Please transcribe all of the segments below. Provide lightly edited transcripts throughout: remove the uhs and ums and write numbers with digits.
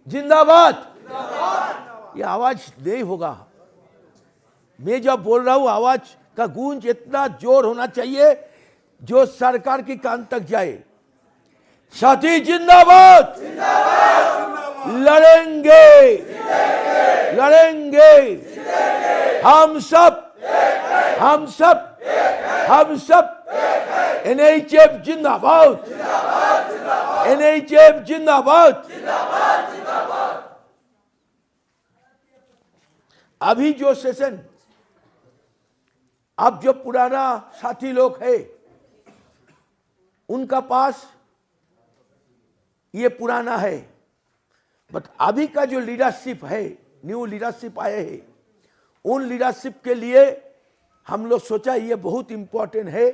जिंदाबाद। ये आवाज नहीं होगा। मैं जब बोल रहा हूं आवाज का गूंज इतना जोर होना चाहिए जो सरकार की कान तक जाए। साथी जिंदाबाद। लड़ेंगे लड़ेंगे हम सब एनएचएफ जिंदाबाद। एनएचएफ जिंदाबाद। अभी जो सेशन, अब जो पुराना साथी लोग है उनका पास ये पुराना है, बट अभी का जो लीडरशिप है, न्यू लीडरशिप आए हैं, उन लीडरशिप के लिए हम लोग सोचा ये बहुत इंपॉर्टेंट है।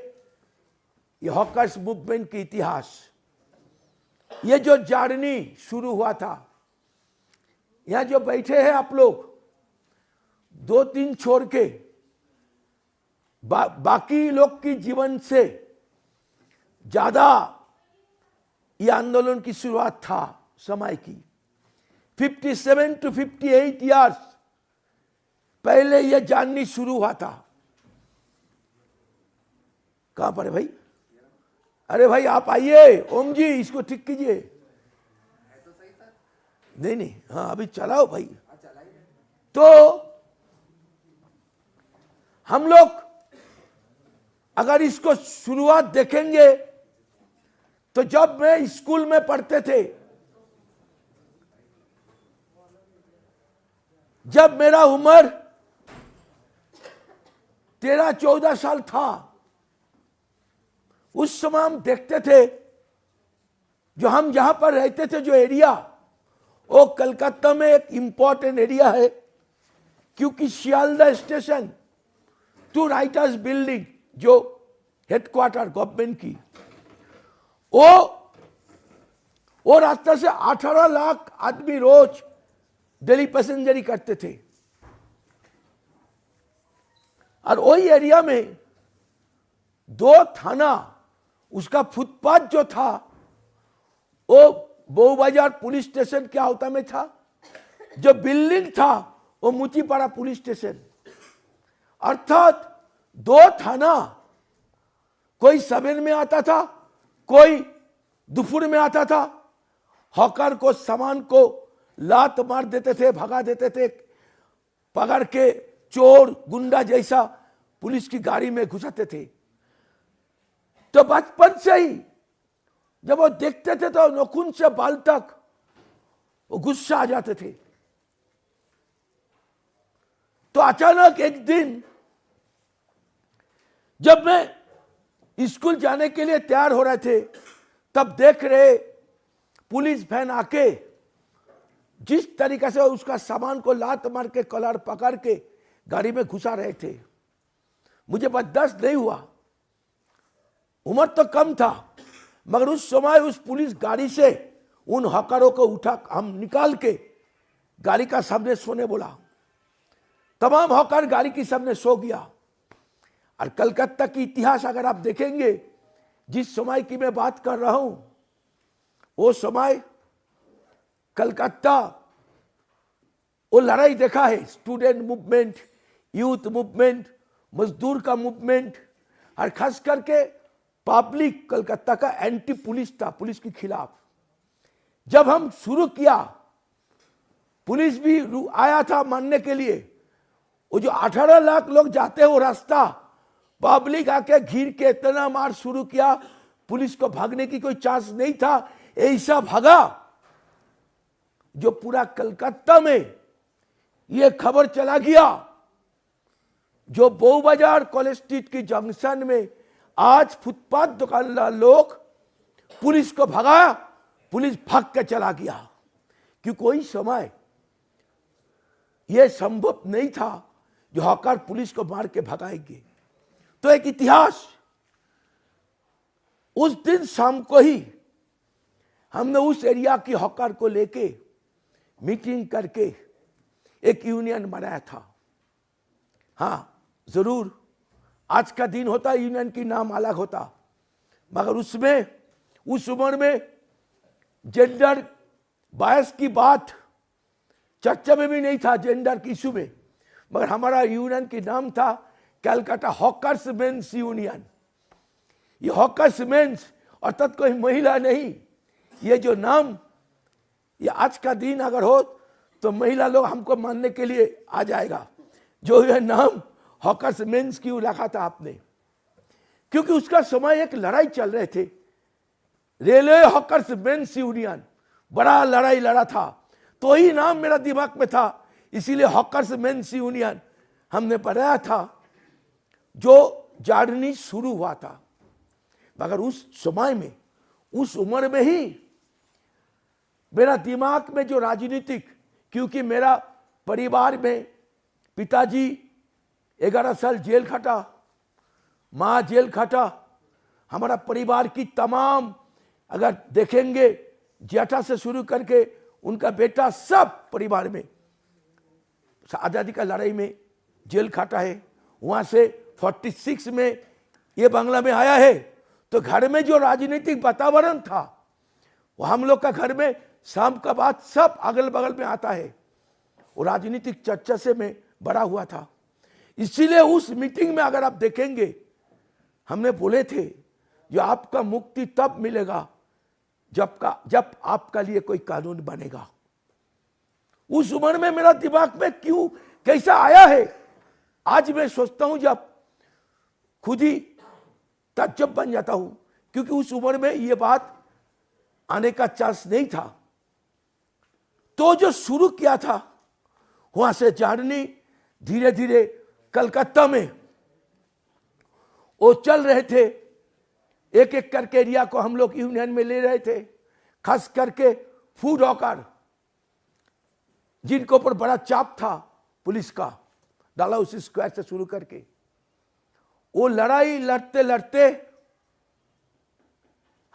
ये हॉकर्स मूवमेंट की इतिहास, ये जो जर्नी शुरू हुआ था, यहां जो बैठे हैं आप लोग, 2-3 छोड़ के बाकी लोग की जीवन से ज्यादा ये आंदोलन की शुरुआत था समय की। 57 to 58 इयर्स पहले यह जाननी शुरू हुआ था। कहां पर है भाई? अरे भाई आप आइए, ओम जी इसको ठीक कीजिए। नहीं, हाँ अभी चलाओ भाई। तो हम लोग अगर इसको शुरुआत देखेंगे तो जब मैं स्कूल में पढ़ते थे, जब मेरा उम्र 13-14 साल था, उस समय हम देखते थे जो हम जहां पर रहते थे, जो एरिया, वो कलकत्ता में एक इंपॉर्टेंट एरिया है, क्योंकि Sealdah station to Writers Building जो हेडक्वार्टर गवर्नमेंट की, वो रास्ते से 18 लाख आदमी रोज दिल्ली पैसेंजरी करते थे। और वही एरिया में 2 थाना, उसका फुटपाथ जो था वो बऊ बाजार पुलिस स्टेशन के आवता में था, जो बिल्डिंग था वो मुचीपाड़ा पुलिस स्टेशन। अर्थात 2 थाना, कोई सवेर में आता था, कोई दोपहर में आता था। हॉकर को, सामान को लात मार देते थे, भगा देते थे, पकड़ के चोर गुंडा जैसा पुलिस की गाड़ी में घुसाते थे। तो बचपन से ही जब वो देखते थे तो नखून से बाल तक वो गुस्सा आ जाते थे। तो अचानक एक दिन जब मैं स्कूल जाने के लिए तैयार हो रहे थे, तब देख रहे पुलिस वैन आके जिस तरीके से उसका सामान को लात मार के कॉलर पकड़ के गाड़ी में घुसा रहे थे। मुझे बर्दाश्त नहीं हुआ, उम्र तो कम था, मगर उस समय उस पुलिस गाड़ी से उन हॉकरों को उठा, हम निकाल के गाड़ी का सामने सोने बोला। तमाम हॉकर गाड़ी के सामने सो गया। और कलकत्ता की इतिहास अगर आप देखेंगे, जिस समय की मैं बात कर रहा हूं, वो समय कलकत्ता, वो लड़ाई देखा है, स्टूडेंट मूवमेंट, यूथ मूवमेंट, मजदूर का मूवमेंट, और खास करके पब्लिक कलकत्ता का एंटी पुलिस था, पुलिस के खिलाफ। जब हम शुरू किया, पुलिस भी आया था मानने के लिए। वो जो 18 लाख लोग जाते हैं वो रास्ता, पब्लिक आके घिर के इतना मार शुरू किया, पुलिस को भागने की कोई चांस नहीं था। ऐसा भागा जो पूरा कलकत्ता में ये खबर चला गया, जो बऊ बाजार कॉलेज स्ट्रीट की जंक्शन में आज फुटपाथ दुकानदार लोग पुलिस को भगाया, पुलिस भाग के चला गया, क्योंकि कोई समय यह संभव नहीं था जो हॉकर पुलिस को मार के भगाएंगे। तो एक इतिहास, उस दिन शाम को ही हमने उस एरिया की हॉकर को लेके मीटिंग करके एक यूनियन बनाया था। हाँ जरूर आज का दिन होता, यूनियन की नाम अलग होता, मगर उसमें उस उम्र में जेंडर बायस की बात चर्चा में भी नहीं था जेंडर की इशू में, मगर हमारा यूनियन की नाम था कलकत्ता हॉकर्स मेंस यूनियन। ये हॉकर्स मेंस अर्थात कोई महिला नहीं, ये जो नाम, ये आज का दिन अगर हो तो महिला लोग हमको मानने के लिए आ जाएगा। जो ये नाम हॉकर्स मेंस क्यों रखा था आपने? क्योंकि उसका समय एक लड़ाई चल रहे थे, रेलवे हॉकर्स मेंस यूनियन, बड़ा लड़ाई लड़ा था, तो ही नाम मेरा दिमाग में था, इसीलिए हॉकर्स मेंस यूनियन हमने बनाया था। जो जाड़नी शुरू हुआ था, मगर उस समय में, उस उम्र में ही मेरा दिमाग में जो राजनीतिक, क्योंकि मेरा परिवार में पिताजी 11 साल जेल खटा, माँ जेल खटा, हमारा परिवार की तमाम अगर देखेंगे जेठा से शुरू करके उनका बेटा, सब परिवार में आज़ादी का लड़ाई में जेल खाटा है। वहाँ से 46 में ये बांग्ला में आया है। तो घर में जो राजनीतिक वातावरण था वो हम लोग का घर में शाम का बाद सब अगल बगल में आता है। वो राजनीतिक चर्चा से मैं बड़ा हुआ था। इसीलिए उस मीटिंग में अगर आप देखेंगे हमने बोले थे जो आपका मुक्ति तब मिलेगा जब आपका लिए कोई कानून बनेगा। उस उम्र में मेरा दिमाग में क्यों कैसा आया है, आज मैं सोचता हूं, जब खुद ही ताज्जुब बन जाता हूं, क्योंकि उस उम्र में ये बात आने का चांस नहीं था। तो जो शुरू किया था वहां से जाड़नी धीरे धीरे कलकत्ता में वो चल रहे थे। एक एक करके एरिया को हम लोग यूनियन में ले रहे थे, खास करके फूड हॉकर जिनके ऊपर बड़ा चाप था पुलिस का, डालहाउसी स्क्वायर से शुरू करके। वो लड़ाई लड़ते लड़ते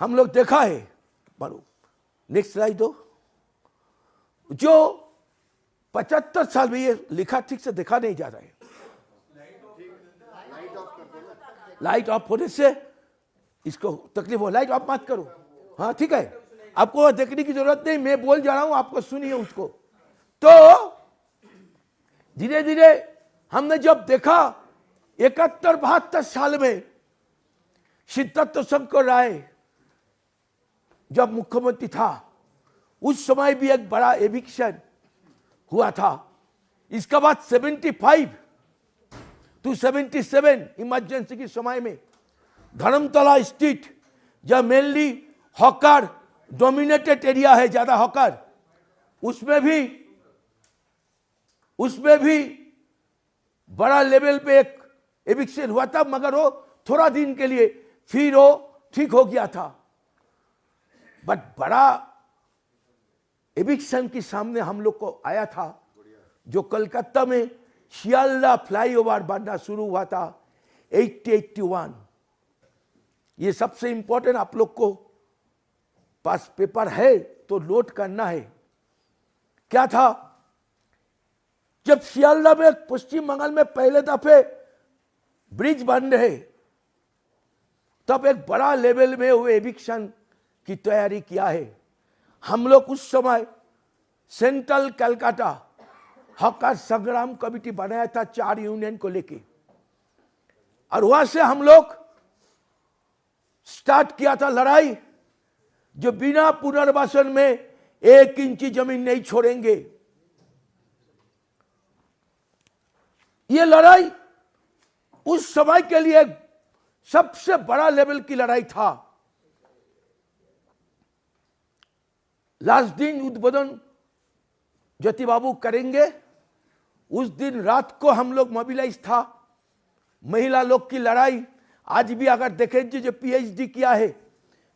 हम लोग देखा है, मानो नेक्स्ट स्लाइड दो, जो 75 साल में, ये लिखा ठीक से देखा नहीं जा रहा है, लाइट ऑफ होने से इसको तकलीफ हो, लाइट ऑफ मत करो। हाँ ठीक है, आपको देखने की जरूरत नहीं, मैं बोल जा रहा हूं, आपको सुनिए उसको। तो धीरे धीरे हमने जब देखा 71-72 साल में सिद्धार्थ शंकर राय जब मुख्यमंत्री था, उस समय भी एक बड़ा एविक्शन हुआ था। इसके बाद 75 to 77 इमरजेंसी के समय में धर्मतला स्ट्रीट, जब मेनली हॉकर डोमिनेटेड एरिया है, ज्यादा हॉकर, उसमें भी बड़ा लेवल पे एक एविक्शन हुआ था, मगर वो थोड़ा दिन के लिए, फिर वो ठीक हो गया था। बट बड़ा एविक्शन के सामने हम लोग को आया था जो कलकत्ता में शियालदा फ्लाईओवर बनना शुरू हुआ था 80-81। ये सबसे इंपॉर्टेंट, आप लोग को पास पेपर है तो नोट करना है। क्या था, जब शियालदा में पश्चिम बंगाल में पहले दफे ब्रिज बन रहे, तब एक बड़ा लेवल में वो एविक्शन की तैयारी किया है। हम लोग उस समय सेंट्रल कलकत्ता हॉकर संग्राम कमेटी बनाया था 4 यूनियन को लेके, और वहां से हम लोग स्टार्ट किया था लड़ाई, जो बिना पुनर्वासन में 1 इंची जमीन नहीं छोड़ेंगे। ये लड़ाई उस समय के लिए सबसे बड़ा लेवल की लड़ाई था। लास्ट दिन उद्बोधन ज्योति बाबू करेंगे, उस दिन रात को हम लोग मोबिलाइज था। महिला लोग की लड़ाई आज भी अगर देखें, जो पीएचडी किया है,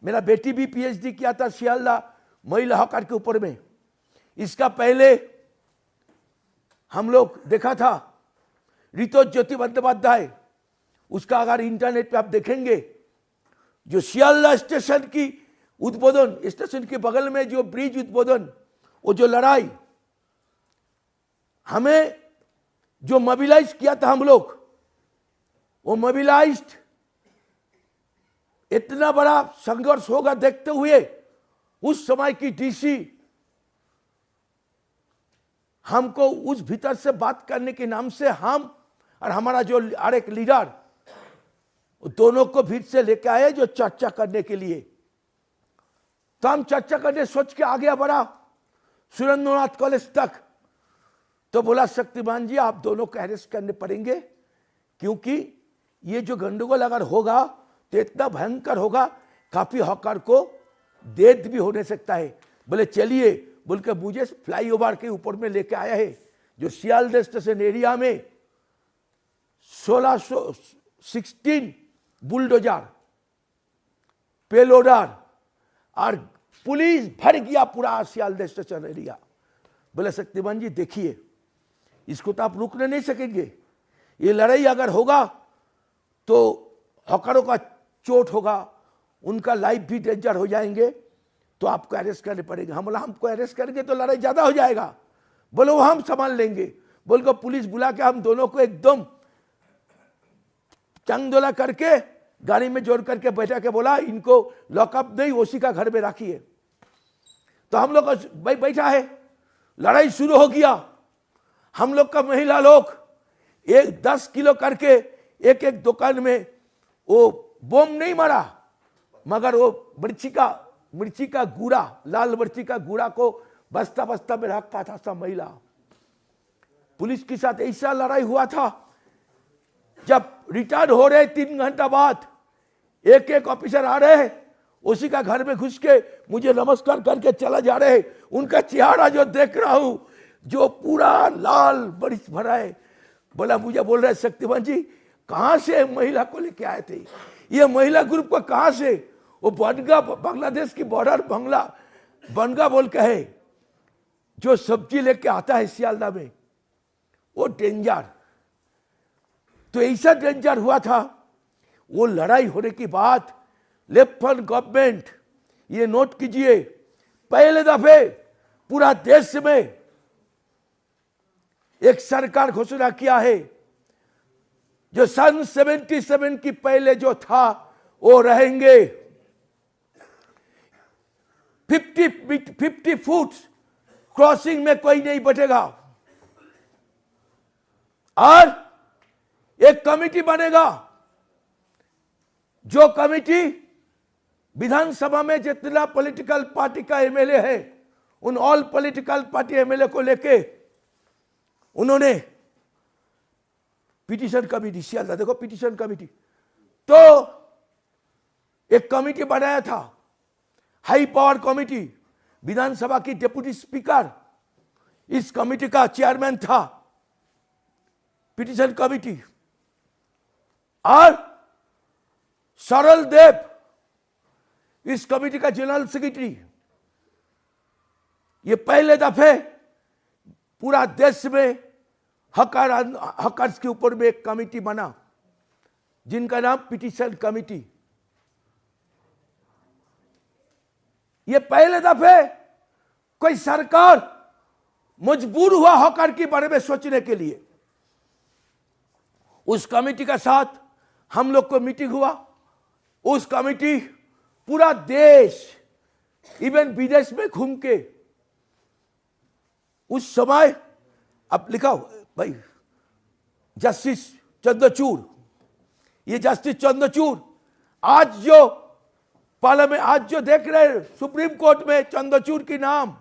मेरा बेटी भी पीएचडी किया था शियालदा महिला हॉकर के ऊपर में। इसका पहले हम लोग देखा था ऋतु ज्योति बंदोपाध्याय, उसका अगर इंटरनेट पे आप देखेंगे, जो शियालदा स्टेशन की उद्बोधन, स्टेशन के बगल में जो ब्रिज उद्बोधन, वो जो लड़ाई हमें जो मोबिलाइज किया था हम लोग, वो मोबिलाइज्ड इतना बड़ा संघर्ष होगा देखते हुए उस समय की डीसी हमको उस भीतर से बात करने के नाम से हम और हमारा जो और एक लीडर दोनों को भीड़ से लेके आए जो चर्चा करने के लिए। तो हम चर्चा करने सोच के आगे बढ़ा सुरेंद्रनाथ कॉलेज तक। तो बोला शक्तिमान जी आप दोनों को अरेस्ट करने पड़ेंगे, क्योंकि ये जो गंडगोल अगर होगा तो इतना भयंकर होगा, काफी हॉकर को डेथ भी होने सकता है। बोले चलिए, बोल के मुझे फ्लाईओवर के ऊपर में लेके आया है, जो सियालदह स्टेशन एरिया में 1616 बुलडोजर, पेलोडर और पुलिस भर गया पूरा सियालदह स्टेशन एरिया। बोले शक्तिमान जी देखिए, इसको तो आप रुकने नहीं सकेंगे, ये लड़ाई अगर होगा तो हॉकरों का चोट होगा, उनका लाइफ भी डेंजर हो जाएंगे, तो आपको अरेस्ट करने पड़ेगा। हम बोला हमको अरेस्ट करेंगे तो लड़ाई ज्यादा हो जाएगा। बोलो वो हम संभाल लेंगे। बोल को पुलिस बुला के हम दोनों को एकदम चंगदोला करके गाड़ी में जोड़ करके बैठा के बोला इनको लॉकअप नहीं, ओसी का घर में रखिए। तो हम लोग भाई बैठा है, लड़ाई शुरू हो गया। हम लोग का महिला लोग 10 किलो करके एक एक दुकान में वो बम नहीं मारा, मगर वो मिर्ची का गुड़ा, लाल मिर्ची का गुड़ा को बस्ता बस्ता में रखा था सब महिला। पुलिस के साथ ऐसा लड़ाई हुआ था, जब रिटर्न हो रहे 3 घंटा बाद एक एक ऑफिसर आ रहे हैं, उसी का घर में घुस के मुझे नमस्कार करके चला जा रहे हैं। उनका चेहरा जो देख रहा हूं, जो पूरा लाल बरिश भरा है। बोला मुझे बोल रहे शक्तिमान जी कहां से महिला को लेके आए थे, ये महिला ग्रुप को कहां से? वो बनगा, बांग्लादेश की बॉर्डर बनगा बोल के है, जो सब्जी लेके आता है सियालदा में, वो डेंजर। तो ऐसा डेंजर हुआ था। वो लड़ाई होने की बात लेफ्ट फ्रंट गवर्नमेंट, ये नोट कीजिए, पहले दफे पूरा देश में एक सरकार घोषणा किया है, जो सन 77 की पहले जो था वो रहेंगे। 50 फुट क्रॉसिंग में कोई नहीं बैठेगा, और एक कमेटी बनेगा, जो कमेटी विधानसभा में जितना पॉलिटिकल पार्टी का एमएलए है, उन ऑल पॉलिटिकल पार्टी एमएलए को लेके उन्होंने पिटीशन कमेटी, सियालदा देखो पिटीशन कमेटी, तो एक कमेटी बनाया था, हाई पावर कमेटी। विधानसभा की डिप्टी स्पीकर इस कमेटी का चेयरमैन था, पिटीशन कमेटी। और सरल देव इस कमेटी का जनरल सेक्रेटरी। ये पहले दफे पूरा देश में हकर्स के ऊपर में एक कमेटी बना, जिनका नाम पिटीशन कमेटी। ये पहले दफे कोई सरकार मजबूर हुआ हॉकर के बारे में सोचने के लिए। उस कमेटी का साथ हम लोग को मीटिंग हुआ। उस कमेटी पूरा देश, इवन विदेश में घूम के, उस समय अब लिखा भाई जस्टिस चंद्रचूड़, ये जस्टिस चंद्रचूड़ आज जो पार्लियामेंट, आज जो देख रहे हैं सुप्रीम कोर्ट में चंद्रचूड़ की नाम,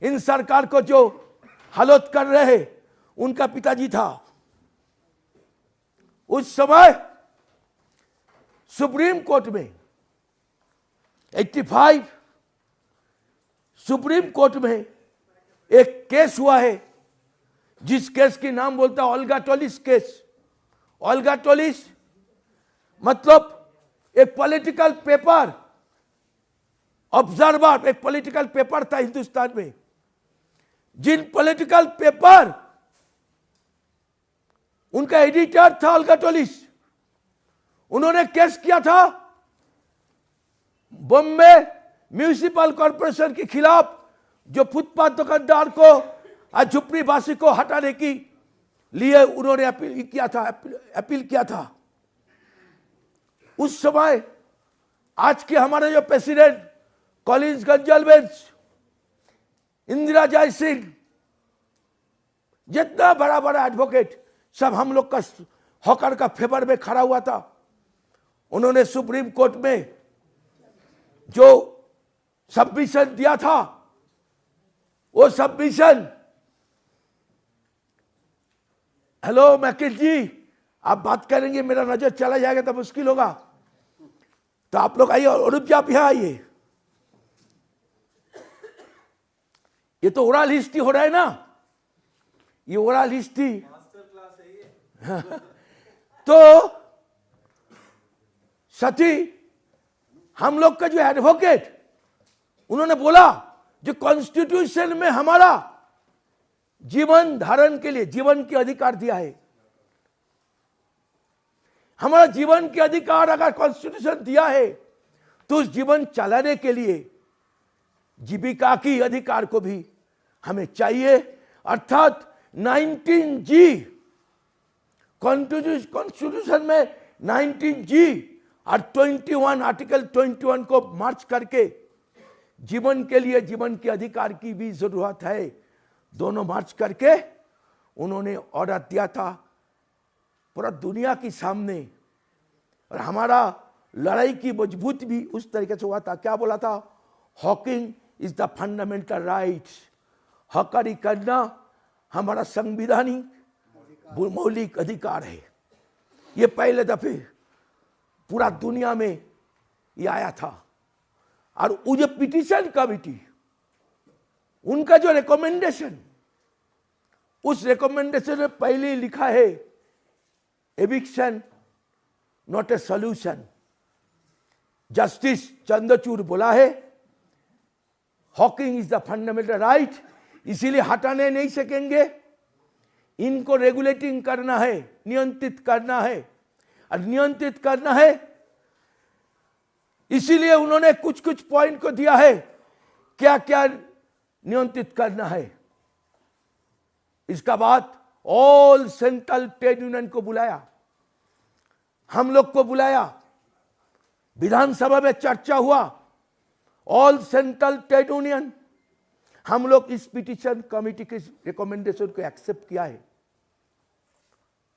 इन सरकार को जो हालत कर रहे हैं, उनका पिताजी था। उस समय सुप्रीम कोर्ट में 85 सुप्रीम कोर्ट में एक केस हुआ है, जिस केस की नाम बोलता है ओल्गा टोलिस केस। ओल्गा टोलिस मतलब एक पॉलिटिकल पेपर, ऑब्जर्वर, एक पॉलिटिकल पेपर था हिंदुस्तान में। जिन पॉलिटिकल पेपर, उनका एडिटर था ओल्गा टोलिस। उन्होंने केस किया था बॉम्बे म्यूनिसिपल कॉर्पोरेशन के खिलाफ, जो फुटपाथ दुकानदार को और झुपड़ी वासी को हटाने की लिए उन्होंने अपील किया था। उस समय आज के हमारे जो प्रेसिडेंट कॉलिंस गंजल्वेज, इंदिरा जयसिंह, जितना बड़ा बड़ा एडवोकेट सब हम लोग का हॉकर का फेवर में खड़ा हुआ था। उन्होंने सुप्रीम कोर्ट में जो सबमिशन दिया था, वो सबमिशन, हेलो मैकिल जी, आप बात करेंगे मेरा नजर चला जाएगा तो मुश्किल होगा, तो आप लोग आइए, अरूप जी आप यहां आइए। ये तो ओरल हिस्ट्री हो रहा है ना, ये ओरल हिस्ट्री मास्टर क्लास है ये। तो सती हम लोग का जो एडवोकेट, उन्होंने बोला जो कॉन्स्टिट्यूशन में हमारा जीवन धारण के लिए जीवन के अधिकार दिया है, हमारा जीवन के अधिकार अगर कॉन्स्टिट्यूशन दिया है तो उस जीवन चलाने के लिए जीविका की अधिकार को भी हमें चाहिए। अर्थात 19G कॉन्स्टिट्यूशन में 19G और 21 आर्टिकल 21 को मार्च करके जीवन के लिए जीवन के अधिकार की भी जरूरत है, दोनों मार्च करके उन्होंने ऑर्डर दिया था पूरा दुनिया के सामने। और हमारा लड़ाई की मजबूत भी उस तरीके से हुआ था। क्या बोला था? Hawking is the fundamental right, hawkery करना हमारा संविधानिक मौलिक अधिकार है। ये पहले दफे पूरा दुनिया में ये आया था। और वो जो पिटीशन कमिटी, उनका जो रिकमेंडेशन, उस रिकमेंडेशन में पहले लिखा है eviction not a solution. Justice Chandrachud बोला है Hawking is the fundamental right, इसीलिए हटाने नहीं सकेंगे, इनको रेगुलेटिंग करना है, नियंत्रित करना है। और नियंत्रित करना है इसीलिए उन्होंने कुछ कुछ पॉइंट को दिया है, क्या क्या नियंत्रित करना है। इसका बाद ऑल सेंट्रल ट्रेड यूनियन को बुलाया, हम लोग को बुलाया, विधानसभा में चर्चा हुआ, ऑल सेंट्रल ट्रेड यूनियन, हम लोग इस पिटीशन कमेटी के रिकमेंडेशन को एक्सेप्ट किया है।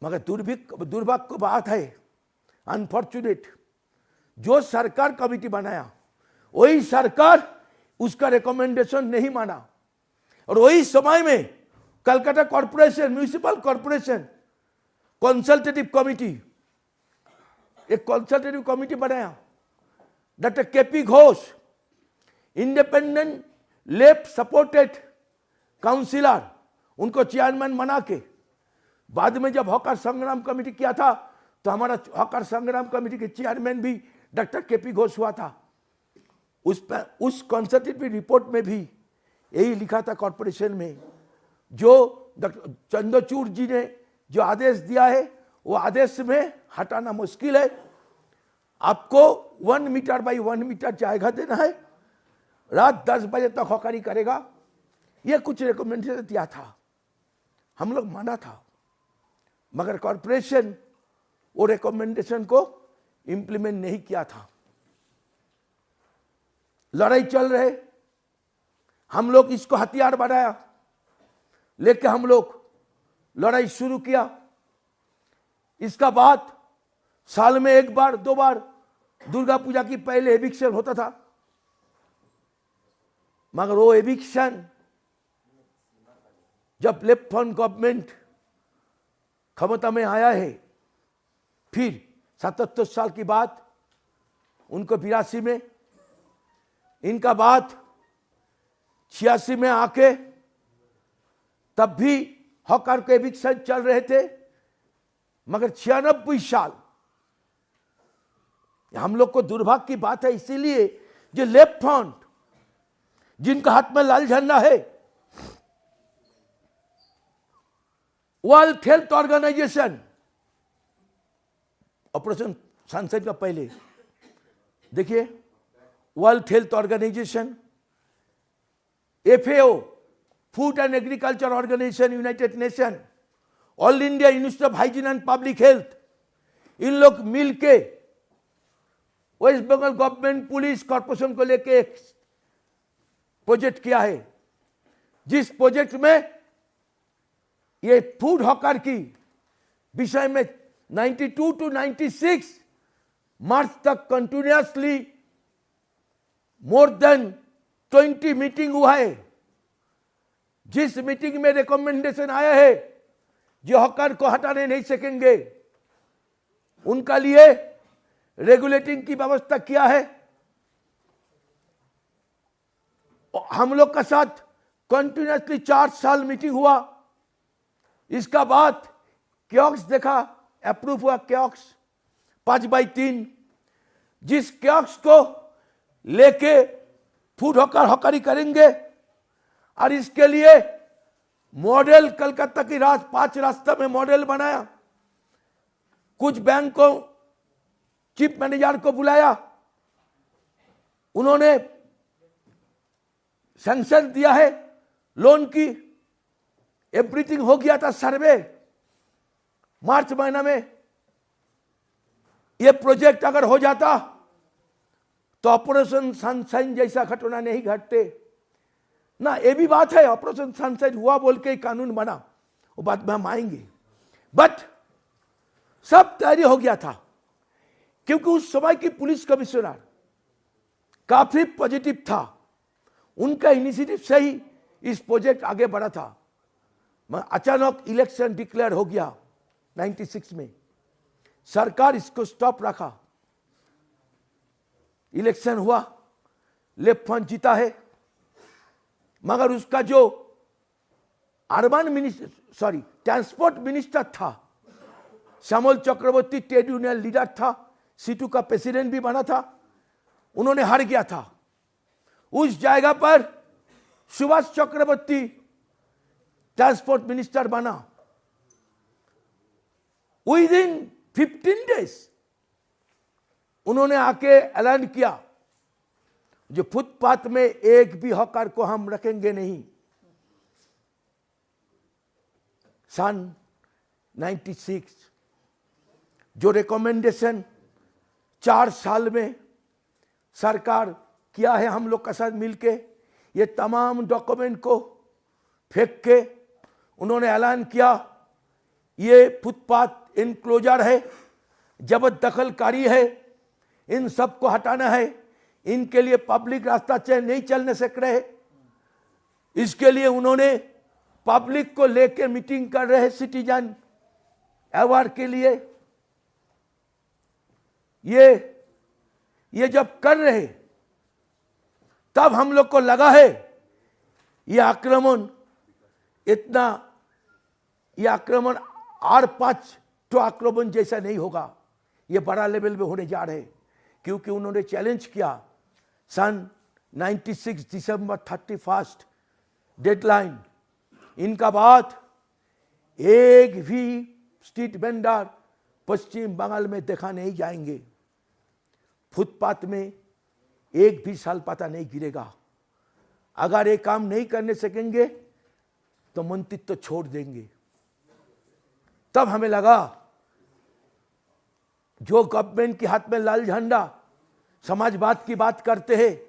मगर दुर्भाग्य की बात है, अनफॉर्चुनेट, जो सरकार कमेटी बनाया वही सरकार उसका रिकमेंडेशन नहीं माना। और वही समय में Calcutta corporation, municipal corporation consultative committee, एक कंसल्टेटिव कमेटी बनाया, doctor KP Ghosh, independent left supported councillor, उनको चेयरमैन बना के, बाद में जब हॉकर संग्राम कमेटी किया था तो हमारा हॉकर संग्राम कमेटी के चेयरमैन भी डॉक्टर केपी घोष हुआ था। उस कंसल्टेटिव रिपोर्ट में भी यही लिखा था कॉर्पोरेशन में, जो डॉक्टर चंद्रचूड़ जी ने जो आदेश दिया है वो आदेश में हटाना मुश्किल है। आपको 1 मीटर बाई 1 मीटर जायगा देना है, रात 10 बजे तक हॉकरी करेगा, ये कुछ रिकमेंडेशन दिया था, हम लोग माना था। मगर कॉर्पोरेशन वो रिकमेंडेशन को इंप्लीमेंट नहीं किया था। लड़ाई चल रहे, हम लोग इसको हथियार बनाया, लेके हम लोग लड़ाई शुरू किया। इसका बाद साल में 1 बार 2 बार दुर्गा पूजा की पहले एविक्शन होता था। मगर वो एविक्शन जब लेफ्ट फ्रंट गवर्नमेंट क्षमता में आया है, फिर 77 साल की बात, उनको 82 में, इनका बाद 86 में आके, तब भी हॉकर के एविक्शन चल रहे थे। मगर 96 साल, हम लोग को दुर्भाग्य की बात है, इसीलिए जो लेफ्ट फ्रंट, जिनका हाथ में लाल झंडा है, world health organisation, operation sunset का पहले देखिए, world health organisation, FAO, food and agriculture organisation, united nation, all India institute of hygiene and public health, इन लोग मिलके west Bengal government police corporation को लेके एक प्रोजेक्ट किया है, जिस प्रोजेक्ट में ये फूड हॉकर की विषय में 92 to 96 मार्च तक कंटिन्यूअसली मोर देन 20 मीटिंग हुआ है। जिस मीटिंग में रिकमेंडेशन आया है जो हॉकर को हटाने नहीं सकेंगे उनका लिए रेगुलेटिंग की व्यवस्था किया है। हम लोग का साथ कंटिन्यूअसली 4 साल मीटिंग हुआ। इसका बाद क्योक्स देखा, अप्रूव हुआ क्योक्स 5/3, जिस क्योक्स को लेके फूड हॉकरी करेंगे और इसके लिए मॉडल कलकत्ता की 5 रास्ता में मॉडल बनाया। कुछ बैंक को चीफ मैनेजर को बुलाया, उन्होंने सैंक्शन दिया है लोन की, एवरीथिंग हो गया था। सर्वे मार्च महीना में यह प्रोजेक्ट अगर हो जाता तो ऑपरेशन सनशाइन जैसा घटना नहीं घटते ना। ये भी बात है, ऑपरेशन सनशाइन हुआ बोल के कानून बना, वो बात में हम आएंगे। बट सब तैयारी हो गया था क्योंकि उस समय की पुलिस कमिश्नर काफी पॉजिटिव था। उनका इनिशिएटिव से ही इस प्रोजेक्ट आगे बढ़ा था। अचानक इलेक्शन डिक्लेयर हो गया 96 में, सरकार इसको स्टॉप रखा। इलेक्शन हुआ, लेफ्ट फ्रंट जीता है, मगर उसका जो अर्बन मिनिस्टर ट्रांसपोर्ट मिनिस्टर था श्यामल चक्रवर्ती, ट्रेड यूनियन लीडर था, सीटू का प्रेसिडेंट भी बना था, उन्होंने हार गया था। उस जगह पर सुभाष चक्रवर्ती ट्रांसपोर्ट मिनिस्टर बना। विद इन 15 डेज उन्होंने आके ऐलान किया जो फुटपाथ में एक भी हॉकर को हम रखेंगे नहीं। सन 96 जो रिकमेंडेशन 4 साल में सरकार किया है हम लोग का साथ मिलके, ये तमाम डॉक्यूमेंट को फेंक के उन्होंने ऐलान किया ये फुटपाथ इनक्लोजर है, जबरदखलकारी है, इन सब को हटाना है। इनके लिए पब्लिक रास्ता नहीं चलने सक रहे। इसके लिए उन्होंने पब्लिक को लेके मीटिंग कर रहे, सिटीजन अवार्ड के लिए। ये जब कर रहे तब हम लोग को लगा है ये आक्रमण और 5 तो आक्रमण जैसा नहीं होगा, ये बड़ा लेवल में होने जा रहे हैं। क्योंकि उन्होंने चैलेंज किया सन 96 दिसंबर 31 डेडलाइन, इनका बाद एक भी स्ट्रीट वेंडर पश्चिम बंगाल में देखा नहीं जाएंगे। फुटपाथ में एक भी साल पता नहीं गिरेगा। अगर ये काम नहीं करने सकेंगे तो मंत्रित्व तो छोड़ देंगे। तब हमें लगा जो गवर्नमेंट के हाथ में लाल झंडा समाजवाद की बात करते हैं,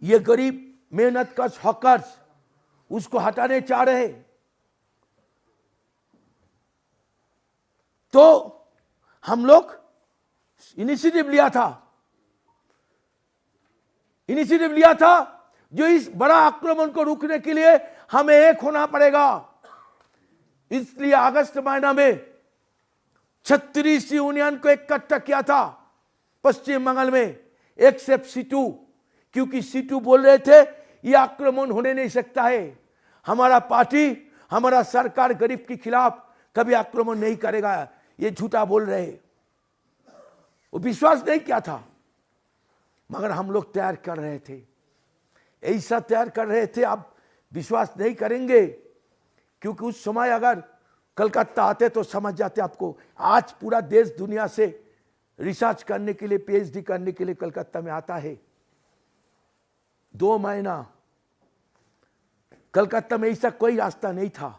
ये गरीब मेहनत कश हॉकर्स उसको हटाने चाह रहे। तो हम लोग इनिशिएटिव लिया था जो इस बड़ा आक्रमण को रोकने के लिए हमें एक होना पड़ेगा। इसलिए अगस्त महीना में 36 यूनियन को इकट्ठा किया था पश्चिम बंगाल में, एक्सेप्ट सीटू, क्योंकि सीटू बोल रहे थे ये आक्रमण होने नहीं सकता है, हमारा पार्टी हमारा सरकार गरीब के खिलाफ कभी आक्रमण नहीं करेगा, ये झूठा बोल रहे। वो विश्वास नहीं किया था, मगर हम लोग तैयार कर रहे थे, ऐसा तैयार कर रहे थे। अब विश्वास नहीं करेंगे क्योंकि उस समय अगर कलकत्ता आते तो समझ जाते आपको। आज पूरा देश दुनिया से रिसर्च करने के लिए, पीएचडी करने के लिए कलकत्ता में आता है। 2 महीना कलकत्ता में ऐसा कोई रास्ता नहीं था।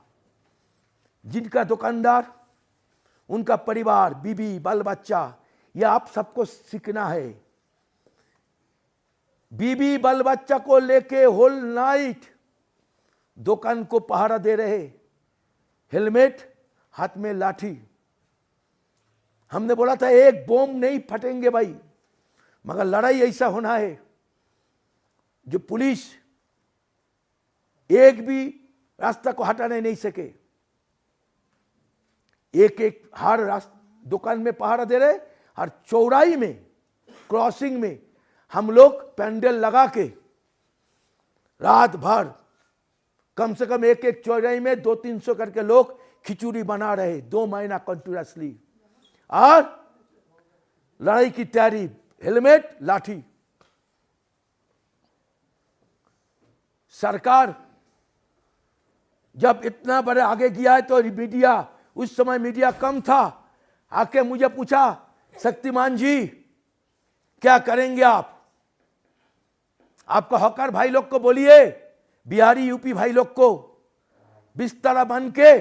जिनका दुकानदार, उनका परिवार, बीबी, बाल बच्चा, यह आप सबको सीखना है। बीबी बाल बच्चा को लेके होल नाइट दुकान को पहरा दे रहे, हेलमेट, हाथ में लाठी। हमने बोला था एक बम नहीं फटेंगे भाई, मगर लड़ाई ऐसा होना है जो पुलिस एक भी रास्ता को हटाने नहीं सके। एक एक हर दुकान में पहरा दे रहे, हर चौराही में, क्रॉसिंग में हम लोग पैंडल लगा के रात भर कम से कम एक एक चौराही में 200-300 करके लोग खिचड़ी बना रहे 2 महीना कंटिन्यूअसली। और लड़ाई की तैयारी, हेलमेट, लाठी। सरकार जब इतना बड़े आगे गया है तो मीडिया, उस समय मीडिया कम था, आके मुझे पूछा, शक्तिमान जी क्या करेंगे आप? आपका हॉकर भाई लोग को बोलिए, बिहारी यूपी भाई लोग को बिस्तरा बन के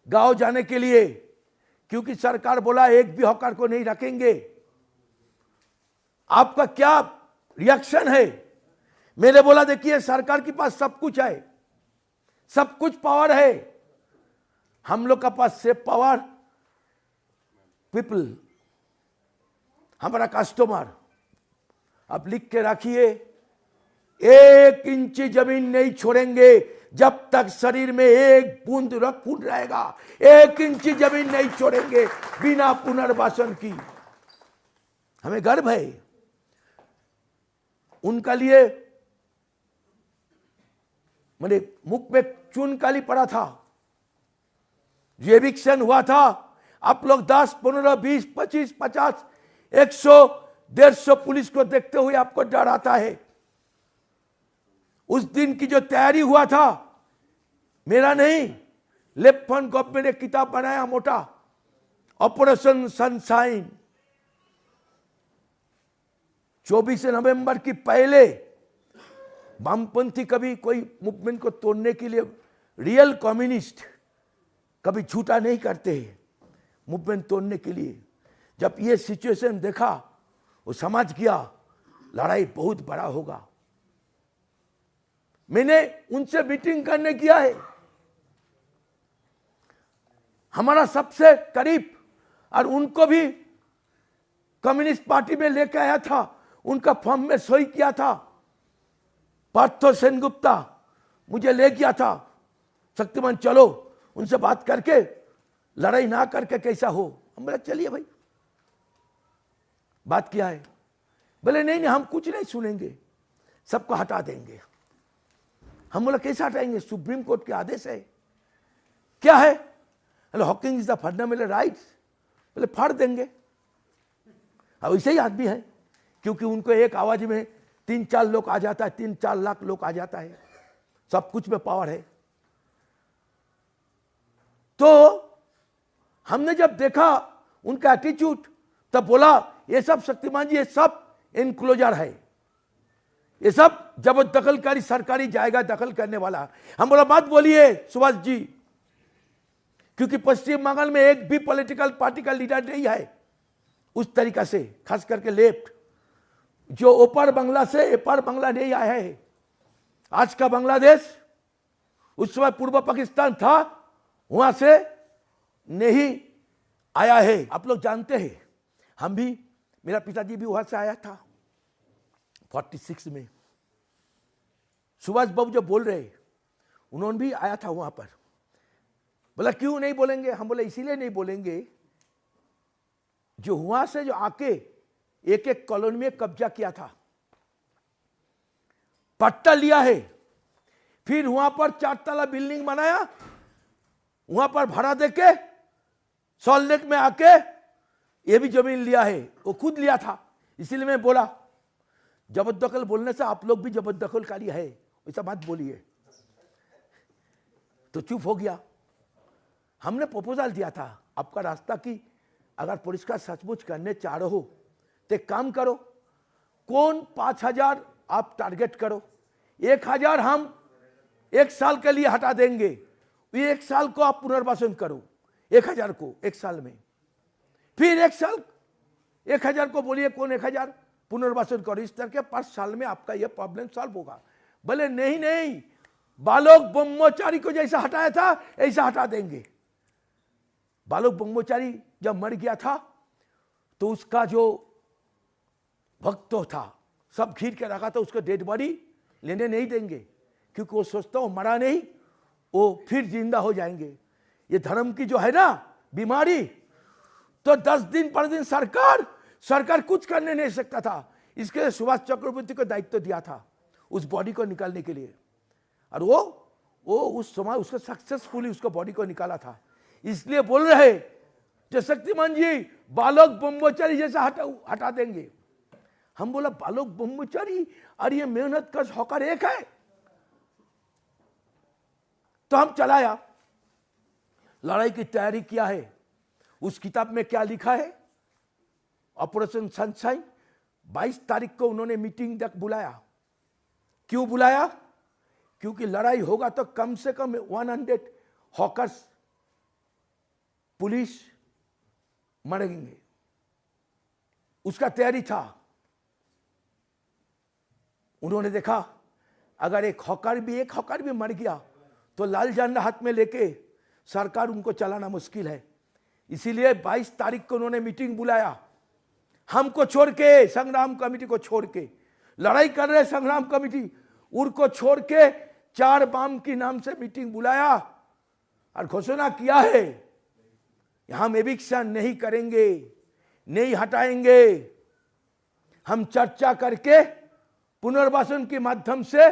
गांव जाने के लिए, क्योंकि सरकार बोला एक भी हॉकर को नहीं रखेंगे। आपका क्या रिएक्शन है? मैंने बोला देखिए सरकार के पास सब कुछ है, सब कुछ पावर है, हम लोग का पास से पावर पीपल, हमारा कस्टमर। अब लिख के रखिए, 1 इंच जमीन नहीं छोड़ेंगे जब तक शरीर में एक बूंद खून रहेगा। 1 इंच जमीन नहीं छोड़ेंगे बिना पुनर्वासन की। हमें गर्व है उनका लिए। मेरे मुख में चून काली पड़ा था, जो एविक्शन हुआ था। आप लोग 10, 15, 20, 25, 50, 100, 150 पुलिस को देखते हुए आपको डर आता है। उस दिन की जो तैयारी हुआ था, मेरा नहीं, लेफ्ट फ्रंट गवर्नमेंट ने किताब बनाया मोटा, ऑपरेशन सनशाइन। 24 नवंबर की पहले वामपंथी कभी कोई मूवमेंट को तोड़ने के लिए, रियल कम्युनिस्ट कभी झूठा नहीं करते हैं मूवमेंट तोड़ने के लिए। जब ये सिचुएशन देखा, वो समझ गया लड़ाई बहुत बड़ा होगा। मैंने उनसे मीटिंग करने किया है, हमारा सबसे करीब, और उनको भी कम्युनिस्ट पार्टी में लेकर आया था, उनका फॉर्म में सही किया था। पार्थो सेनगुप्ता मुझे ले गया था, शक्तिमान चलो उनसे बात करके लड़ाई ना करके कैसा हो। हम बोला चलिए भाई, बात किया है। बोले नहीं नहीं हम कुछ नहीं सुनेंगे, सबको हटा देंगे। हम बोला कैसे हटाएंगे? सुप्रीम कोर्ट के आदेश है। क्या है? Hello, Hawking is the fundamental rights. बोले फाड़ देंगे। अब ऐसे ही आदमी है, क्योंकि उनको एक आवाज में 3-4 लोग आ जाता है, 3-4 लाख लोग आ जाता है, सब कुछ में पावर है। तो हमने जब देखा उनका एटीट्यूड, तब बोला ये सब शक्तिमान जी, ये सब इनक्लोजर है, ये सब जबरदखलकारी सरकारी जाएगा दखल करने वाला। हम बोला मत बोलिए सुभाष जी, क्योंकि पश्चिम बंगाल में एक भी पॉलिटिकल पार्टी का लीडर नहीं है उस तरीका से, खास करके लेफ्ट, जो ऊपर बांग्ला से एपार बांग्ला नहीं आया है। आज का बांग्लादेश उस समय पूर्व पाकिस्तान था, वहां से नहीं आया है। आप लोग जानते हैं, हम भी, मेरा पिताजी भी वहां से आया था 46 में। सुभाष बाबू जो बोल रहे, उन्होंने भी आया था वहां पर। बोला क्यों नहीं बोलेंगे? हम बोले इसीलिए नहीं बोलेंगे, जो वहां से जो आके एक एक कॉलोनी में कब्जा किया था, पट्टा लिया है, फिर वहां पर 4 तला बिल्डिंग बनाया, वहां पर भाड़ा देके सॉल्ट लेक में आके ये भी जमीन लिया है, वो खुद लिया था। इसीलिए मैं बोला जबरदखल बोलने से आप लोग भी जबरदखलकारी है, ऐसा बात बोलिए। तो चुप हो गया। हमने प्रपोजल दिया था, आपका रास्ता की अगर परिष्कार सचमुच करने चाह रहे हो तो एक काम करो, कौन 5000 आप टारगेट करो, 1000 हम 1 साल के लिए हटा देंगे, 1 साल को आप पुनर्वासन करो, 1000 को 1 साल में, फिर 1 साल 1000 को बोलिए कौन 1000 पुनर्वासन करो। इस तरह के 5 साल में आपका यह प्रॉब्लम सॉल्व होगा। बोले नहीं नहीं, बालोक ब्रह्मचारी को जैसा हटाया था ऐसा हटा देंगे। बालोक ब्रह्मचारी जब मर गया था तो उसका जो भक्त था सब घिर के रखा था, उसका डेड बॉडी लेने नहीं देंगे, क्योंकि वो सोचता वो मरा नहीं, वो फिर जिंदा हो जाएंगे। ये धर्म की जो है ना बीमारी, तो 10 दिन 15 दिन सरकार कुछ करने नहीं सकता था। इसके लिए सुभाष चक्रवर्ती को दायित्व दिया था उस बॉडी को निकालने के लिए, और वो उस समय उसको सक्सेसफुली उसको बॉडी को निकाला था। इसलिए बोल रहे जो शक्तिमान जी बालोक ब्रह्मचारी जैसा हटा देंगे। हम बोला बालोक ब्रह्मचारी और ये मेहनत कश हॉकर एक है। तो हम चलाया, लड़ाई की तैयारी किया है। उस किताब में क्या लिखा है, ऑपरेशन सनशाइन 22 तारीख को उन्होंने मीटिंग तक बुलाया। क्यों बुलाया? क्योंकि लड़ाई होगा तो कम से कम 100 हॉकर्स पुलिस मरेंगे, उसका तैयारी था। उन्होंने देखा अगर एक हॉकर भी मर गया तो लाल झंडा हाथ में लेके सरकार उनको चलाना मुश्किल है। इसीलिए 22 तारीख को उन्होंने मीटिंग बुलाया। हमको छोड़ के, संग्राम कमेटी को छोड़ के, लड़ाई कर रहे संग्राम कमेटी उनको छोड़ के 4 बम की नाम से मीटिंग बुलाया और घोषणा किया है हम एविक्शन नहीं करेंगे, नहीं हटाएंगे, हम चर्चा करके पुनर्वासन के माध्यम से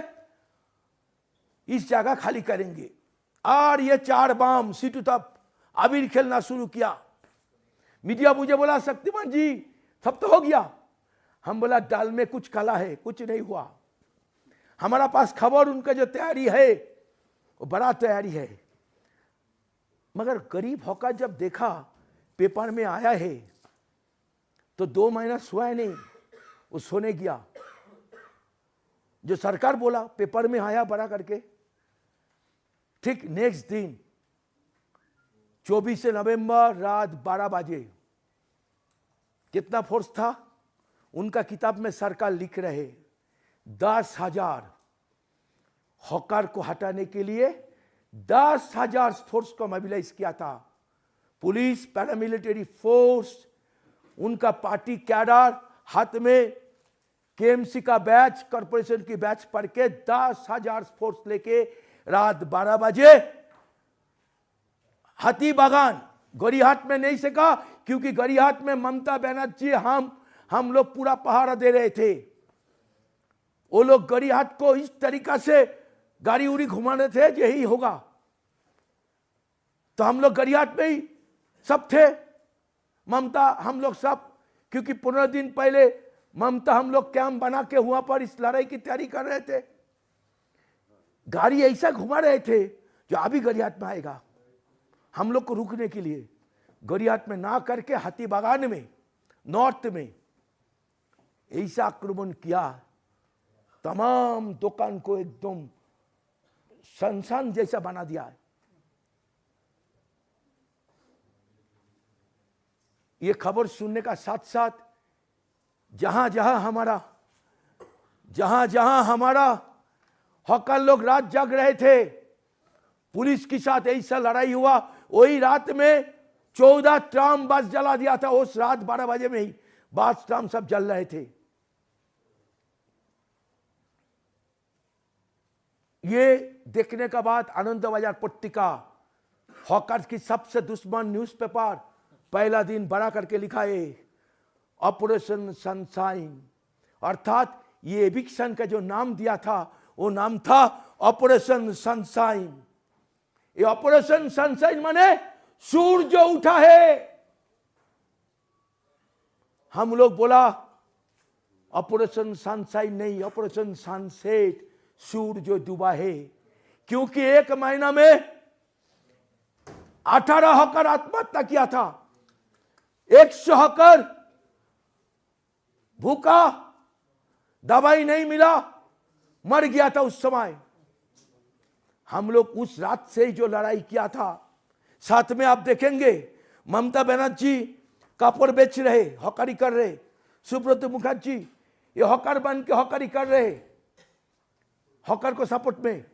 इस जगह खाली करेंगे। और ये 4 बम सीटू तब अबीर खेलना शुरू किया। मीडिया मुझे बोला शक्तिमान जी सब तो हो गया। हम बोला दाल में कुछ काला है, कुछ नहीं हुआ। हमारा पास खबर उनका जो तैयारी है वो बड़ा तैयारी है। मगर गरीब हॉकर जब देखा पेपर में आया है तो 2 महीना सोया नहीं, वो सोने गया। जो सरकार बोला पेपर में आया बड़ा करके, ठीक नेक्स्ट दिन 24 नवंबर रात 12 बजे कितना फोर्स था उनका किताब में सरकार लिख रहे 10,000 हॉकर को हटाने के लिए 10,000 फोर्स को मोबिलाइज किया था। पुलिस, पैरामिलिट्री फोर्स, उनका पार्टी कैडर, हाथ में केएमसी का बैच, कॉर्पोरेशन की बैच पढ़ के 10,000 फोर्स लेके रात 12 बजे हाथी बागान, गरीहाट में नहीं सका क्योंकि गरीहाट में ममता बनर्जी हम लोग पूरा पहारा दे रहे थे। वो लोग गरीहाट को इस तरीका से गाड़ी उड़ी घुमा रहे थे यही होगा, तो हम लोग गरीहाट में ही सब थे। ममता हम लोग सब, क्योंकि 15 दिन पहले ममता हम लोग कैंप बना के वहां पर इस लड़ाई की तैयारी कर रहे थे। गाड़ी ऐसा घुमा रहे थे जो अभी गरीहाट में आएगा, हम लोग को रुकने के लिए। गरीहाट में ना करके हाथी बागान में, नॉर्थ में ऐसा आक्रमण किया, तमाम दुकान को एकदम शमशान जैसा बना दिया। ये खबर सुनने का साथ साथ जहां जहां हमारा हॉकर लोग रात जाग रहे थे, पुलिस के साथ ऐसा लड़ाई हुआ, वही रात में 14 ट्राम बस जला दिया था। उस रात 12 बजे में ही बस ट्राम सब जल रहे थे। ये देखने के बाद आनंद बाजार पत्रिका, हॉकर की सबसे दुश्मन न्यूज़पेपर, पहला दिन बड़ा करके लिखा है ऑपरेशन सनशाइन, अर्थात ये एविक्शन का जो नाम दिया था वो नाम था ऑपरेशन सनशाइन। ये ऑपरेशन सनशाइन माने सूरज उठा है। हम लोग बोला ऑपरेशन सनशाइन नहीं, ऑपरेशन सनसेट, सूरज डूबा है। क्योंकि 1 महीना में 18 हॉकर आत्महत्या किया था, 100 हॉकर भूखा, दवाई नहीं मिला, मर गया था उस समय। हम लोग उस रात से ही जो लड़ाई किया था, साथ में आप देखेंगे ममता बनर्जी कापड़ बेच रहे, हॉकरी कर रहे, सुब्रत मुखर्जी ये हॉकर बन के हॉकरी कर रहे, हॉकर को सपोर्ट में।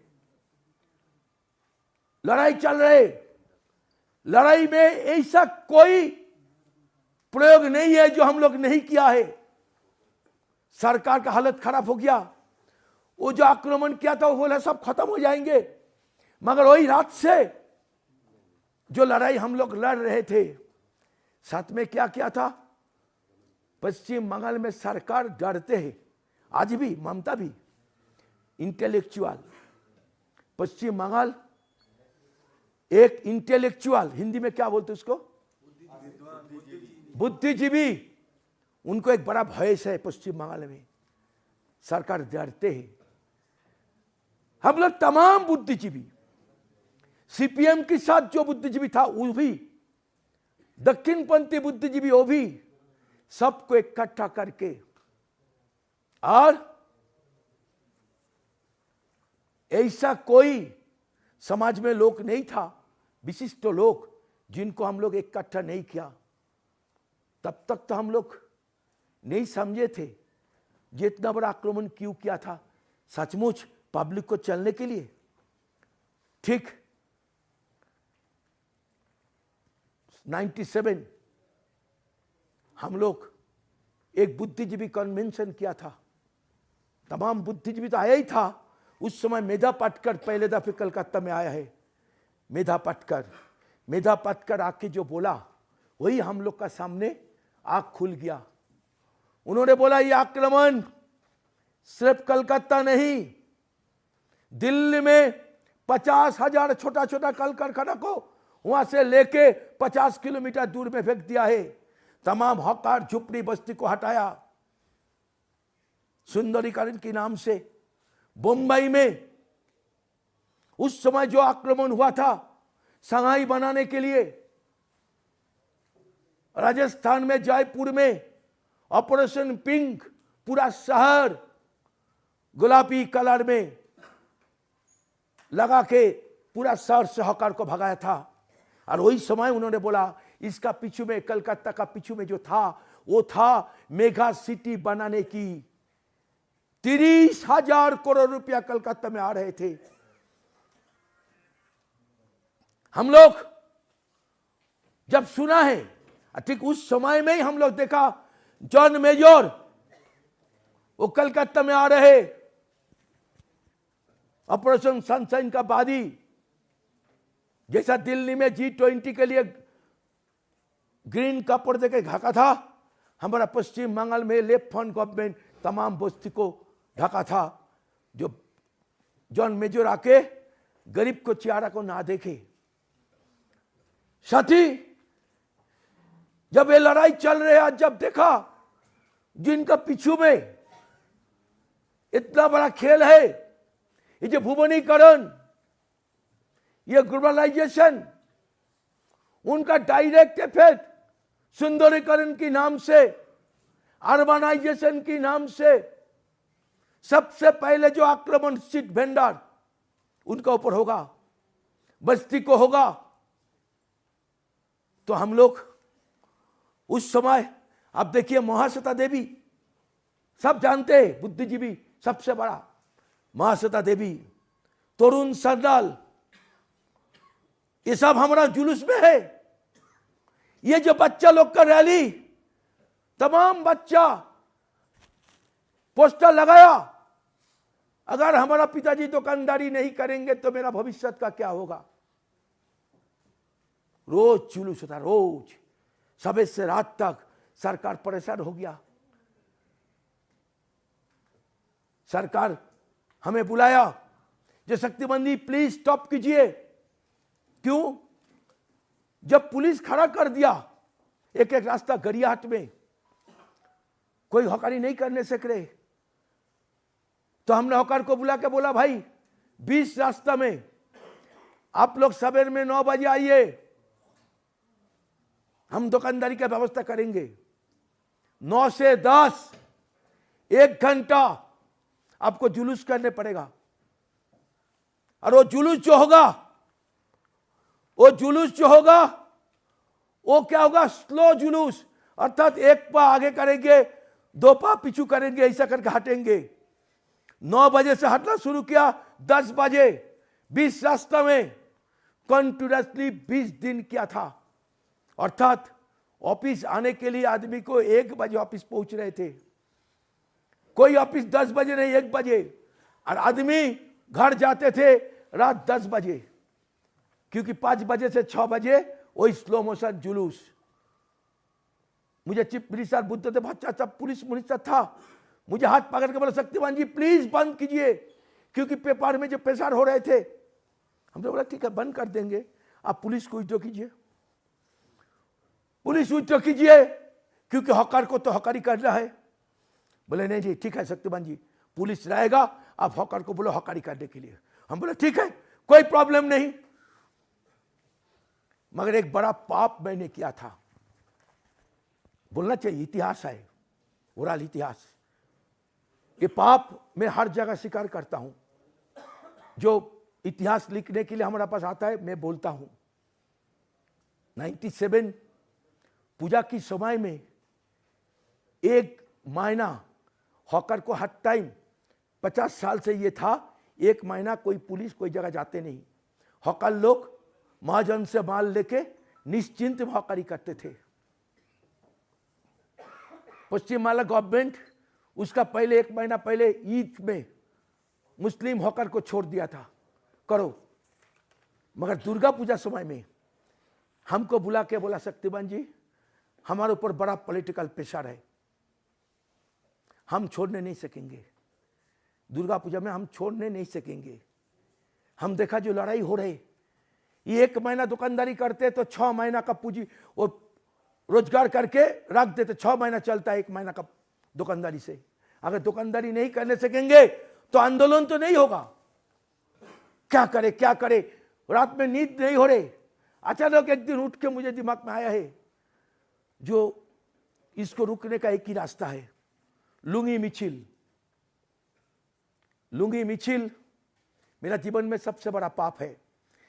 लड़ाई चल रहे, लड़ाई में ऐसा कोई प्रयोग नहीं है जो हम लोग नहीं किया है। सरकार का हालत खराब हो गया, वो जो आक्रमण किया था वो बोला सब खत्म हो जाएंगे, मगर वही रात से जो लड़ाई हम लोग लड़ रहे थे, साथ में क्या किया था, पश्चिम बंगाल में सरकार डरते हैं आज भी, ममता भी इंटेलेक्चुअल, पश्चिम बंगाल एक इंटेलेक्चुअल, हिंदी में क्या बोलते उसको, बुद्धिजीवी, उनको एक बड़ा भय है पश्चिम बंगाल में, सरकार डरते हैं। हम लोग तमाम बुद्धिजीवी, सीपीएम के साथ जो बुद्धिजीवी था वो भी, दक्षिणपंथी बुद्धिजीवी वो भी, सबको इकट्ठा करके और ऐसा कोई समाज में लोग नहीं था, विशिष्ट लोग, जिनको हम लोग इकट्ठा नहीं किया। तब तक तो हम लोग नहीं समझे थे ये इतना बड़ा आक्रमण क्यों किया था, सचमुच पब्लिक को चलने के लिए। ठीक 97 हम लोग एक बुद्धिजीवी कन्वेंशन किया था, तमाम बुद्धिजीवी तो आया ही था उस समय। मेधा पाटकर पहले दफे कलकत्ता में आया है, मेधा पाटकर आके जो बोला वही हम लोग का सामने आंख खुल गया। उन्होंने बोला ये आक्रमण सिर्फ कलकत्ता नहीं, दिल्ली में 50,000 छोटा छोटा कल कारखाना को वहां से लेके 50 किलोमीटर दूर में फेंक दिया है, तमाम हकार झुपड़ी बस्ती को हटाया सुंदरीकरण के नाम से। मुंबई में उस समय जो आक्रमण हुआ था संघाई बनाने के लिए, राजस्थान में जयपुर में ऑपरेशन पिंक, पूरा शहर गुलाबी कलर में लगा के पूरा शहर से हकार को भगाया था। और वही समय उन्होंने बोला इसका पीछे में, कलकत्ता का पीछे में जो था वो था मेगा सिटी बनाने की। 30,000 करोड़ रुपया कलकत्ता में आ रहे थे। हम लोग जब सुना है, ठीक उस समय में ही हम लोग देखा जॉन मेजर वो कलकत्ता में आ रहे, ऑपरेशन सनशाइन का बादी, जैसा दिल्ली में G20 के लिए ग्रीन कपड़े देके ढका था, हमारा पश्चिम बंगाल में लेफ्ट फ्रंट गवर्नमेंट तमाम बस्ती को ढका था। जो जॉन मेजर आके गरीब को चेहरा को ना देखे। साथी जब ये लड़ाई चल रही है, जब देखा जिनका पीछू में इतना बड़ा खेल है, ये जो भुवनीकरण, ये ग्लोबलाइजेशन, उनका डायरेक्ट इफेक्ट सुंदरीकरण के नाम से, अर्बनाइजेशन के नाम से, सबसे पहले जो आक्रमण स्ट्रीट वेंडर उनका ऊपर होगा, बस्ती को होगा। तो हम लोग उस समय, अब देखिए महाश्वेता देवी, सब जानते हैं बुद्धिजीवी सबसे बड़ा महाश्वेता देवी, तरुण सरनाल, ये सब हमारा जुलूस में है। ये जो बच्चा लोग का रैली, तमाम बच्चा पोस्टर लगाया, अगर हमारा पिताजी दुकानदारी नहीं करेंगे तो मेरा भविष्य का क्या होगा। रोज जुलूस होता, रोज सुबह से रात तक। सरकार परेशान हो गया, सरकार हमें बुलाया, जो शक्तिबंदी प्लीज स्टॉप कीजिए। क्यों? जब पुलिस खड़ा कर दिया एक एक रास्ता गरियाहाट में, कोई हकारी नहीं करने सक रहे, तो हमने हकार को बुला के बोला भाई 20 रास्ता में आप लोग सवेर में 9 बजे आइए, हम दुकानदारी का व्यवस्था करेंगे। 9 से 10 1 घंटा आपको जुलूस करने पड़ेगा। और वो जुलूस जो होगा, वो क्या होगा, स्लो जुलूस, अर्थात 1 पा आगे करेंगे 2 पा पीछू करेंगे, ऐसा करके हटेंगे। 9 बजे से हटना शुरू किया, 10 बजे 20 रास्ता में कंटिन्यूअसली 20 दिन किया था। अर्थात ऑफिस आने के लिए आदमी को 1 बजे ऑफिस पहुंच रहे थे, कोई ऑफिस 10 बजे नहीं 1 बजे, और आदमी घर जाते थे रात 10 बजे, क्योंकि 5 बजे से 6 बजे वही स्लो मोशन जुलूस। मुझे चीफ मिनिस्टर बुद्ध थे बहुत अच्छा पुलिस मिनिस्टर था, मुझे हाथ पकड़ के बोला शक्तिमान जी प्लीज बंद कीजिए, क्योंकि पेपर में जो प्रेशर हो रहे थे। हमने बोला ठीक है बंद कर देंगे, आप पुलिस को विड्रॉ कीजिए, पुलिस विड्रॉ कीजिए, क्योंकि हकार को तो हकारी करना है। बोले नहीं जी ठीक है शक्तिमान जी, पुलिस रहेगा, आप हकार को बोलो हकारी करने के लिए। हम बोले ठीक है कोई प्रॉब्लम नहीं। मगर एक बड़ा पाप मैंने किया था, बोलना चाहिए, इतिहास है, ओरल इतिहास। ये पाप मैं हर जगह स्वीकार करता हूं, जो इतिहास लिखने के लिए हमारे पास आता है मैं बोलता हूं। 97 पूजा की समय में 1 महीना हॉकर को हर टाइम 50 साल से ये था, 1 महीना कोई पुलिस कोई जगह जाते नहीं, हॉकर लोग महाजन से माल लेके निश्चिंत हॉकरी करते थे। पश्चिम बंगाल गवर्नमेंट उसका पहले 1 महीना पहले ईद में मुस्लिम हॉकर को छोड़ दिया था, करो। मगर दुर्गा पूजा समय में हमको बुला के बोला शक्तिमान जी हमारे ऊपर बड़ा पॉलिटिकल प्रेशर है, हम छोड़ने नहीं सकेंगे, दुर्गा पूजा में हम छोड़ने नहीं सकेंगे। हम देखा जो लड़ाई हो रही, ये 1 महीना दुकानदारी करते तो 6 महीना का पूंजी और रोजगार करके रख देते, 6 महीना चलता है 1 महीना का दुकानदारी से। अगर दुकानदारी नहीं करने सकेंगे तो आंदोलन तो नहीं होगा। क्या करे क्या करे, रात में नींद नहीं हो रही। अचानक एक दिन उठ के मुझे दिमाग में आया है जो इसको रुकने का एक ही रास्ता है, लुंगी मिছিল। लुंगी मिছিল मेरा जीवन में सबसे बड़ा पाप है।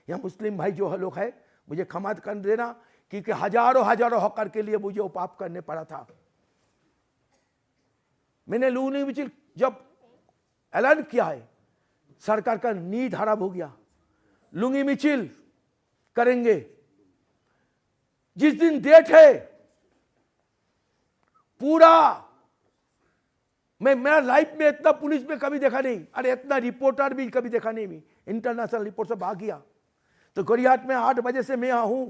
यह मुस्लिम भाई जो लोग है मुझे क्षमा कर देना, क्योंकि हजारों हजारों हॉकर के लिए मुझे वो पाप करने पड़ा था। मैंने लुंगी मिছিল जब ऐलान किया है, सरकार का नींद हराम हो गया। लुंगी मिছিল करेंगे, जिस दिन डेट है पूरा, मैं मेरा लाइफ में इतना पुलिस में कभी देखा नहीं, अरे इतना रिपोर्टर भी कभी देखा नहीं। मैं इंटरनेशनल रिपोर्ट से भाग गया। तो गरियाट में 8 बजे से मैं यहां हूं,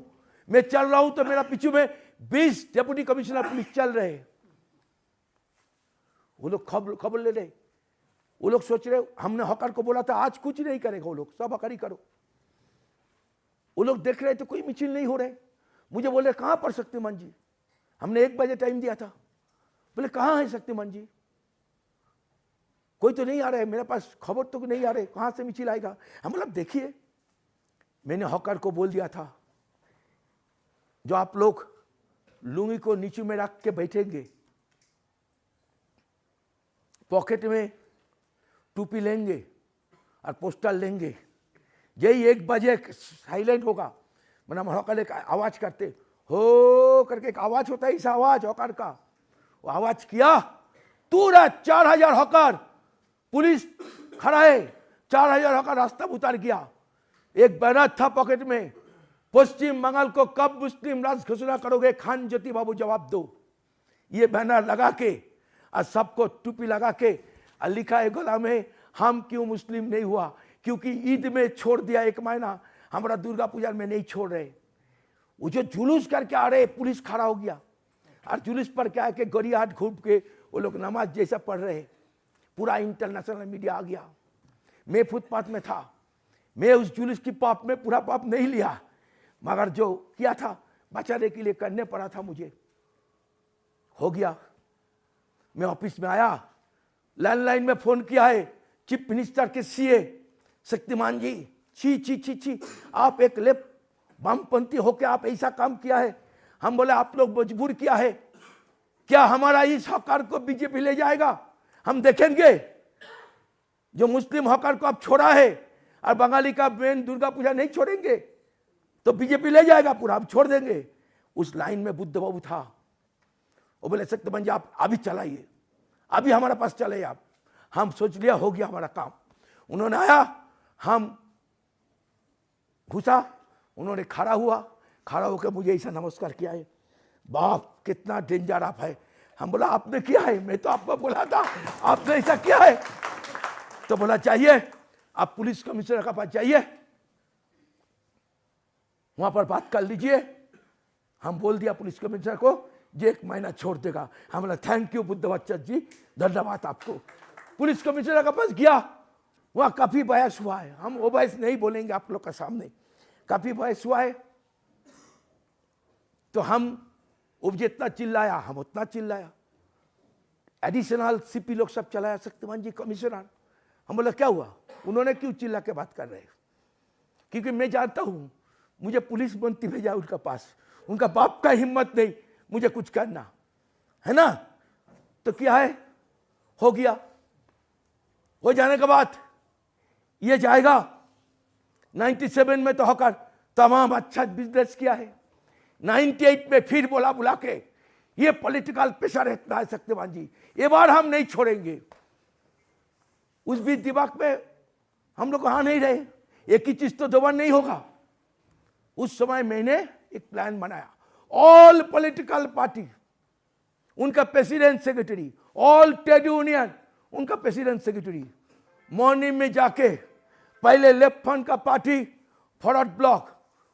मैं चल रहा हूं तो मेरा पीछे में 20 डिप्टी कमिश्नर पुलिस चल रहे हैं। वो लोग खबर ले रहे, वो लोग सोच रहे हमने हॉकर को बोला था आज कुछ नहीं करेगा, वो लोग सब हॉकरी करो। वो लोग देख रहे तो कोई मिছিল नहीं हो रहे। मुझे बोले कहां पर शक्तिमान जी, हमने 1 बजे टाइम दिया था। बोले कहां है शक्तिमान जी, कोई तो नहीं आ रहा है, मेरे पास खबर तो नहीं आ रही, कहां से मिছিল आएगा। हम बोला देखिए मैंने हॉकर को बोल दिया था जो आप लोग लुंगी को नीचे में रख के बैठेंगे, पॉकेट में टोपी लेंगे और पोस्टर लेंगे, यही 1 बजे साइलेंट होगा। मैंने हॉकर एक आवाज करते हो करके एक आवाज होता है, इस आवाज हॉकर का, वो आवाज किया, पूरा 4000 हॉकर पुलिस खड़ा है, 4000 हॉकर रास्ता उतार गया। एक बैनर था पॉकेट में, पश्चिम बंगाल को कब मुस्लिम राष्ट्र घोषणा करोगे, खान ज्योति बाबू जवाब दो। ये बैनर लगा के और सबको टोपी लगा के और लिखा है गला में, हम क्यों मुस्लिम नहीं हुआ, क्योंकि ईद में छोड़ दिया 1 महीना, हमारा दुर्गा पूजा में नहीं छोड़ रहे। वो जो जुलूस करके आ रहे, पुलिस खड़ा हो गया और जुलूस पर क्या है कि गरियाहाट घूम के वो लोग नमाज जैसा पढ़ रहे। पूरा इंटरनेशनल मीडिया आ गया। मैं फुटपाथ में था, मैं उस जुलूस की पाप में पूरा पाप नहीं लिया, मगर जो किया था बचाने के लिए करने पड़ा था मुझे, हो गया। मैं ऑफिस में आया, लैंडलाइन में फोन किया है चीफ मिनिस्टर के सीए, शक्तिमान जी छी छी छी छी, आप एक लेफ्ट वामपंथी होकर आप ऐसा काम किया है। हम बोले आप लोग मजबूर किया है, क्या हमारा इस हॉकर को बीजेपी ले जाएगा, हम देखेंगे। जो मुस्लिम हॉकर को आप छोड़ा है और बंगाली का मेन दुर्गा पूजा नहीं छोड़ेंगे तो बीजेपी ले जाएगा पूरा, हम छोड़ देंगे। उस लाइन में बुद्ध बाबू था, वो बोले शक्तिमान जी आप अभी चलाइए, अभी हमारे पास चले आप। हम सोच लिया हो गया हमारा काम। उन्होंने आया, हम घुसा, उन्होंने खड़ा होकर मुझे ऐसा नमस्कार किया है, बाप कितना डेंजर आप है। हम बोला आपने किया है? मैं तो आपको बोला था, आपने ऐसा किया है? तो बोला चाहिए, आप पुलिस कमिश्नर का पास जाइए, वहां पर बात कर लीजिए। हम बोल दिया पुलिस कमिश्नर को, जो 1 महीना छोड़ देगा। हम बोला थैंक यू बुद्धवत्सल जी, धन्यवाद आपको। पुलिस कमिश्नर के पास गया, वहां काफी बहस हुआ है। हम वो बहस नहीं बोलेंगे आप लोग के सामने, काफी बहस हुआ है। तो हम वो जितना चिल्लाया हम उतना चिल्लाया। एडिशनल सीपी लोग सब चलाया, शक्तिमान जी कमिश्नर। हम बोला क्या हुआ, उन्होंने क्यों चिल्ला के बात कर रहे हैं? क्योंकि मैं जानता हूं मुझे पुलिस मंत्री भेजा उनका पास, उनका बाप का हिम्मत नहीं मुझे कुछ करना है ना। तो क्या है, हो गया। हो जाने के बाद ये जाएगा 97 में तो होकर तमाम अच्छा बिजनेस किया है। 98 में फिर बोला बुला के, ये पॉलिटिकल प्रेशर इतना है शक्तिमान जी, ये बार हम नहीं छोड़ेंगे। उस बीच दिमाग में हम लोग हाँ नहीं रहे, एक ही चीज तो दोबारा नहीं होगा। उस समय मैंने एक प्लान बनाया, ऑल पॉलिटिकल पार्टी उनका president secretary, all trade union उनका प्रेसिडेंट सेक्रेटरी, मॉर्निंग में जाके पहले लेफ्ट फ्रंट का पार्टी फॉरवर्ड ब्लॉक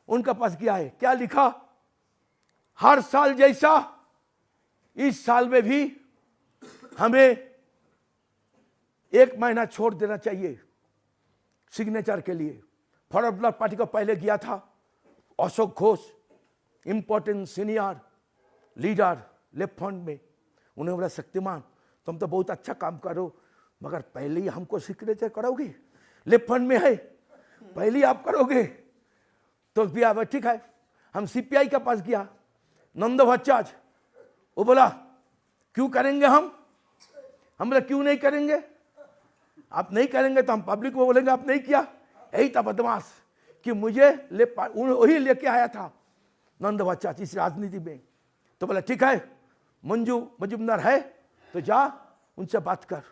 उनका पास गया है। क्या लिखा, हर साल जैसा इस साल में भी हमें 1 महीना छोड़ देना चाहिए सिग्नेचर के लिए। फॉरवर्ड ब्लॉक पार्टी को पहले गया था Ashok Ghosh, important senior leader left front में। उन्हें बोला शक्तिमान तुम तो बहुत अच्छा काम करो, मगर पहले ही हमको सिग्नेचर करोगे, लेफ्ट फ्रंट में है पहले ही आप करोगे। तो भी ठीक है, हम सीपीआई के पास गया, नंद भट्टाचार्य। वो बोला क्यों करेंगे हम बोला क्यों नहीं करेंगे, आप नहीं करेंगे तो हम पब्लिक को बोलेंगे आप नहीं किया। यही था बदमाश कि मुझे वही लेके आया था नंद भट्टाचार्य इस राजनीति में। तो बोला ठीक है, मंजू मजुमदार है तो जा उनसे बात कर।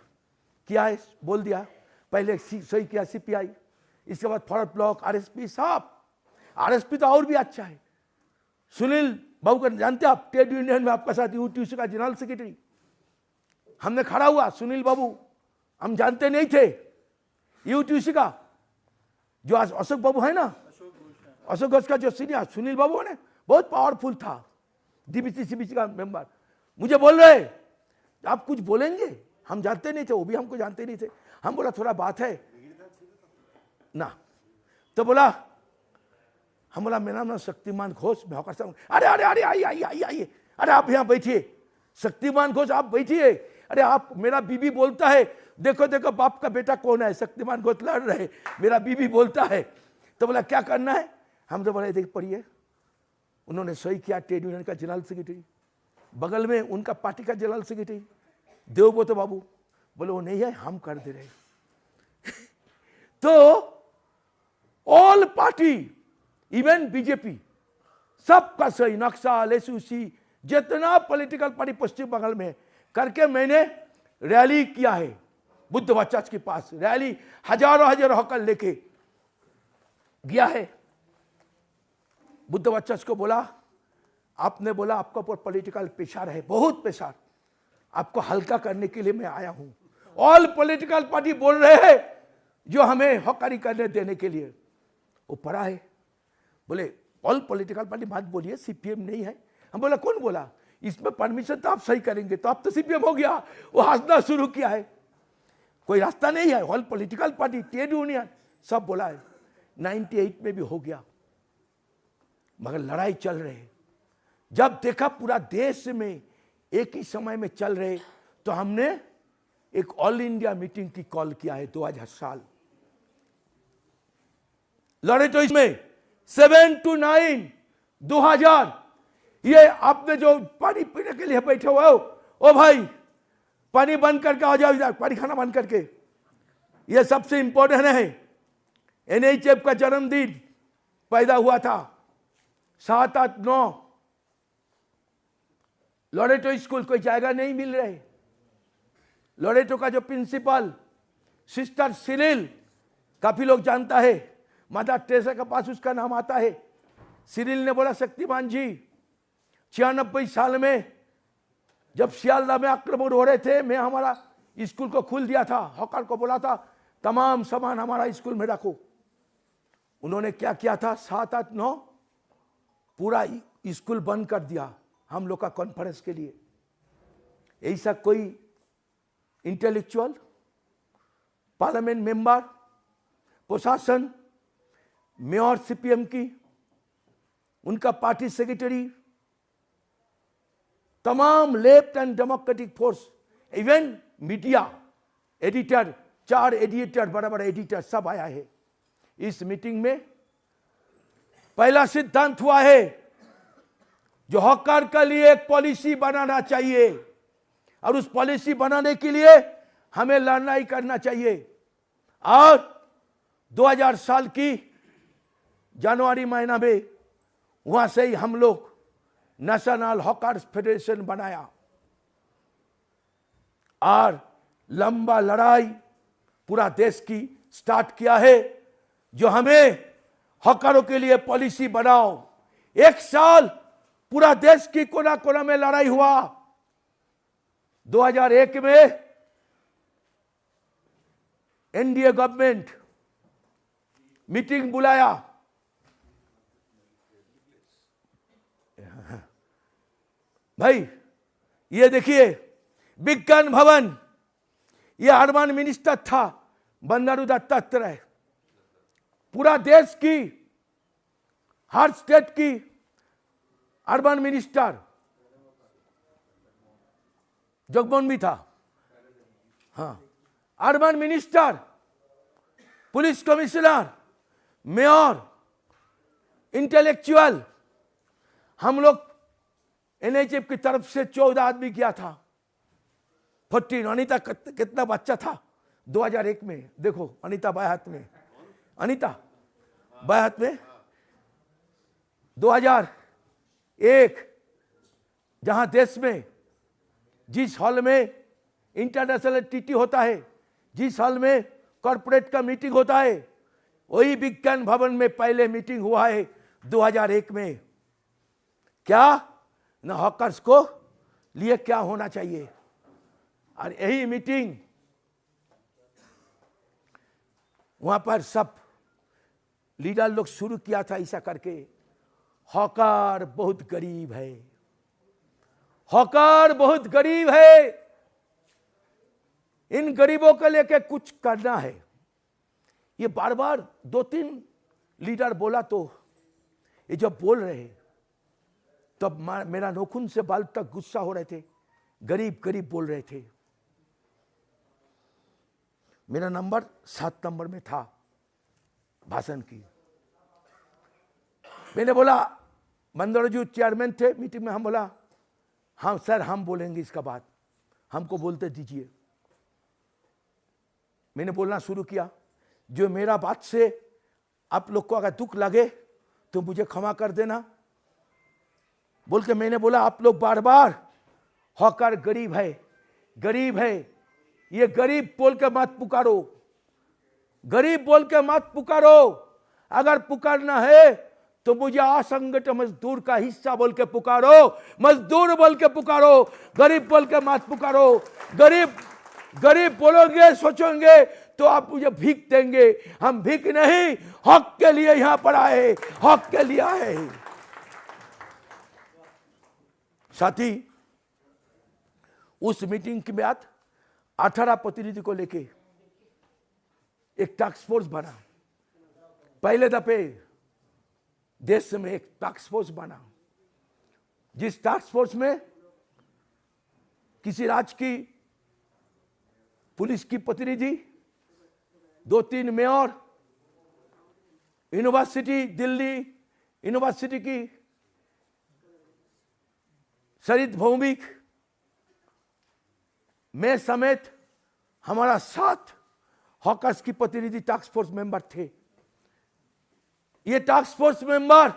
किया है, बोल दिया, पहले सही किया सीपीआई, इसके बाद फॉरवर्ड ब्लॉक, आरएसपी साहब। आरएसपी तो और भी अच्छा है, सुनील बाबू का जानते आप, ट्रेड यूनियन में आपका साथ यूटीसी का जनरल सेक्रेटरी। हमने खड़ा हुआ, सुनील बाबू हम जानते नहीं थे, यूटीसी का जो आज अशोक बाबू है ना, अशोक घोष का जो सीनियर सुनील बाबू ने बहुत पावरफुल था, डीबीसी सीबीसी का मेंबर। मुझे बोल रहे आप कुछ बोलेंगे, हम जानते नहीं थे, वो भी हमको जानते नहीं थे। हम बोला थोड़ा बात है ना, तो बोला हम बोला मेरा नाम शक्तिमान घोष, मैं होकर साहब। अरे अरे अरे आइए आइए आइए आइए, अरे आप यहाँ बैठिए, शक्तिमान घोष आप बैठिए। अरे आप, मेरा बीबी बोलता है देखो देखो बाप का बेटा कौन है, शक्तिमान घोष लड़ रहे, मेरा बीबी बोलता है। तो बोला क्या करना है, हम तो बोले देख पढ़िए। उन्होंने सही किया, ट्रेड यूनियन का जनरल सेक्रेटरी, बगल में उनका पार्टी का जनरल सेक्रेटरी देवब्रत बाबू, बोले वो नहीं है हम कर दे रहे। तो ऑल पार्टी इवन बीजेपी सबका सही नक्शा लेसूसी जितना पॉलिटिकल पार्टी पश्चिम बंगाल में करके मैंने रैली किया है बुद्धवत्सल के पास। रैली हजारों होकर लेके गया है। बुद्धवत्सल को बोला आपने बोला आपका ऊपर पॉलिटिकल प्रेशर है, बहुत प्रेशर, आपको हल्का करने के लिए मैं आया हूं। ऑल पॉलिटिकल पार्टी बोल रहे हैं जो हमें हकारी करने देने के लिए। वो पढ़ा है, बोले ऑल पॉलिटिकल पार्टी बात बोलिए, सीपीएम नहीं है। हम बोला कौन बोला, इसमें परमिशन तो आप सही करेंगे तो आप तो सीपीएम हो गया। वो हंसना शुरू किया है, कोई रास्ता नहीं है, all political party trade union सब बोला है। 98 में भी हो गया, मगर लड़ाई चल रही। जब देखा पूरा देश में एक ही समय में चल रहे, तो हमने एक ऑल इंडिया मीटिंग की कॉल किया है 2000 साल। लड़े तो इसमें 7 to 9 2000, ये आपने जो पानी पीने के लिए बैठे हुए हो, ओ भाई पानी बंद करके आ जाओ इधर, पानी खाना बंद करके। ये सबसे इंपॉर्टेंट है। एनएचएफ का जन्मदिन पैदा हुआ था 7, 8, 9। लोरेटो स्कूल कोई जगह नहीं मिल रहे। लोरेटो का जो प्रिंसिपल सिस्टर सिरिल, काफी लोग जानता है, मदर टेरेसा के पास उसका नाम आता है। सिरिल ने बोला शक्तिमान जी 96 साल में जब सियालदह में आक्रमण हो रहे थे, मैं हमारा स्कूल को खोल दिया था, हॉकर को बोला था तमाम सामान हमारा स्कूल में रखो। उन्होंने क्या किया था, 7, 8, 9 पूरा स्कूल बंद कर दिया हम लोग का कॉन्फ्रेंस के लिए। ऐसा कोई इंटेलेक्चुअल, पार्लियामेंट मेंबर, प्रशासन, मेयर सीपीएम की, उनका पार्टी सेक्रेटरी, तमाम left and democratic force, even media, editor, 4 editor, बड़ा बड़ा एडिटर सब आया है इस मीटिंग में। पहला सिद्धांत हुआ है जो हॉकर के लिए एक पॉलिसी बनाना चाहिए और उस पॉलिसी बनाने के लिए हमें लड़ाई करना चाहिए। और 2000 साल की जनवरी महीना में वहां से ही हम लोग नेशनल हॉकर्स फेडरेशन बनाया और लंबा लड़ाई पूरा देश की स्टार्ट किया है जो हमें हॉकरों के लिए पॉलिसी बनाओ। 1 साल पूरा देश की कोना कोना में लड़ाई हुआ। 2001 में एनडीए गवर्नमेंट मीटिंग बुलाया, भाई ये देखिए विज्ञान भवन, ये अर्बन मिनिस्टर था बंडारू दत्तात्रेय, पूरा देश की हर स्टेट की अर्बन मिनिस्टर, जगमोहन भी था, हाँ, urban minister, police commissioner, mayor, intellectual, हम लोग एनएचएफ की तरफ से 14 आदमी किया था। 14। अनीता कितना बच्चा था 2001 में, देखो अनीता बाएं हाथ में, अनीता बाएं हाथ में। 2001 जहां देश में जिस हॉल में इंटरनेशनल टीटी होता है, जिस हॉल में कॉर्पोरेट का मीटिंग होता है, वही विज्ञान भवन में पहले मीटिंग हुआ है 2001 में। क्या न हॉकर्स को लिए क्या होना चाहिए, और यही मीटिंग वहां पर सब लीडर लोग शुरू किया था ऐसा करके। हॉकर बहुत गरीब है, हॉकर बहुत गरीब है, इन गरीबों को लेके कुछ करना है। ये बार बार 2-3 लीडर बोला, तो ये जब बोल रहे तब मेरा नौखुन से बाल तक गुस्सा हो रहे थे। गरीब गरीब बोल रहे थे। मेरा नंबर 7 नंबर में था भाषण की। मैंने बोला, मंदोरजू चेयरमैन थे मीटिंग में, हम बोला हाँ सर हम बोलेंगे इसका बात, हमको बोलते दीजिए। मैंने बोलना शुरू किया, जो मेरा बात से आप लोग को अगर दुख लगे तो मुझे क्षमा कर देना बोल के मैंने बोला, आप लोग बार बार हॉकर गरीब है, गरीब है, ये गरीब बोल के मत पुकारो, गरीब बोल के मत पुकारो। अगर पुकारना है तो मुझे असंगठित मजदूर का हिस्सा बोल के पुकारो, मजदूर बोल के पुकारो, गरीब बोल के मत पुकारो। गरीब गरीब बोलोगे, सोचोगे तो आप मुझे भीख देंगे। हम भीख नहीं, हक के लिए यहां पर आए, हक के लिए आए। साथी, उस मीटिंग के बाद 18 प्रतिनिधि को लेके एक टास्क फोर्स बना। पहले दफे देश में एक टास्क फोर्स बना, जिस टास्क फोर्स में किसी राज्य की पुलिस की प्रतिनिधि, 2-3 मेयर, यूनिवर्सिटी, दिल्ली यूनिवर्सिटी की शरीद भौमिक, मैं समेत हमारा 7 हॉकर्स की प्रतिनिधि टास्क फोर्स मेंबर थे। ये टास्क फोर्स मेंबर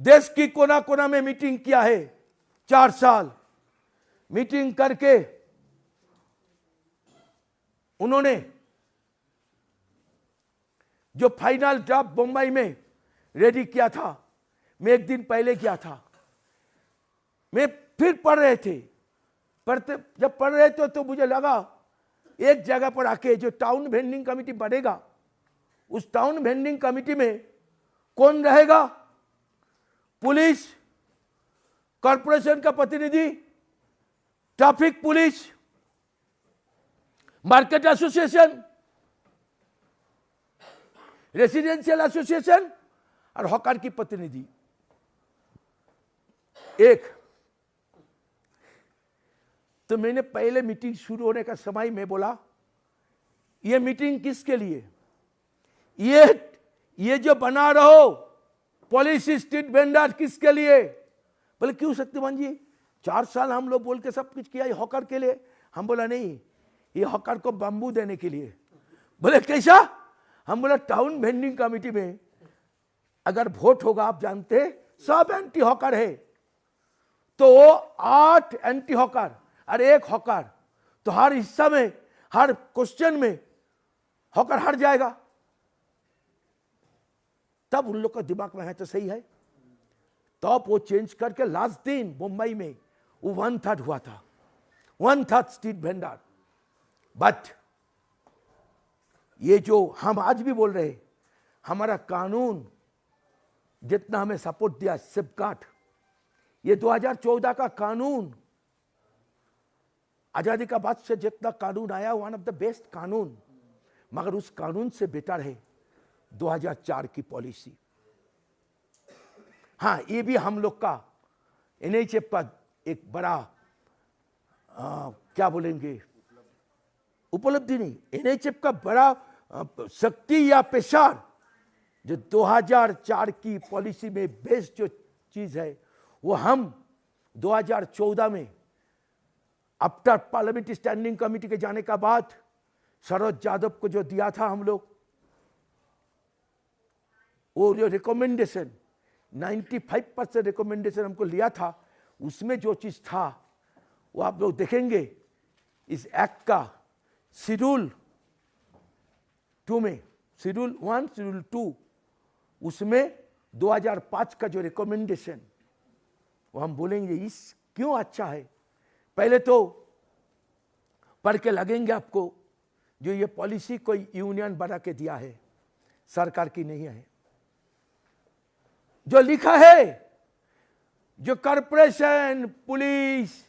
देश की कोना कोना में मीटिंग किया है। 4 साल मीटिंग करके उन्होंने जो फाइनल ड्राफ्ट बम्बई में रेडी किया था, मैं एक दिन पहले गया था, मैं फिर पढ़ रहे थे, जब पढ़ रहे थे तो मुझे लगा एक जगह पर आके जो टाउन वेंडिंग कमेटी बनेगा, उस टाउन वेंडिंग कमेटी में कौन रहेगा? पुलिस, कॉर्पोरेशन का प्रतिनिधि, traffic police, market association, residential association और हॉकर की प्रतिनिधि। एक तो मैंने पहले मीटिंग शुरू होने का समय में बोला, ये मीटिंग किसके लिए? ये जो बना रहो पॉलिसी स्ट्रीट वेंडर किसके लिए? बोले क्यों शक्तिमान जी, 4 साल हम लोग बोल के सब कुछ किया, ये हॉकर के लिए। हम बोला नहीं, ये हॉकर को बम्बू देने के लिए। बोले कैसा? हम बोला टाउन वेंडिंग कमेटी में अगर वोट होगा, आप जानते सब एंटी हॉकर है, तो 8 एंटी हॉकर और 1 हॉकर, तो हर हिस्सा में, हर क्वेश्चन में हॉकर हार जाएगा। तब उन लोग का दिमाग में है तो सही है, तब वो चेंज करके लास्ट दिन मुंबई में वो 1/3 हुआ था, 1/3 स्ट्रीट वेंडर। बट ये जो हम आज भी बोल रहे, हमारा कानून जितना हमें सपोर्ट दिया, सेफगार्ड, ये 2014 का कानून, आजादी का बाद से जितना कानून आया, वन ऑफ द बेस्ट कानून, मगर उस कानून से बेटर है 2004 की पॉलिसी। हाँ, ये भी हम लोग का एनएचएफ का एक बड़ा क्या बोलेंगे, उपलब्धि नहीं, एनएचएफ का बड़ा शक्ति या पेशार, जो 2004 की पॉलिसी में बेस्ट जो चीज है, वो हम 2014 में आफ्टर पार्लियामेंट्री स्टैंडिंग कमेटी के जाने का बाद शरद यादव को जो दिया था हम लोग, वो जो रिकमेंडेशन 95% रिकमेंडेशन हमको लिया था, उसमें जो चीज था वो आप लोग देखेंगे इस एक्ट का शेड्यूल 2 में, शेड्यूल 1, शेड्यूल 2, उसमें 2005 का जो रिकमेंडेशन, वो हम बोलेंगे इस क्यों अच्छा है। पहले तो पढ़ के लगेंगे आपको, जो ये पॉलिसी कोई यूनियन बना के दिया है, सरकार की नहीं है। जो लिखा है, जो कॉर्पोरेशन, पुलिस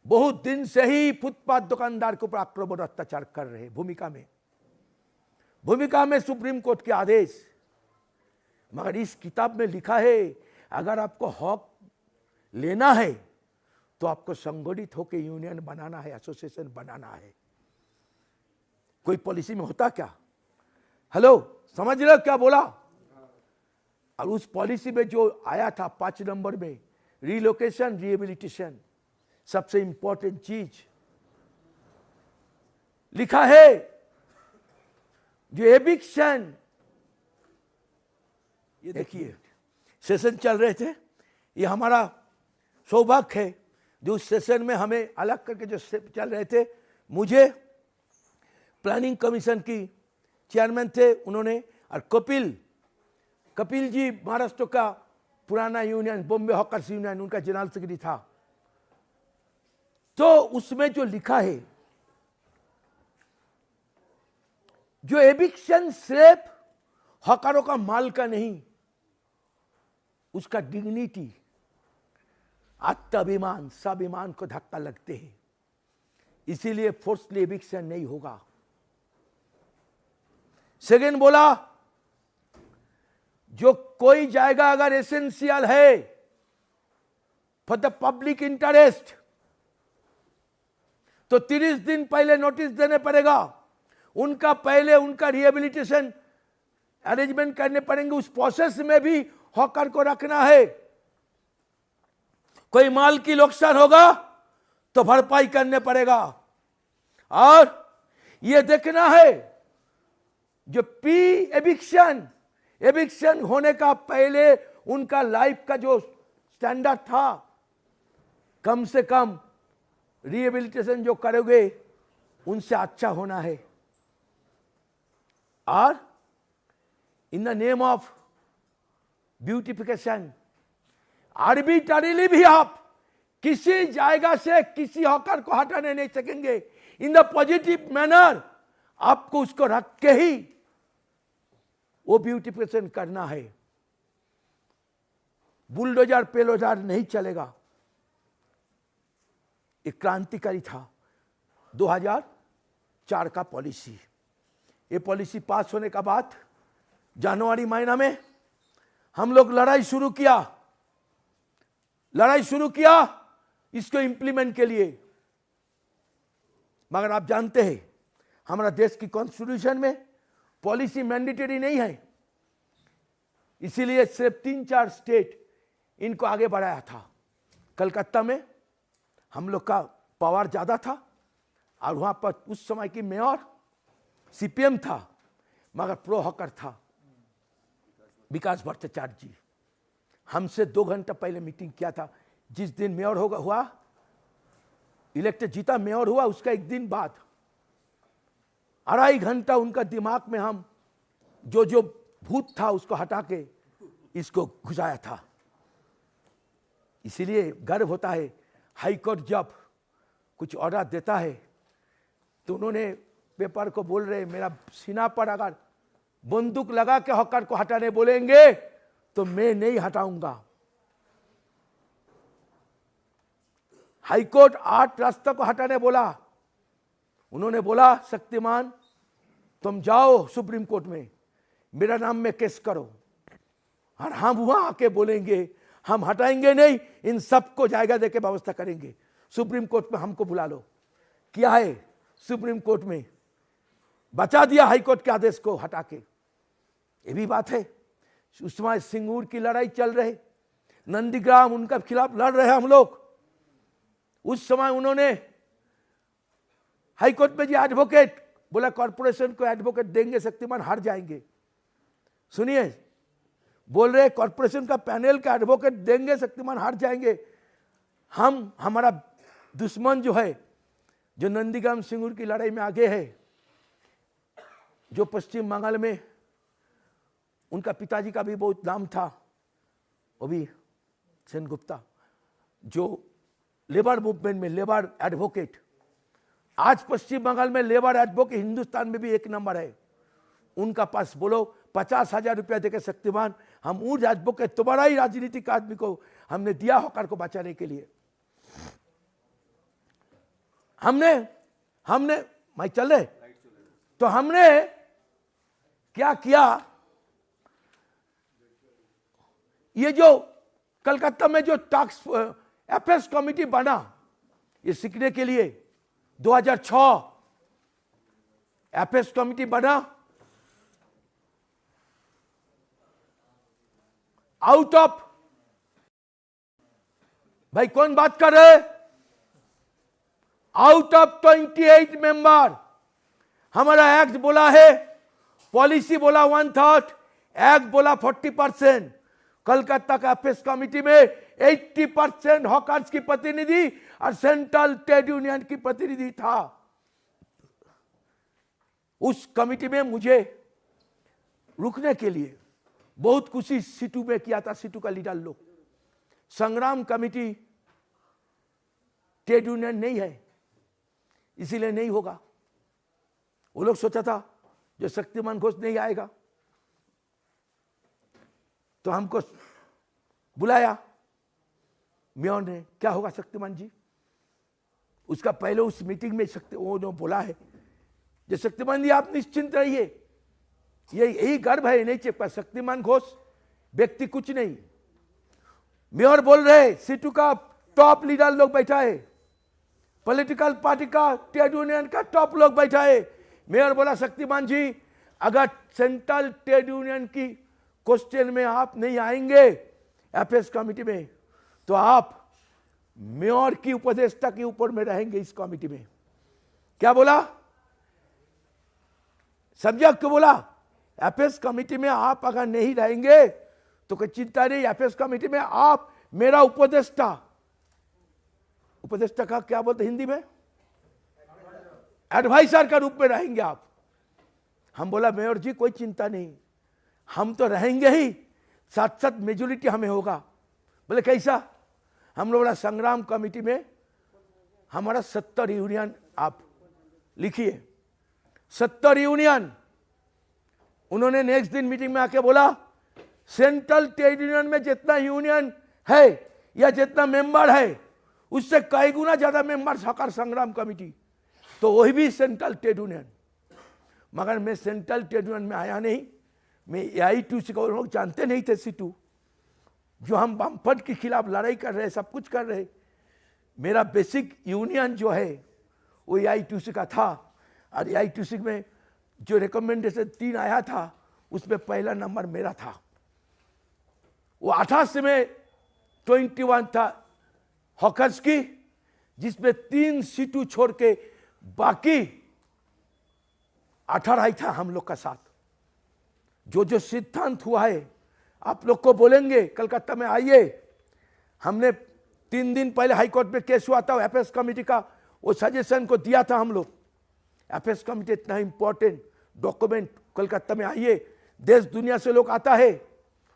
बहुत दिन से ही फुटपाथ दुकानदार के ऊपर आक्रामक अत्याचार कर रहे हैं, भूमिका में सुप्रीम कोर्ट के आदेश। मगर इस किताब में लिखा है, अगर आपको हक लेना है तो आपको संगठित होकर यूनियन बनाना है, एसोसिएशन बनाना है। कोई पॉलिसी में होता क्या? हेलो, समझ रहे हो क्या बोला? और उस पॉलिसी में जो आया था 5 नंबर में, रिलोकेशन, रिहेबिलिटेशन, सबसे इंपॉर्टेंट चीज लिखा है, जो एविक्शन, ये देखिए सेशन चल रहे थे, ये हमारा सौभाग्य है जो उस सेशन में हमें अलग करके जो चल रहे थे, मुझे प्लानिंग कमीशन की चेयरमैन थे उन्होंने, और कपिल जी महाराष्ट्र का पुराना यूनियन, बॉम्बे हॉकर्स यूनियन, उनका जनरल सेक्रेटरी था। तो उसमें जो लिखा है, जो एविक्शन सिर्फ हॉकरों का माल का नहीं, उसका डिग्निटी, आत्माभिमान, स्वाभिमान को धक्का लगते हैं, इसीलिए फोर्सली एविक्शन नहीं होगा। सेकेंड बोला, जो कोई जाएगा अगर एसेंशियल है फॉर द पब्लिक इंटरेस्ट, तो 30 दिन पहले नोटिस देने पड़ेगा, उनका पहले उनका रिहेबिलिटेशन अरेंजमेंट करने पड़ेंगे, उस प्रोसेस में भी हॉकर को रखना है। कोई माल की नुकसान होगा तो भरपाई करने पड़ेगा, और यह देखना है जो एविक्शन होने का पहले उनका लाइफ का जो स्टैंडर्ड था, कम से कम रिहेबिलिटेशन जो करोगे उनसे अच्छा होना है। और in the name of beautification. Arbitrarily भी आप किसी जायगा से किसी हॉकर को हटाने नहीं सकेंगे। इन द पॉजिटिव मैनर आपको उसको रख के ही वो ब्यूटिफिकेशन करना है। बुलडोजर पेलोजर नहीं चलेगा। एक क्रांतिकारी था 2004 का पॉलिसी। ये पॉलिसी पास होने का बाद जनवरी महीना में हम लोग लड़ाई शुरू किया इसको इंप्लीमेंट के लिए। मगर आप जानते हैं हमारा देश की कॉन्स्टिट्यूशन में पॉलिसी मैंडेटरी नहीं है, इसीलिए सिर्फ 3-4 स्टेट इनको आगे बढ़ाया था। कलकत्ता में हम लोग का पावर ज्यादा था और वहां पर उस समय की मेयर सीपीएम था, मगर प्रो हॉकर था विकास भट्टाचार्य जी। हमसे 2 घंटा पहले मीटिंग किया था। जिस दिन मेयर हुआ इलेक्टेड जीता, मेयर हुआ उसका एक दिन बाद 2.5 घंटा उनका दिमाग में हम जो भूत था उसको हटा के इसको घुसाया था। इसीलिए गर्व होता है हाईकोर्ट जब कुछ ऑर्डर देता है तो उन्होंने पेपर को बोल रहे मेरा सीना पर अगर बंदूक लगा के हॉकर को हटाने बोलेंगे तो मैं नहीं हटाऊंगा। हाईकोर्ट 8 रास्तों को हटाने बोला, उन्होंने बोला शक्तिमान तुम जाओ सुप्रीम कोर्ट में मेरा नाम में केस करो, और हम वहां आके बोलेंगे हम हटाएंगे नहीं, इन सबको जायगा देके व्यवस्था करेंगे। सुप्रीम कोर्ट में हमको बुला लो। किया है सुप्रीम कोर्ट में, बचा दिया हाईकोर्ट के आदेश को हटा के। ये भी बात है। उस समय सिंगूर की लड़ाई चल रही, नंदीग्राम उनका खिलाफ लड़ रहे हम लोग। उस समय उन्होंने हाईकोर्ट में जी एडवोकेट बोला कॉर्पोरेशन को एडवोकेट देंगे शक्तिमान हार जाएंगे। सुनिए, बोल रहे कॉर्पोरेशन का पैनल का एडवोकेट देंगे शक्तिमान हार जाएंगे। हम हमारा दुश्मन जो है, जो नंदीग्राम सिंगूर की लड़ाई में आगे है, जो पश्चिम बंगाल में उनका पिताजी का भी बहुत नाम था, वो भी सेनगुप्ता, जो लेबर मूवमेंट में लेबर एडवोकेट, आज पश्चिम बंगाल में लेबर एडवोकेट हिंदुस्तान में भी 1 नंबर है। उनका पास बोलो 50,000 रुपया देकर शक्तिमान हम उन एडवोकेट तुम्हारा ही राजनीतिक आदमी को हमने दिया हॉकर को बचाने के लिए। हमने मैं चल रहे तो हमने क्या किया, ये जो कलकत्ता में जो टास्क एफएस कमिटी बना ये सीखने के लिए 2006 एफएस कमिटी बना। आउट ऑफ, भाई कौन बात कर रहे, आउट ऑफ 28 मेंबर हमारा एक्ट बोला है, पॉलिसी बोला 1/3, एक्ट बोला 40%। कलकत्ता का एफएस कमिटी में 80% हॉकर्स की प्रतिनिधि और सेंट्रल ट्रेड यूनियन की प्रतिनिधि था। उस कमिटी में मुझे रुकने के लिए बहुत खुशी सीटू में किया था। सीटू का लीडर लोग, संग्राम कमिटी ट्रेड यूनियन नहीं है इसीलिए नहीं होगा। वो लोग सोचा था जो शक्तिमान घोष नहीं आएगा, तो हमको बुलाया मेयर ने। क्या होगा शक्तिमान जी, उसका पहले उस मीटिंग में वो जो बोला है जो शक्तिमान जी आप निश्चिंत रहिए, यही गर्व है, नहीं चिपका शक्तिमान घोष व्यक्ति कुछ नहीं। मेयर बोल रहे सीटू का टॉप लीडर लोग बैठा है, पॉलिटिकल पार्टी का ट्रेड यूनियन का टॉप लोग बैठा है। मेयर बोला शक्तिमान जी अगर सेंट्रल ट्रेड यूनियन की क्वेश्चन में आप नहीं आएंगे एफएस कमिटी में तो आप मेयर की उपदेष्टा के ऊपर में रहेंगे इस कमिटी में। क्या बोला, सब्जेक्ट को बोला एफएस कमिटी में आप अगर नहीं रहेंगे तो कोई चिंता नहीं, एफएस कमिटी में आप मेरा उपदेष्टा, उपदेष्टा का क्या बोलते हिंदी में, एडवाइजर का रूप में रहेंगे आप। हम बोला मेयर जी कोई चिंता नहीं, हम तो रहेंगे ही, 7 मेजोरिटी हमें होगा। बोले कैसा? हम लोग बोला संग्राम कमेटी में हमारा 70 यूनियन, आप लिखिए 70 यूनियन। उन्होंने नेक्स्ट दिन मीटिंग में आके बोला सेंट्रल ट्रेड यूनियन में जितना यूनियन है या जितना मेंबर है उससे कई गुना ज्यादा मेंबर सहकार संग्राम कमेटी, तो वही भी सेंट्रल ट्रेड यूनियन। मगर मैं सेंट्रल ट्रेड यूनियन में आया नहीं, मैं AITUC को लोग जानते नहीं थे। C2 जो हम वामफ्रंट के खिलाफ लड़ाई कर रहे, सब कुछ कर रहे, मेरा बेसिक यूनियन जो है वो AITUC का था। और AITUC में जो रिकमेंडेशन 3 आया था उसमें पहला नंबर मेरा था। वो 88 में 21 था हॉकर्स की, जिसमें 3 C2 छोड़ के बाकी 18 ही था हम लोग का साथ। जो सिद्धांत हुआ है आप लोग को बोलेंगे, कलकत्ता में आइए, हमने 3 दिन पहले हाई कोर्ट में केस हुआ था एपेक्स कमेटी का, वो सजेशन को दिया था हम लोग। एपेक्स कमेटी इतना इंपॉर्टेंट डॉक्यूमेंट, कलकत्ता में आइए, देश दुनिया से लोग आता है।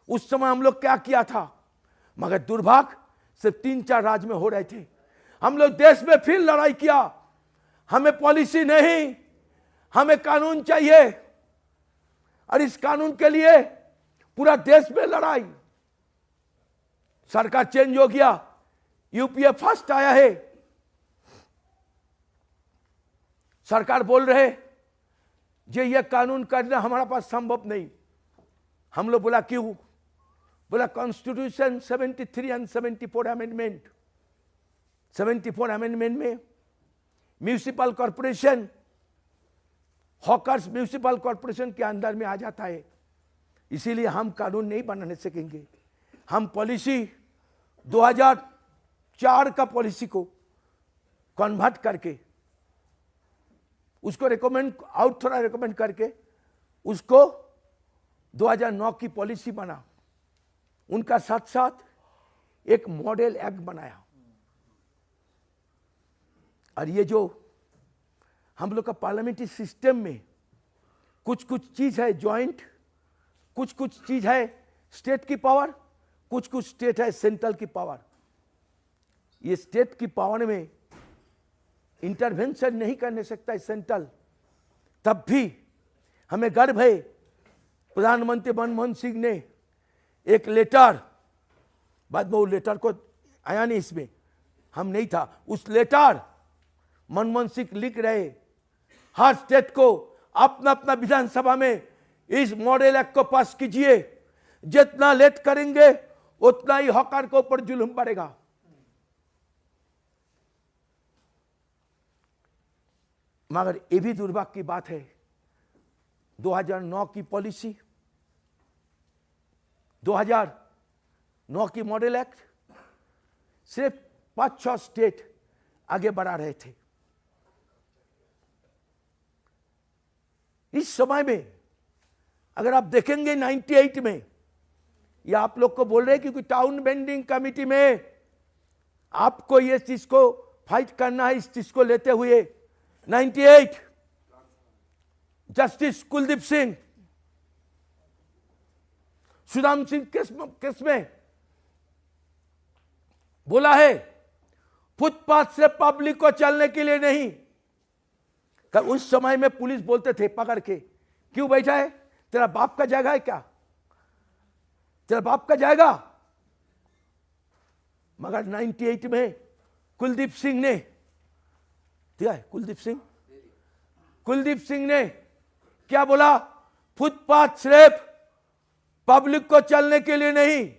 उस समय हम लोग क्या किया था, मगर दुर्भाग्य सिर्फ 3-4 राज्य में हो रहे थे। हम लोग देश में फिर लड़ाई किया, हमें पॉलिसी नहीं, हमें कानून चाहिए, और इस कानून के लिए पूरा देश में लड़ाई। सरकार चेंज हो गया, यूपीए फर्स्ट आया है, सरकार बोल रहे ये कानून करना हमारे पास संभव नहीं। हम लोग बोला क्यों? बोला कॉन्स्टिट्यूशन 73 एंड 74 अमेंडमेंट, 74 अमेंडमेंट में municipal corporation, hawkers municipal corporation के अंदर में आ जाता है, इसीलिए हम कानून नहीं बनाने सकेंगे। हम पॉलिसी 2004 का पॉलिसी को कन्वर्ट करके उसको रिकमेंड आउट थोड़ा रिकमेंड करके उसको 2009 की पॉलिसी बना। उनका साथ साथ एक मॉडल एक्ट बनाया। और ये जो हम लोग का पार्लियामेंट्री सिस्टम में कुछ कुछ चीज है जॉइंट, कुछ कुछ चीज है स्टेट की पावर, कुछ कुछ स्टेट है सेंट्रल की पावर। ये स्टेट की पावर में इंटरवेंशन नहीं करने सकता है सेंट्रल। तब भी हमें गर्व है, प्रधानमंत्री मनमोहन सिंह ने एक लेटर, बाद में वो लेटर को आया नहीं, इसमें हम नहीं था, उस लेटर मनमोहन सिंह लिख रहे हर स्टेट को अपना अपना विधानसभा में इस मॉडल एक्ट को पास कीजिए, जितना लेट करेंगे उतना ही हॉकर के ऊपर जुल्म बढ़ेगा। मगर ये भी दुर्भाग्य की बात है, 2009 की पॉलिसी, 2009 की मॉडल एक्ट सिर्फ 5-6 स्टेट आगे बढ़ा रहे थे। इस समय में अगर आप देखेंगे 98 में, ये आप लोग को बोल रहे हैं क्योंकि टाउन बेंडिंग कमेटी में आपको ये चीज को फाइट करना है, इस चीज को लेते हुए 98 जस्टिस कुलदीप सिंह, सुदाम सिंह केस में बोला है फुटपाथ से पब्लिक को चलने के लिए नहीं। उस समय में पुलिस बोलते थे पकड़ के, क्यों बैठा है, तेरा बाप का जाएगा है क्या, तेरा बाप का जाएगा। मगर 98 में कुलदीप सिंह ने दिया है, कुलदीप सिंह ने क्या बोला, फुटपाथ सिर्फ पब्लिक को चलने के लिए नहीं,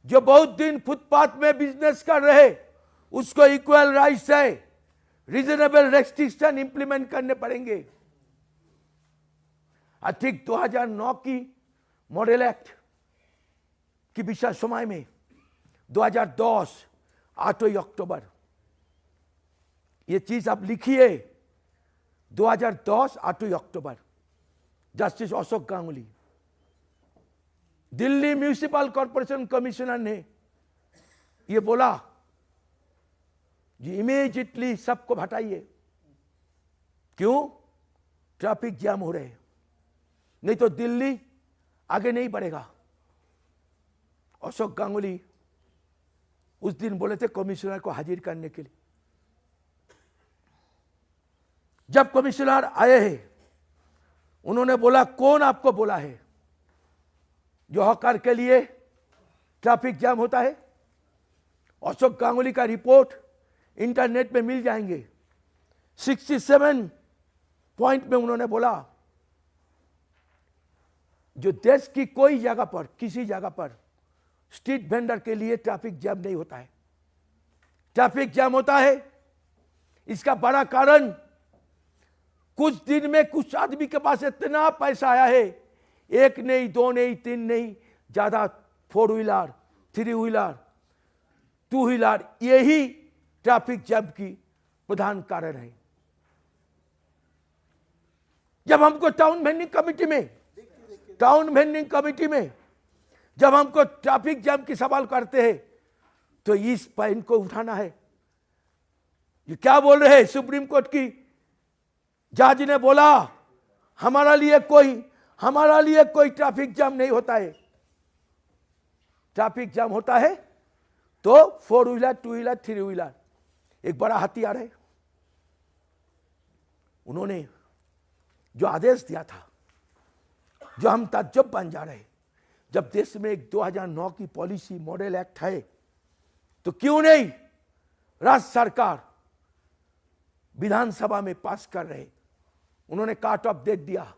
जो बहुत दिन फुटपाथ में बिजनेस कर रहे उसको इक्वल राइट्स है, रीजनेबल रेस्ट्रिक्शन इंप्लीमेंट करने पड़ेंगे। ठीक 2009 की मॉडल एक्ट की विषय समय में 2010 8 अक्टूबर, ये चीज आप लिखिए, 2010 8 October, justice Ashok Ganguly, Delhi municipal corporation commissioner ने ये बोला जी इमीडिएटली सबको हटाइए, क्यों, ट्रैफिक जाम हो रहे हैं, नहीं तो दिल्ली आगे नहीं बढ़ेगा। अशोक गांगुली उस दिन बोले थे कमिश्नर को हाजिर करने के लिए। जब कमिश्नर आए हैं, उन्होंने बोला कौन आपको बोला है जो हकार के लिए ट्रैफिक जाम होता है? अशोक गांगुली का रिपोर्ट इंटरनेट में मिल जाएंगे। 67 पॉइंट में उन्होंने बोला जो देश की कोई जगह पर, किसी जगह पर स्ट्रीट वेंडर के लिए ट्रैफिक जाम नहीं होता है। ट्रैफिक जाम होता है, इसका बड़ा कारण कुछ दिन में कुछ आदमी के पास इतना पैसा आया है, एक नहीं, दो नहीं, तीन नहीं, ज्यादा 4 व्हीलर, 3 व्हीलर, 2 व्हीलर, यही ट्रैफिक जाम की प्रधान कारण है। जब हमको टाउन वेंडिंग कमेटी में जब हमको ट्रैफिक जाम की सवाल करते हैं तो इस पॉइंट को उठाना है। ये क्या बोल रहे हैं? सुप्रीम कोर्ट की जज ने बोला हमारा लिए कोई ट्रैफिक जाम नहीं होता है। ट्रैफिक जाम होता है तो 4 व्हीलर, 2 व्हीलर, 3 व्हीलर एक बड़ा हथियार है। उन्होंने जो आदेश दिया था, जो हम ताज्जुब बन जा रहे, जब देश में एक 2009 की पॉलिसी मॉडल एक्ट है तो क्यों नहीं राज्य सरकार विधानसभा में पास कर रहे? उन्होंने कट ऑफ डेट दिया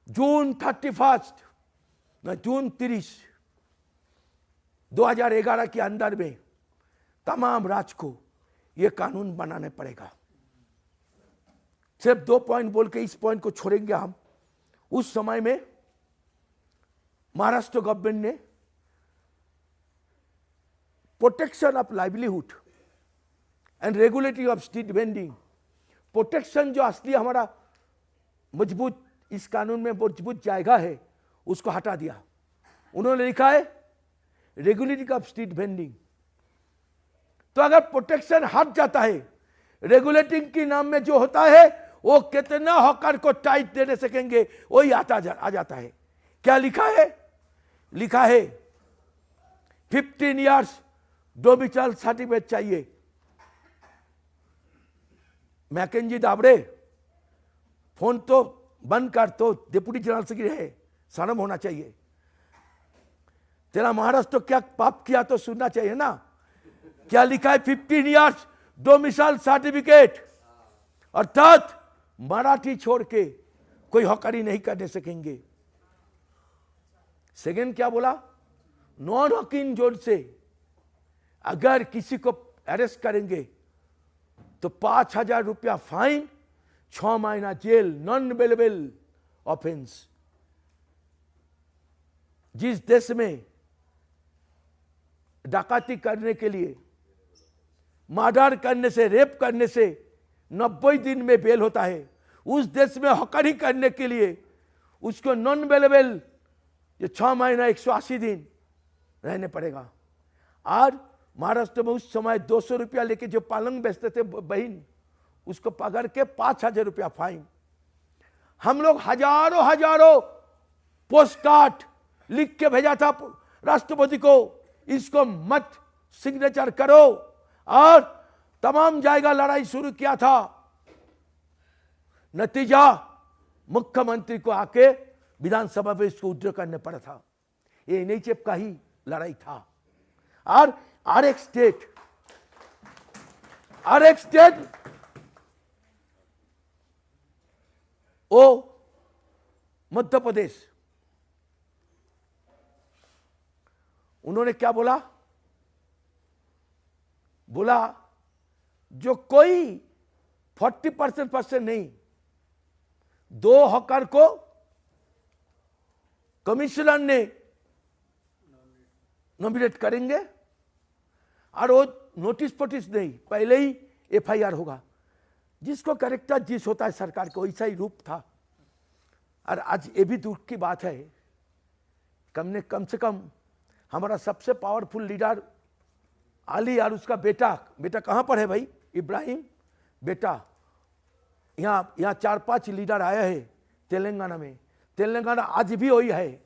जून 30 2011 के अंदर में तमाम राज्य को यह कानून बनाने पड़ेगा। सिर्फ 2 पॉइंट बोल के इस पॉइंट को छोड़ेंगे हम। उस समय में महाराष्ट्र गवर्नमेंट ने protection of livelihood and regulatory of street vending, protection जो असली हमारा मजबूत इस कानून में मजबूत जाएगा है, उसको हटा दिया। उन्होंने लिखा है रेगुलेटरी ऑफ स्ट्रीट वेंडिंग। तो अगर प्रोटेक्शन हट जाता है, रेगुलेटिंग के नाम में जो होता है वो कितना हॉकर को टाइट देने सकेंगे वही आ जाता है। क्या लिखा है? लिखा है 15 इयर्स डोमिसाइल सर्टिफिकेट चाहिए। मैकेंजी दाबड़े, फोन तो बंद कर, तो डिप्टी जनरल सेक्रेटरी है, शर्म होना चाहिए। तेरा महाराष्ट्र क्या पाप किया तो सुनना चाहिए ना। क्या लिखा है? 15 इयर्स डोमिसाइल सर्टिफिकेट, अर्थात मराठी छोड़ के कोई हॉकरी नहीं करने सकेंगे। सेकेंड क्या बोला? नॉन हॉकिंग जोन से अगर किसी को अरेस्ट करेंगे तो 5,000 रुपया फाइन, 6 महीना जेल, नॉन बेलेबल ऑफेंस। जिस देश में डकैती करने के लिए, मर्डर करने से, रेप करने से 90 दिन में बेल होता है, उस देश में हॉकरी करने के लिए उसको नॉन बेलेबल 6 महीना 180 दिन रहने पड़ेगा। और महाराष्ट्र में उस समय 200 रुपया लेके जो पलंग बेचते थे बहन, उसको पकड़ के 5,000 रुपया फाइन। हम लोग हजारों पोस्ट कार्ड लिख के भेजा था राष्ट्रपति को, इसको मत सिग्नेचर करो, और तमाम जायगा लड़ाई शुरू किया था। नतीजा मुख्यमंत्री को आके विधानसभा में इसको विड्रॉ करने पड़ा था। ये NHF का ही लड़ाई था। और हर एक स्टेट ओ मध्य प्रदेश, उन्होंने क्या बोला? बोला जो कोई 40% नहीं, 2 हॉकर को कमिश्नर ने नॉमिनेट करेंगे, और वो नोटिस नहीं, पहले ही FIR होगा। जिसको कैरेक्टर जिस होता है सरकार को, वैसा ही रूप था। और आज ये भी दुख की बात है, कम से कम हमारा सबसे पावरफुल लीडर अली और उसका बेटा कहां पर है भाई? इब्राहिम बेटा। यहाँ 4-5 लीडर आया है तेलंगाना में। तेलंगाना आज भी वही है।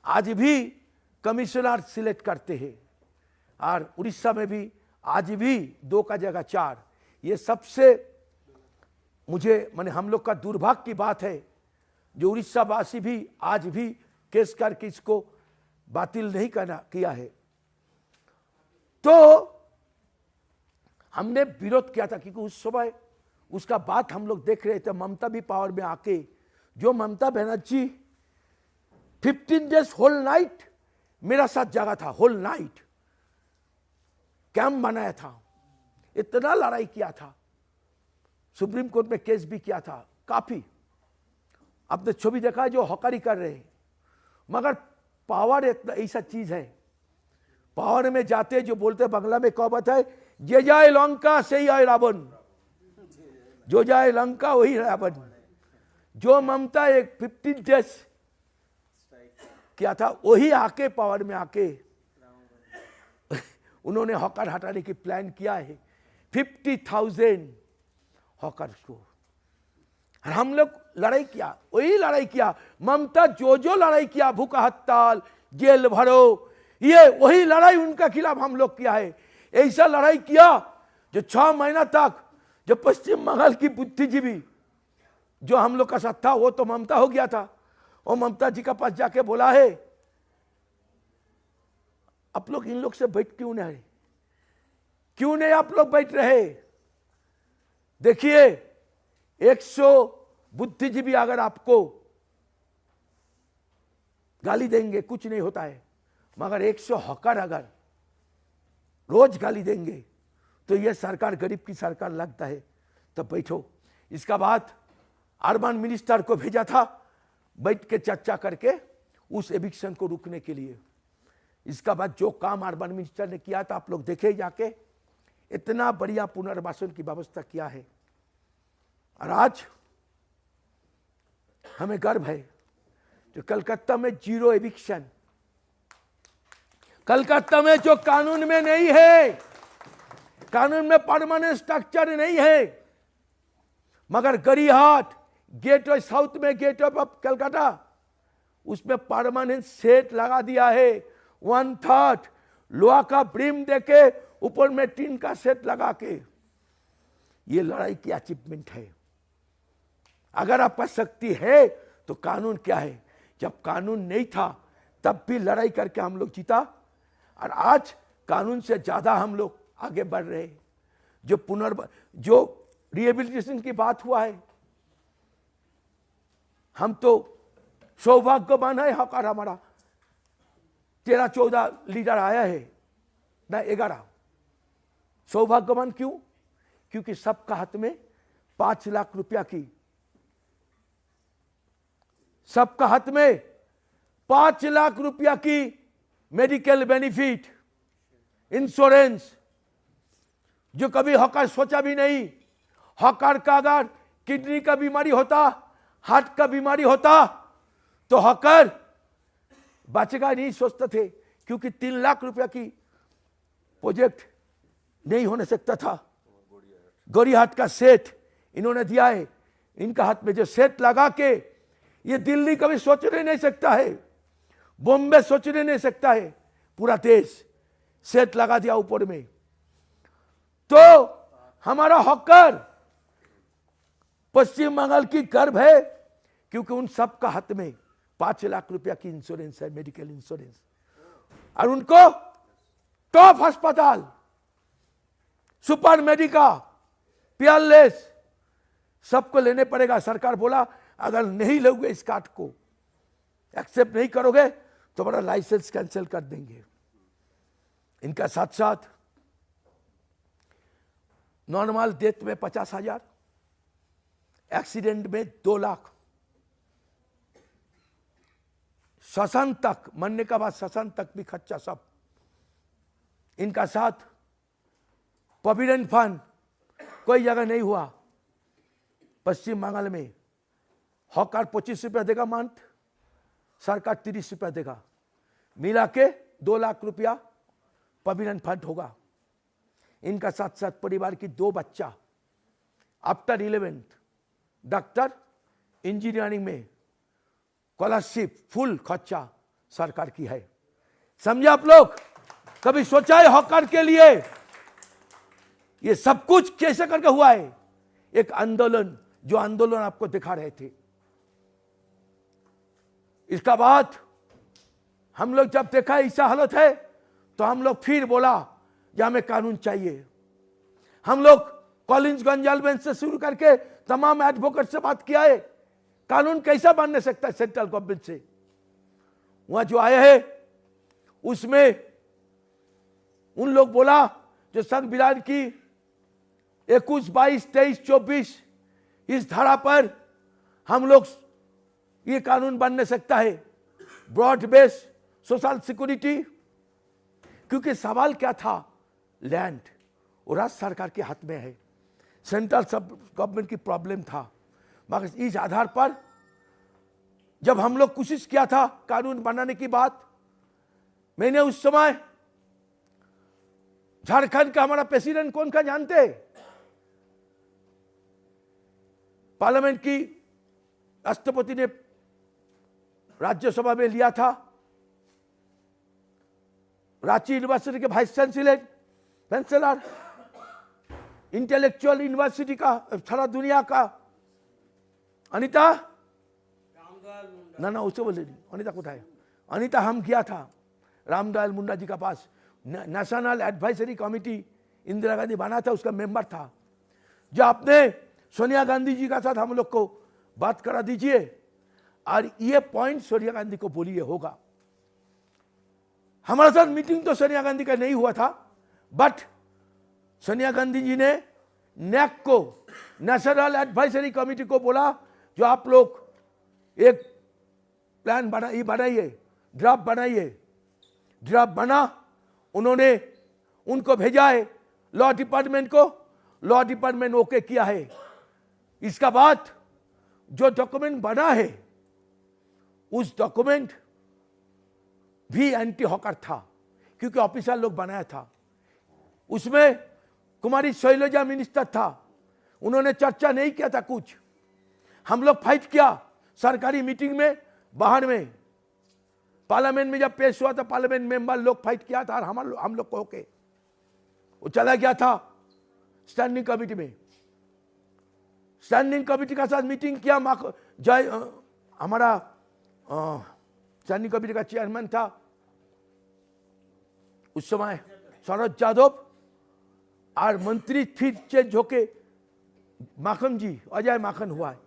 आज भी कमिश्नर सिलेक्ट करते हैं, और उड़ीसा में भी आज भी 2 का जगह 4। ये सबसे मुझे माने हम लोग का दुर्भाग्य की बात है, जो उड़ीसा वासी भी आज भी केस करके इसको बातिल नहीं किया है। तो हमने विरोध किया था, क्योंकि उस समय उसका बात हम लोग देख रहे थे। ममता भी पावर में आके, जो Mamata Banerjee 15 days whole night मेरा साथ जागा था, होल नाइट कैंप बनाया था, इतना लड़ाई किया था, सुप्रीम कोर्ट में केस भी किया था काफी। आपने छवि देखा है जो हकारी कर रहे हैं, मगर पावर ऐसा चीज है, पावर में जाते जो बोलते बांग्ला में कहावत है, जे जाए लंका से ही आए रावण, जो जाए लंका वही रावण। जो ममता एक 15 डेज किया था, वही आके पावर में आके उन्होंने हॉकर हटाने की प्लान किया है, 50,000 हॉकर को। और हम लोग लड़ाई किया, वही लड़ाई किया। ममता जो लड़ाई किया, भूख हड़ताल, जेल भरो, ये वही लड़ाई उनका खिलाफ हम लोग किया है। ऐसा लड़ाई किया जो 6 महीना तक जो पश्चिम बंगाल की बुद्धिजीवी जो हम लोग का साथ था, वो तो ममता हो गया था। और ममता जी का पास जाके बोला है, आप लोग इन लोग से बैठ क्यों नहीं आप लोग बैठ रहे? देखिए 100 बुद्धिजीवी अगर आपको गाली देंगे कुछ नहीं होता है, मगर 100 हॉकर अगर रोज गाली देंगे तो यह सरकार गरीब की सरकार लगता है। तब बैठो। इसका बाद अर्बन मिनिस्टर को भेजा था बैठ के चर्चा करके उस एविक्शन को रुकने के लिए। इसका बाद जो काम अर्बन मिनिस्टर ने किया था आप लोग देखे जाके, इतना बढ़िया पुनर्वासन की व्यवस्था किया है। और आज हमें गर्व है जो कलकत्ता में 0 एविक्शन, कलकत्ता में जो कानून में नहीं है, कानून में परमानेंट स्ट्रक्चर नहीं है, मगर गरीहाट गेटवे साउथ में गेटवे ऑफ कलकत्ता उसमें परमानेंट सेट लगा दिया है। 1/3 लोहा का ब्रिम देके ऊपर में टीन का सेट लगा के, ये लड़ाई की अचीवमेंट है। अगर आपका शक्ति है तो कानून क्या है? जब कानून नहीं था तब भी लड़ाई करके हम लोग जीता, और आज कानून से ज्यादा हम लोग आगे बढ़ रहे हैं। जो रिहेबिलिटेशन की बात हुआ है, हम तो सौभाग्यवान है। हकार हमारा 13-14 लीडर आया है ना, 11। सौभाग्यवान क्यों? क्योंकि सबका हाथ में 5 लाख रुपया की, सबका हाथ में 5 लाख रुपया की मेडिकल बेनिफिट, इंश्योरेंस, जो कभी हॉकर सोचा भी नहीं। हॉकर का अगर किडनी का बीमारी होता, हार्ट का बीमारी होता, तो हॉकर बचेगा नहीं सोचते थे, क्योंकि 3 लाख रुपया की प्रोजेक्ट नहीं होने सकता था। गौरीहाट का सेट इन्होंने दिया है। इनका हाथ में जो सेट लगा के, ये दिल्ली कभी सोचने नहीं सकता है, बॉम्बे सोचने नहीं सकता है, पूरा देश सेट लगा दिया ऊपर में। तो हमारा हॉकर पश्चिम बंगाल की गर्व है, क्योंकि उन सब का हाथ में 5 लाख रुपया की इंश्योरेंस है, मेडिकल इंश्योरेंस। और उनको टॉप अस्पताल, सुपर मेडिका, पियरलेस सबको लेने पड़ेगा। सरकार बोला अगर नहीं लोगे इस कार्ड को, एक्सेप्ट नहीं करोगे तो बड़ा लाइसेंस कैंसिल कर देंगे। इनका साथ साथ नॉर्मल डेथ में 50,000, एक्सीडेंट में 2 लाख, श्मशान तक, मरने का बाद श्मशान तक भी खर्चा सब। इनका साथ प्रोविडेंट फंड कोई जगह नहीं हुआ पश्चिम बंगाल में। हॉकर 25 रुपया देगा मंथ, सरकार 30 रुपया देगा, मिला के 2 लाख रुपया प्रोविडेंट फंड होगा। इनका साथ साथ परिवार की 2 बच्चा आफ्टर 11th डॉक्टर, इंजीनियरिंग में स्कॉलरशिप फुल खर्चा सरकार की है। समझे आप लोग? कभी सोचा है हॉकर के लिए ये सब कुछ कैसे करके हुआ है? एक आंदोलन, जो आंदोलन आपको दिखा रहे थे। इसका बाद हम लोग जब देखा ऐसा हालत है तो हम लोग फिर बोला कि हमें कानून चाहिए। हम लोग कॉलिंस गंजालबेंच से शुरू करके तमाम एडवोकेट से बात किया है, कानून कैसा बनने सकता है सेंट्रल गवर्नमेंट से। वहां जो आए हैं उसमें उन लोग बोला जो संविधान की 21, 22, 23, 24 इस धारा पर हम लोग ये कानून बनने सकता है, ब्रॉड बेस सोशल सिक्योरिटी। क्योंकि सवाल क्या था, लैंड और राज्य सरकार के हाथ में है, सेंट्रल गवर्नमेंट की प्रॉब्लम था। मगर इस आधार पर जब हम लोग कोशिश किया था कानून बनाने की बात, मैंने उस समय झारखंड का हमारा प्रेसिडेंट कौन का जानते? पार्लियामेंट की राष्ट्रपति ने राज्यसभा में लिया था, रांची यूनिवर्सिटी के वाइस चांसलर, इंटेलेक्चुअल यूनिवर्सिटी का सारा दुनिया का अनीता, ना उससे बोले नहीं, अनीता कोথায়? अनीता हम किया था रामदयाल मुंडा जी का पास, national advisory committee Indira Gandhi बना था, उसका मेंबर था। जो आपने सोनिया गांधी जी का साथ हम लोग को बात करा दीजिए और ये पॉइंट सोनिया गांधी को बोलिए होगा। हमारे साथ मीटिंग तो सोनिया गांधी का नहीं हुआ था, बट सोनिया गांधी जी ने नेक को, नेशनल एडवाइजरी कमेटी को बोला जो आप लोग एक प्लान बनाइए, ड्राफ्ट बनाइए। ड्राफ्ट बना, उन्होंने उनको भेजा है लॉ डिपार्टमेंट को, लॉ डिपार्टमेंट ओके किया है। इसका बाद जो डॉक्यूमेंट बना है उस डॉक्यूमेंट भी एंटी हॉकर था, क्योंकि ऑफिसर लोग बनाया था। उसमें कुमारी शैलजा मिनिस्टर था, उन्होंने चर्चा नहीं किया था कुछ। हम लोग फाइट किया सरकारी मीटिंग में, बाहर में, पार्लियामेंट में जब पेश हुआ था पार्लियामेंट मेंबर लोग फाइट किया था और हम लोग को ओके, वो चला गया था स्टैंडिंग कमेटी में। स्टैंडिंग कमेटी का साथ मीटिंग किया, जय हमारा स्टैंडिंग कमेटी का चेयरमैन था उस समय शरद यादव, और मंत्री फिर चेंज होके माखन जी, अजय माखन हुआ है,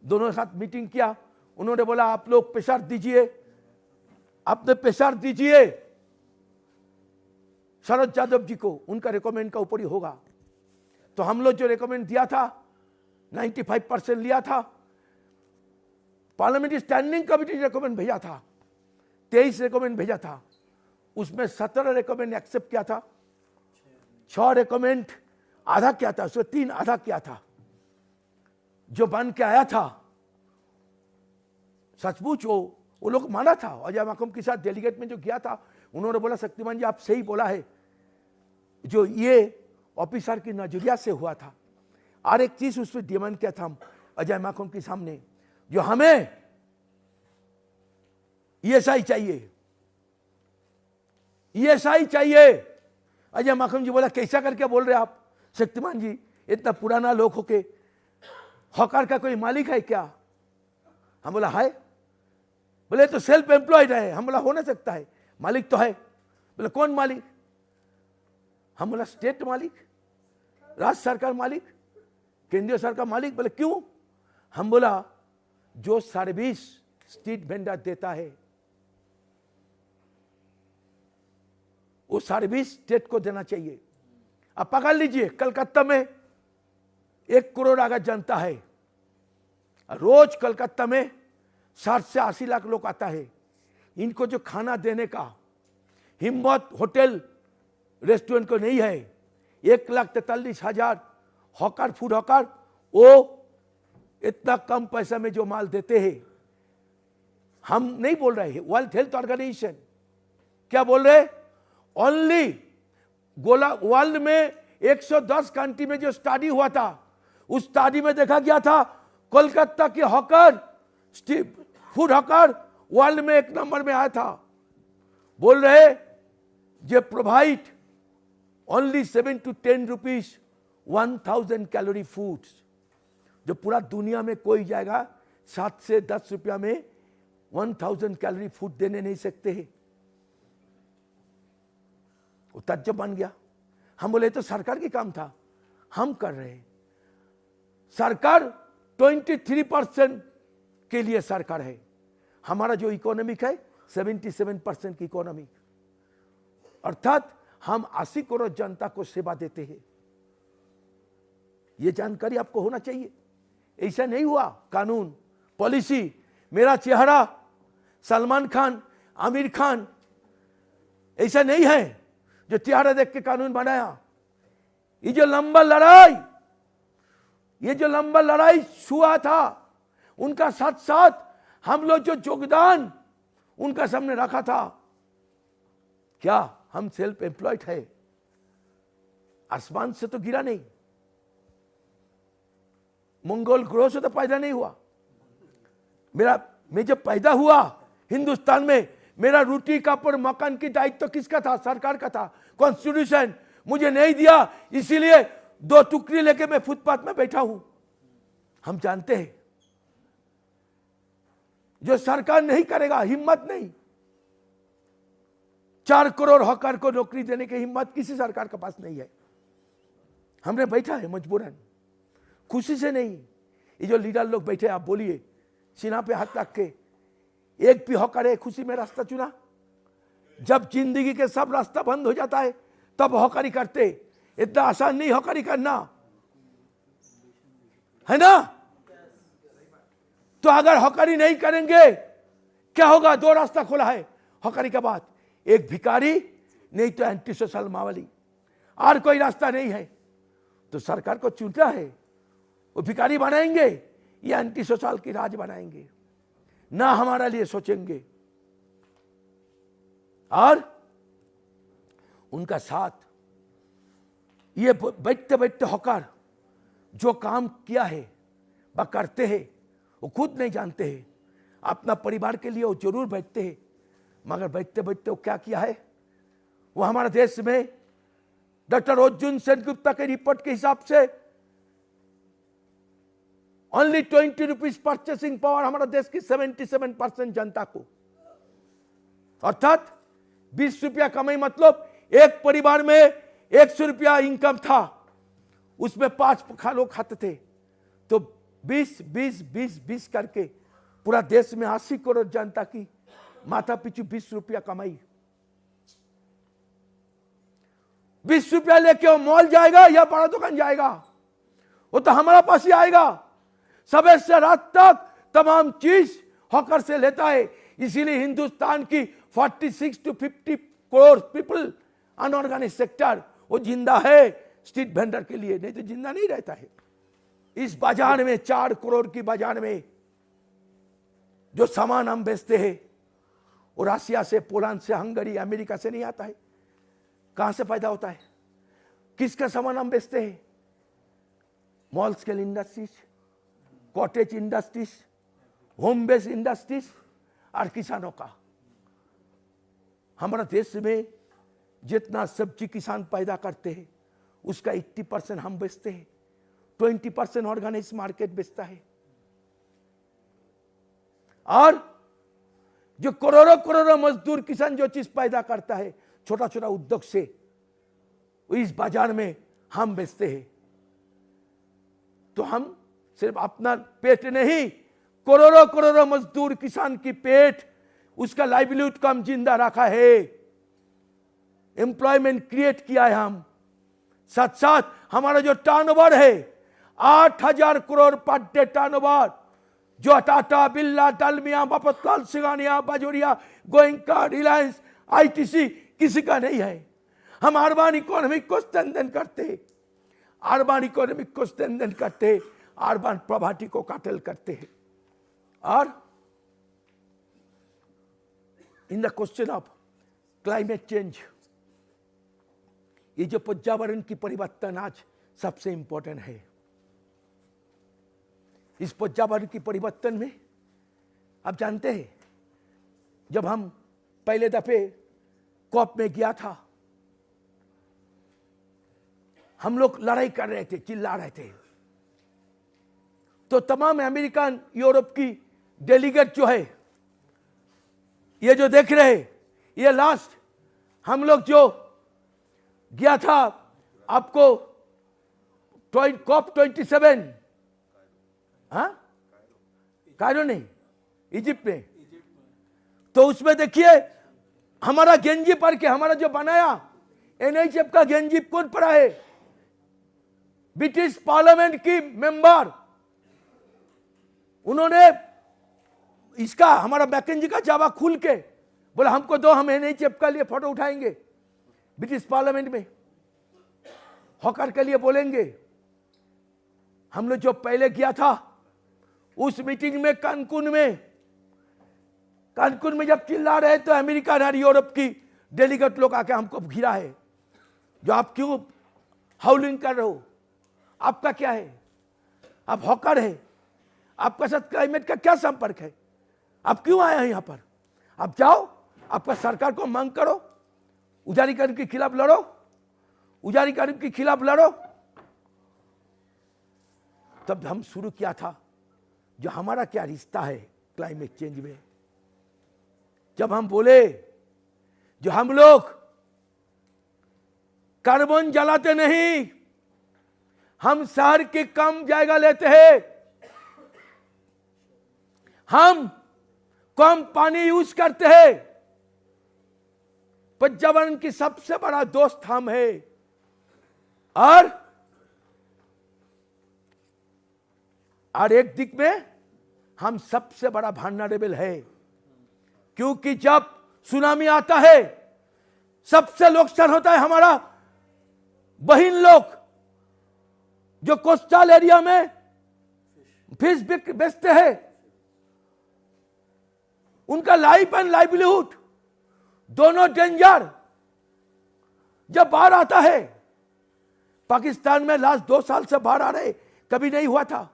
दोनों साथ मीटिंग किया। उन्होंने बोला आप लोग प्रेशर दीजिए, आपने प्रेशर दीजिए शरद यादव जी को, उनका रिकमेंड का ऊपर ही होगा। तो हम लोग जो रिकमेंड दिया था 95% लिया था। पार्लियामेंट्री स्टैंडिंग कमेटी रिकमेंड भेजा था, 23 रिकमेंड भेजा था, उसमें 17 रिकमेंड एक्सेप्ट किया था, 6 रिकमेंड आधा किया था, उसमें 3 आधा किया था। जो बन के आया था सचमुच वो लोग माना था। अजय माकम के साथ डेलीगेट में जो किया था, उन्होंने बोला शक्तिमान जी आप सही बोला है, जो ये ऑफिसर की नजरिया से हुआ था। और एक चीज उसमें डिमांड किया था हम अजय माकम के सामने, जो हमें ईएसआई चाहिए, ईएसआई चाहिए। अजय माकम जी बोला कैसा करके बोल रहे आप शक्तिमान जी, इतना पुराना लोग होके हॉकर का कोई मालिक है क्या? हम बोला है। बोले तो सेल्फ एम्प्लॉयड है। हम बोला हो ना सकता है, मालिक तो है। बोले कौन मालिक? हम बोला स्टेट मालिक, राज्य सरकार मालिक, केंद्रीय सरकार मालिक। बोले क्यों? हम बोला जो सर्विस स्ट्रीट वेंडर देता है वो सर्विस स्टेट को देना चाहिए। अब पकड़ लीजिए, कलकत्ता में 1 करोड़ अगर जनता है, रोज कलकत्ता में 60 से 80 लाख लोग आता है। इनको जो खाना देने का हिम्मत होटल रेस्टोरेंट को नहीं है। 1,43,000 हॉकर, फूड हॉकर, वो इतना कम पैसा में जो माल देते हैं। हम नहीं बोल रहे हैं, वर्ल्ड हेल्थ ऑर्गेनाइजेशन क्या बोल रहे? ओनली वर्ल्ड में 110 कंट्री में जो स्टडी हुआ था, उस स्टडी में देखा गया था कोलकाता के हॉकर, फूड हॉकर वर्ल्ड में 1 नंबर में आया था। बोल रहे जे provide only 7 to 10 rupees 1000 calorie foods, जो पूरा दुनिया में कोई जाएगा 7 से 10 रुपया में 1000 कैलोरी फूड देने नहीं सकते हैं। वो तज्जब बन गया। हम बोले तो सरकार की काम था, हम कर रहे हैं। सरकार 23% के लिए सरकार है। हमारा जो इकोनॉमिक है 77% की इकोनॉमी, अर्थात हम 80 करोड़ जनता को सेवा देते हैं। यह जानकारी आपको होना चाहिए। ऐसा नहीं हुआ कानून पॉलिसी मेरा चेहरा सलमान खान आमिर खान ऐसा नहीं है जो चेहरा देख के कानून बनाया। ये जो लंबा लड़ाई हुआ था, उनका साथ साथ हम लोग जो योगदान उनका सामने रखा था। क्या हम सेल्फ एम्प्लॉयड है? आसमान से तो गिरा नहीं, मंगोल ग्रह से तो पैदा नहीं हुआ। मैं जब पैदा हुआ हिंदुस्तान में, मेरा रोटी कपड़ मकान की दायित्व तो किसका था? सरकार का था। कॉन्स्टिट्यूशन मुझे नहीं दिया, इसीलिए 2 टुकड़ी लेके मैं फुटपाथ में बैठा हूं। हम जानते हैं जो सरकार नहीं करेगा, हिम्मत नहीं। 4 करोड़ हॉकर को नौकरी देने की हिम्मत किसी सरकार के पास नहीं है। हमने बैठा है मजबूरन, खुशी से नहीं। ये जो लीडर लोग बैठे, आप बोलिए सीना पे हाथ रख के, एक भी हॉकर है खुशी में रास्ता चुना? जब जिंदगी के सब रास्ता बंद हो जाता है तब हॉकरी करते। इतना आसान नहीं हॉकरी करना, है ना? तो अगर हॉकरी नहीं करेंगे क्या होगा? 2 रास्ता खोला है हॉकरी के बाद, एक भिखारी नहीं तो एंटी सोशल मावली, और कोई रास्ता नहीं है। तो सरकार को चुनना है, वो भिखारी बनाएंगे या एंटी सोशल की राज बनाएंगे? ना हमारा लिए सोचेंगे। और उनका साथ ये बैठते बैठते हॉकर जो काम किया है वह करते हैं, वो खुद नहीं जानते हैं। अपना परिवार के लिए वो जरूर बैठते हैं, मगर बैठते बैठते वो क्या किया है? वो हमारे देश में डॉक्टर अर्जुन सेनगुप्ता के रिपोर्ट के हिसाब से ओनली 20 रुपीज परचेसिंग पावर हमारा देश की 77% जनता को, अर्थात 20 रुपया कमाई, मतलब एक परिवार में 100 रुपया इनकम था, उसमें 5 लोग खाते थे। तो 20 करके पूरा देश में 80 करोड़ जनता की माथा पीछू 20 रुपया कमाई। 20 रुपया लेके वो मॉल जाएगा या बड़ा दुकान जाएगा? वो तो हमारा पास ही आएगा। सुबह से रात तक तमाम चीज हॉकर से लेता है। इसीलिए हिंदुस्तान की 46 to 50 crore people unorganised sector वो जिंदा है स्ट्रीट वेंडर के लिए, नहीं तो जिंदा नहीं रहता है। इस बाजार में 4 करोड़ की बाजार में जो सामान हम बेचते हैं वो रशिया से, पोलैंड से, हंगरी, अमेरिका से नहीं आता है। कहां से पैदा होता है? किसका सामान हम बेचते हैं? Small scale industries, cottage industries, home based industries और किसानों का। हमारा देश में जितना सब्जी किसान पैदा करते हैं उसका 80% हम बेचते हैं, 20% ऑर्गेनाइज्ड मार्केट बेचता है। और जो करोड़ों करोड़ों मजदूर किसान जो चीज पैदा करता है छोटा छोटा उद्योग से, इस बाजार में हम बेचते हैं। तो हम सिर्फ अपना पेट नहीं, करोड़ों करोड़ों मजदूर किसान की पेट, उसका लाइवलीहुड को हम जिंदा रखा है, एम्प्लॉयमेंट क्रिएट किया है हम। साथ साथ हमारा जो टर्नओवर है 8000 करोड़ पर डे टर्नओवर, जो टाटा, बिरला, डालमिया, मफतलाल, सिंघानिया, बाजोरिया, गोयनका, रिलायंस, आईटीसी किसी का नहीं है। हम अर्बन इकोनॉमिक को स्ट्रेंथन करते, अर्बन इकोनॉमिक को स्ट्रेंथन करते, अर्बन प्रॉपर्टी को काटल करते हैं। और in the question of climate change, ये जो पर्यावरण की परिवर्तन आज सबसे इंपॉर्टेंट है। इस पर्यावरण की परिवर्तन में आप जानते हैं जब हम पहले दफे कॉप में गया था, हम लोग लड़ाई कर रहे थे, चिल्ला रहे थे, तो तमाम अमेरिकन यूरोप की डेलीगेट जो है, ये जो देख रहे, ये लास्ट हम लोग जो गया था आपको कॉप 27, हाँ कायरो नहीं, इजिप्ट में, तो उसमें देखिए हमारा गेंजी पर के, हमारा जो बनाया एनएचएफ का गेंजी कौन पड़ा है? ब्रिटिश पार्लियामेंट की मेंबर, उन्होंने इसका हमारा मैकेंजी का जावा खुल के बोला हमको दो, हम एनएचएफ के लिए फोटो उठाएंगे ब्रिटिश पार्लियामेंट में, हॉकर के लिए बोलेंगे। हम लोग जो पहले किया था उस मीटिंग में कानकुन में जब चिल्ला रहे तो अमेरिका और यूरोप की डेलीगेट लोग आके हमको घिरा है, जो आप क्यों हाउलिंग कर रहे हो, आपका क्या है, आप हॉकर है, आपका साथ क्लाइमेट का क्या संपर्क है, आप क्यों आए हैं यहां पर? आप जाओ, आपका सरकार को मांग करो, उजारीकरण के खिलाफ लड़ो, उजारीकरण के खिलाफ लड़ो। तब हम शुरू किया था जो हमारा क्या रिश्ता है क्लाइमेट चेंज में। जब हम बोले जो हम लोग कार्बन जलाते नहीं, हम शहर की कम जगह लेते हैं, हम कम पानी यूज करते हैं, पर्यावरण की सबसे बड़ा दोस्त हम है, और एक दिक में हम सबसे बड़ा vulnerable है, क्योंकि जब सुनामी आता है सबसे नुकसान होता है हमारा बहन लोग जो कोस्टल एरिया में फिश बेचते हैं, उनका लाइफ एंड लाइवलीहुड दोनों डेंजर। जब बाढ़ आता है, पाकिस्तान में लास्ट 2 साल से बाढ़ आ रहे, कभी नहीं हुआ था।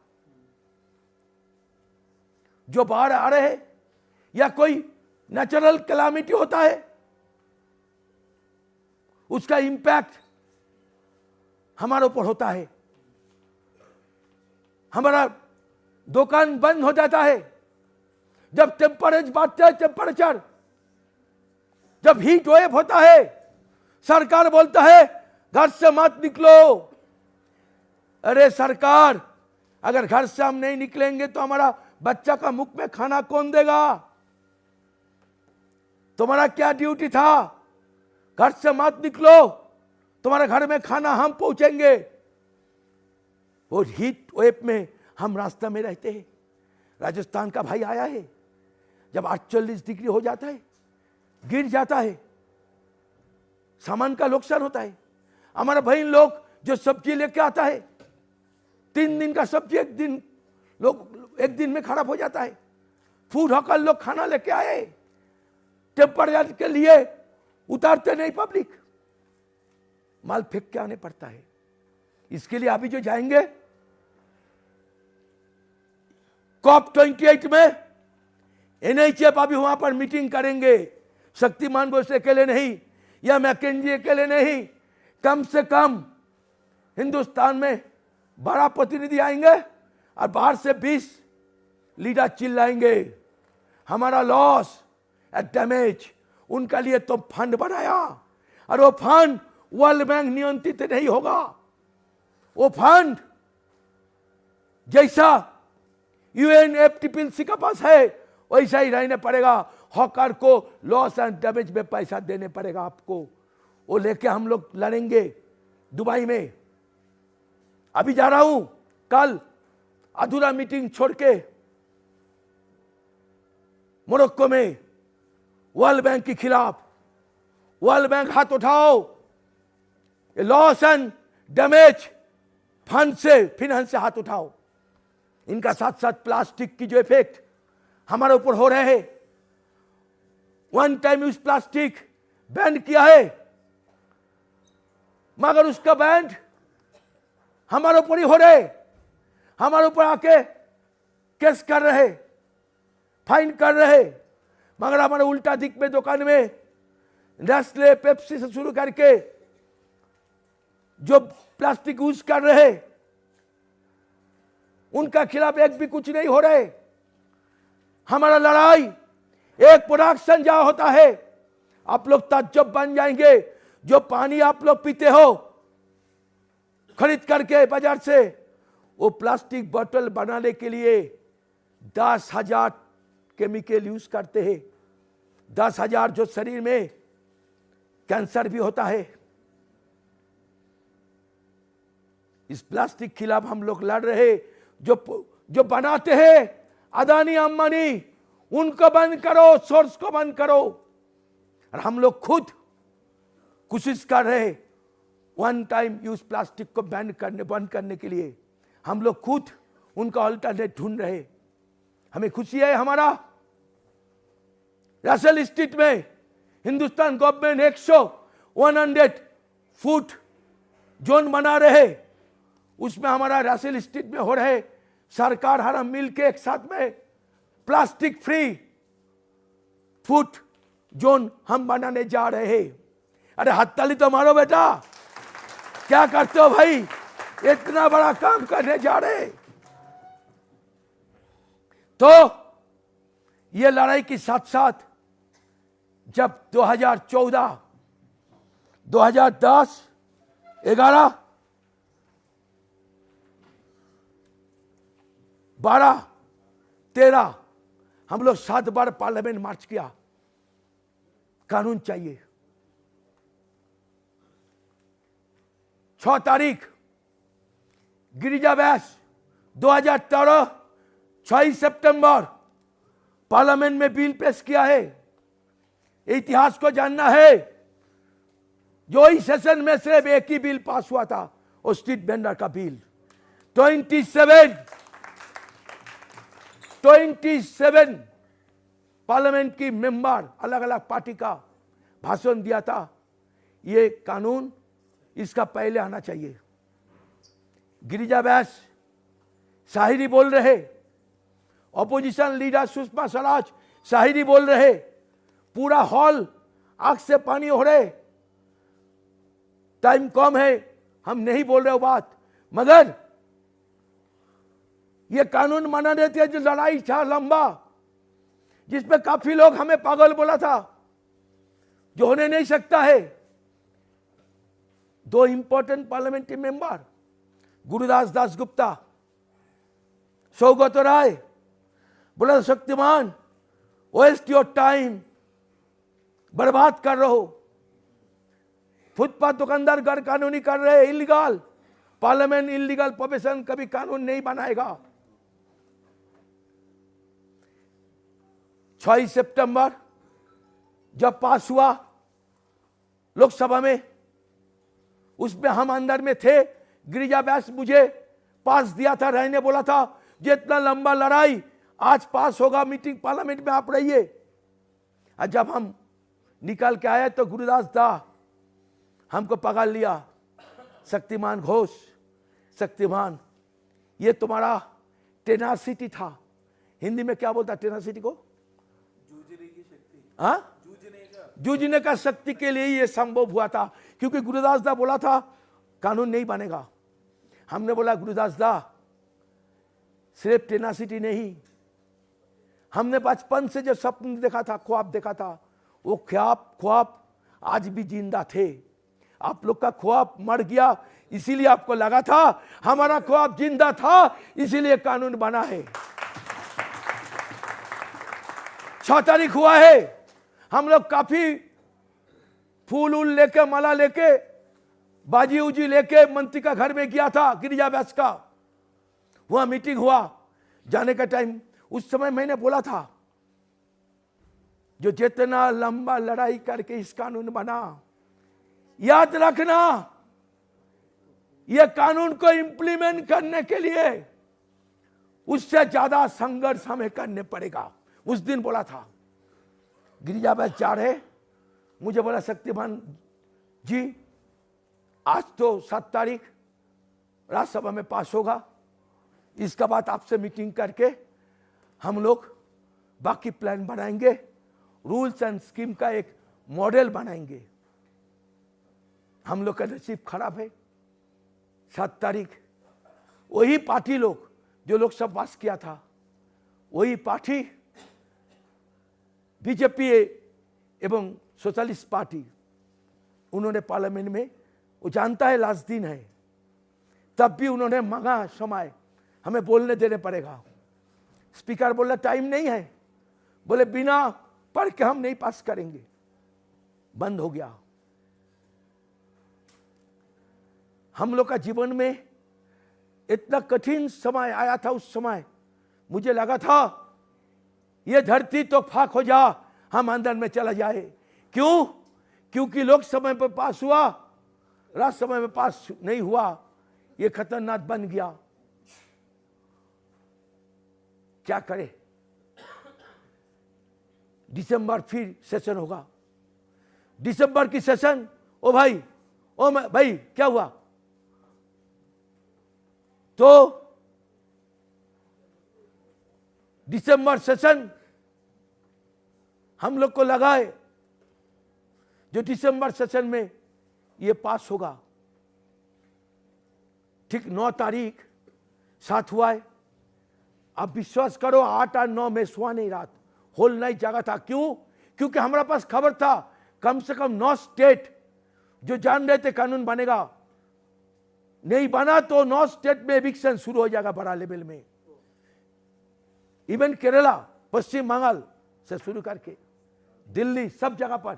जो बाढ़ आ रहे हैं या कोई नेचुरल कैलामिटी होता है, उसका इंपैक्ट हमारे ऊपर होता है। हमारा दुकान बंद हो जाता है, जब टेम्परेचर बढ़ता है, टेम्परेचर जब हीट वेव होता है, सरकार बोलता है घर से मत निकलो। अरे सरकार, अगर घर से हम नहीं निकलेंगे तो हमारा बच्चा का मुख में खाना कौन देगा? तुम्हारा क्या ड्यूटी था? घर से मत निकलो, तुम्हारे घर में खाना हम पहुंचेंगे। वो हीट वेव में हम रास्ते में रहते हैं। राजस्थान का भाई आया है, जब 48 डिग्री हो जाता है, गिर जाता है, सामान का नुकसान होता है। हमारा भाई लोग जो सब्जी लेके आता है, 3 दिन का सब्जी एक दिन में खराब हो जाता है। फूड हॉकर लोग खाना लेके आए, टेम्परेचर के लिए उतारते नहीं, पब्लिक माल फेंक के आने पड़ता है। इसके लिए अभी जो जाएंगे कॉप 28 में, एनएचएफ अभी वहां पर मीटिंग करेंगे। शक्तिमान बोस अकेले नहीं, या मैकेंजी अकेले नहीं, कम से कम हिंदुस्तान में बड़ा प्रतिनिधि आएंगे और बाहर से 20 लीडर चिल्लाएंगे हमारा लॉस एंड डैमेज। उनका लिए तो फंड बनाया, और वो फंड वर्ल्ड बैंक नियंत्रित नहीं होगा। वो फंड जैसा यूएनएफटीपीसी के पास है वैसा ही रहने पड़ेगा। हॉकर को लॉस एंड डैमेज में पैसा देने पड़ेगा आपको। वो लेके हम लोग लड़ेंगे दुबई में। अभी जा रहा हूं, कल अधूरा मीटिंग छोड़ के मोरक्को में वर्ल्ड बैंक के खिलाफ। वर्ल्ड बैंक हाथ उठाओ, लॉस एंड डैमेज फंड से, फिनांस से हाथ उठाओ। इनका साथ साथ प्लास्टिक की जो इफेक्ट हमारे ऊपर हो रहे हैं, 1 टाइम यूज प्लास्टिक बैन किया है, मगर उसका बैन हमारे ऊपर ही हो रहे, हमारे ऊपर आके केस कर रहे, फाइन कर रहे, मगर हमारे उल्टा दिख में दुकान में नेस्ले पेप्सी से शुरू करके जो प्लास्टिक यूज कर रहे उनका खिलाफ एक भी कुछ नहीं हो रहे। हमारा लड़ाई एक प्रोडक्शन जहां होता है, आप लोग ताज्जुब बन जाएंगे, जो पानी आप लोग पीते हो खरीद करके बाजार से, वो प्लास्टिक बोतल बनाने के लिए 10,000 केमिकल यूज करते हैं। 10,000 जो शरीर में कैंसर भी होता है। इस प्लास्टिक के खिलाफ हम लोग लड़ रहे। जो बनाते हैं अदानी अंबानी, उनको बंद करो, सोर्स को बंद करो। और हम लोग खुद कोशिश कर रहे वन टाइम यूज प्लास्टिक को बंद करने के लिए। हम लोग खुद उनका अल्टरनेट ढूंढ रहे। हमें खुशी है, हमारा रसेल स्ट्रीट में हिंदुस्तान गवर्नमेंट 100 फुट जोन बना रहे। उसमें हमारा रसेल स्ट्रीट में हो रहे सरकार हर मिल के एक साथ में प्लास्टिक फ्री फुट जोन हम बनाने जा रहे हैं। अरे हथताली तो मारो बेटा, क्या करते हो भाई, इतना बड़ा काम करने जा रहे। तो ये लड़ाई के साथ साथ जब 2014, 2010, 11, 12, 13 हम लोग 7 बार पार्लियामेंट मार्च किया। कानून चाहिए। 6 तारीख गिरिजा बैस 2013, 6 सितंबर पार्लियामेंट में बिल पेश किया है। इतिहास को जानना है, जो इस सेशन में सिर्फ एक ही बिल पास हुआ था, वो स्ट्रीट वेंडर का बिल। 27 पार्लियामेंट की मेंबर अलग अलग पार्टी का भाषण दिया था। ये कानून इसका पहले आना चाहिए। गिरिजा बैस शायरी बोल रहे, ऑपोजिशन लीडर सुषमा स्वराज शायरी बोल रहे, पूरा हॉल आंख से पानी हो रहे। टाइम कम है, हम नहीं बोल रहे हो बात, मगर ये कानून माना देते हैं। जो लड़ाई था लंबा, जिसमें काफी लोग हमें पागल बोला था, जो होने नहीं सकता है। 2 important parliamentary member Gurudas Dasgupta, Saugata Roy बोला, शक्तिमान वेस्ट योर टाइम, बर्बाद कर रहे हो। फुटपाथ दुकानदार गैर कानूनी कर रहे हैं, इलीगल। पार्लियामेंट इलीगल प्रोफेशन कभी कानून नहीं बनाएगा। 6 सितंबर जब पास हुआ लोकसभा में, उसमें हम अंदर में थे। गिरिजा बैस मुझे पास दिया था, रहने बोला था। जितना लंबा लड़ाई आज पास होगा, मीटिंग पार्लियामेंट में आप रहिए। और जब हम निकल के आए तो गुरुदास दा हमको पकड़ लिया। शक्तिमान घोष, शक्तिमान, ये तुम्हारा टेनासिटी था। हिंदी में क्या बोलता टेनासिटी को? जूझने की शक्ति। हाँ, जूझने का शक्ति के लिए ये संभव हुआ था, क्योंकि गुरुदास दा बोला था कानून नहीं बनेगा। हमने बोला गुरुदास दा सिर्फ टेनासिटी नहीं, हमने बचपन से जो सपन देखा था, ख्वाब देखा था, वो ख्वाब आज भी जिंदा थे। आप लोग का ख्वाब मर गया, इसीलिए आपको लगा था। हमारा ख्वाब जिंदा था, इसीलिए कानून बना है। 6 तारीख हुआ है। हम लोग काफी फूल उल लेके, माला लेके, बाजी उजी लेके मंत्री का घर में गया था, गिरिजा बैस का। वहां मीटिंग हुआ। जाने का टाइम, उस समय मैंने बोला था, जो जितना लंबा लड़ाई करके इस कानून बना, याद रखना, यह कानून को इंप्लीमेंट करने के लिए उससे ज्यादा संघर्ष हमें करने पड़ेगा। उस दिन बोला था। गिरिजा बैस जा रहे, मुझे बोला शक्तिमान जी, आज तो 7 तारीख राज्यसभा में पास होगा, इसका बाद आपसे मीटिंग करके हम लोग बाकी प्लान बनाएंगे रूल्स एंड स्कीम का एक मॉडल बनाएंगे। हम लोग का नसीब खराब है। 7 तारीख वही पार्टी लोग जो लोकसभा पास किया था, वही पार्टी बीजेपी एवं सोशलिस्ट पार्टी, उन्होंने पार्लियामेंट में, वो जानता है लास्ट दिन है, तब भी उन्होंने मांगा समय, हमें बोलने देने पड़ेगा। स्पीकर बोला टाइम नहीं है, बोले बिना पढ़ के हम नहीं पास करेंगे, बंद हो गया। हम लोग का जीवन में इतना कठिन समय आया था। उस समय मुझे लगा था ये धरती तो फाक हो जा, हम अंदर में चला जाए। क्यों? क्योंकि लोकसभा में पास हुआ, राज्यसभा में पास नहीं हुआ, ये खतरनाक बन गया। क्या करे? दिसंबर फिर सेशन होगा। दिसंबर की सेशन, ओ भाई, भाई क्या हुआ? तो दिसंबर सेशन हम लोग को लगा है जो दिसंबर सेशन में ये पास होगा। ठीक 9 तारीख 7 हुआ है। आप विश्वास करो 8 और 9 में सुहा नहीं, रात होल नाइट जागा था। क्यों? क्योंकि हमारा पास खबर था कम से कम 9 स्टेट जो जान रहे थे कानून बनेगा, नहीं बना तो 9 स्टेट में एविक्शन शुरू हो जाएगा बड़ा लेवल में। इवन केरला, पश्चिम बंगाल से शुरू करके दिल्ली, सब जगह पर।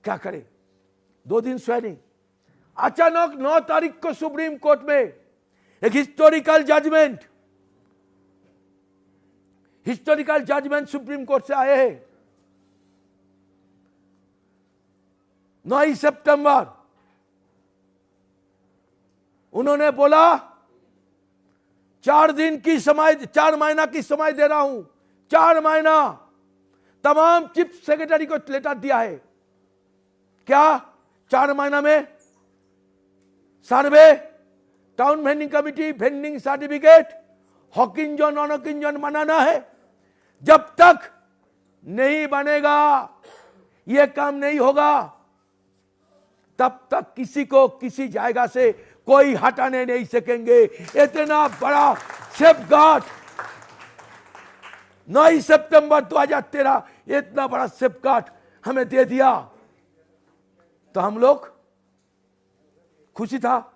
क्या करे? 2 दिन सोए नहीं। अचानक 9 तारीख को सुप्रीम कोर्ट में एक हिस्टोरिकल जजमेंट सुप्रीम कोर्ट से आए हैं। 9 सितंबर उन्होंने बोला 4 महीना की समय दे रहा हूं। 4 महीना तमाम चीफ सेक्रेटरी को लेटर दिया है। क्या? 4 महीना में survey, town vending committee, vending certificate, hawking zone non hawking zone बनाना है। जब तक नहीं बनेगा, यह काम नहीं होगा, तब तक किसी को किसी जगह से कोई हटाने नहीं सकेंगे। इतना बड़ा सेफगार्ड 9 सितंबर 2013 इतना बड़ा सेफगार्ड हमें दे दिया, तो हम लोग खुशी था।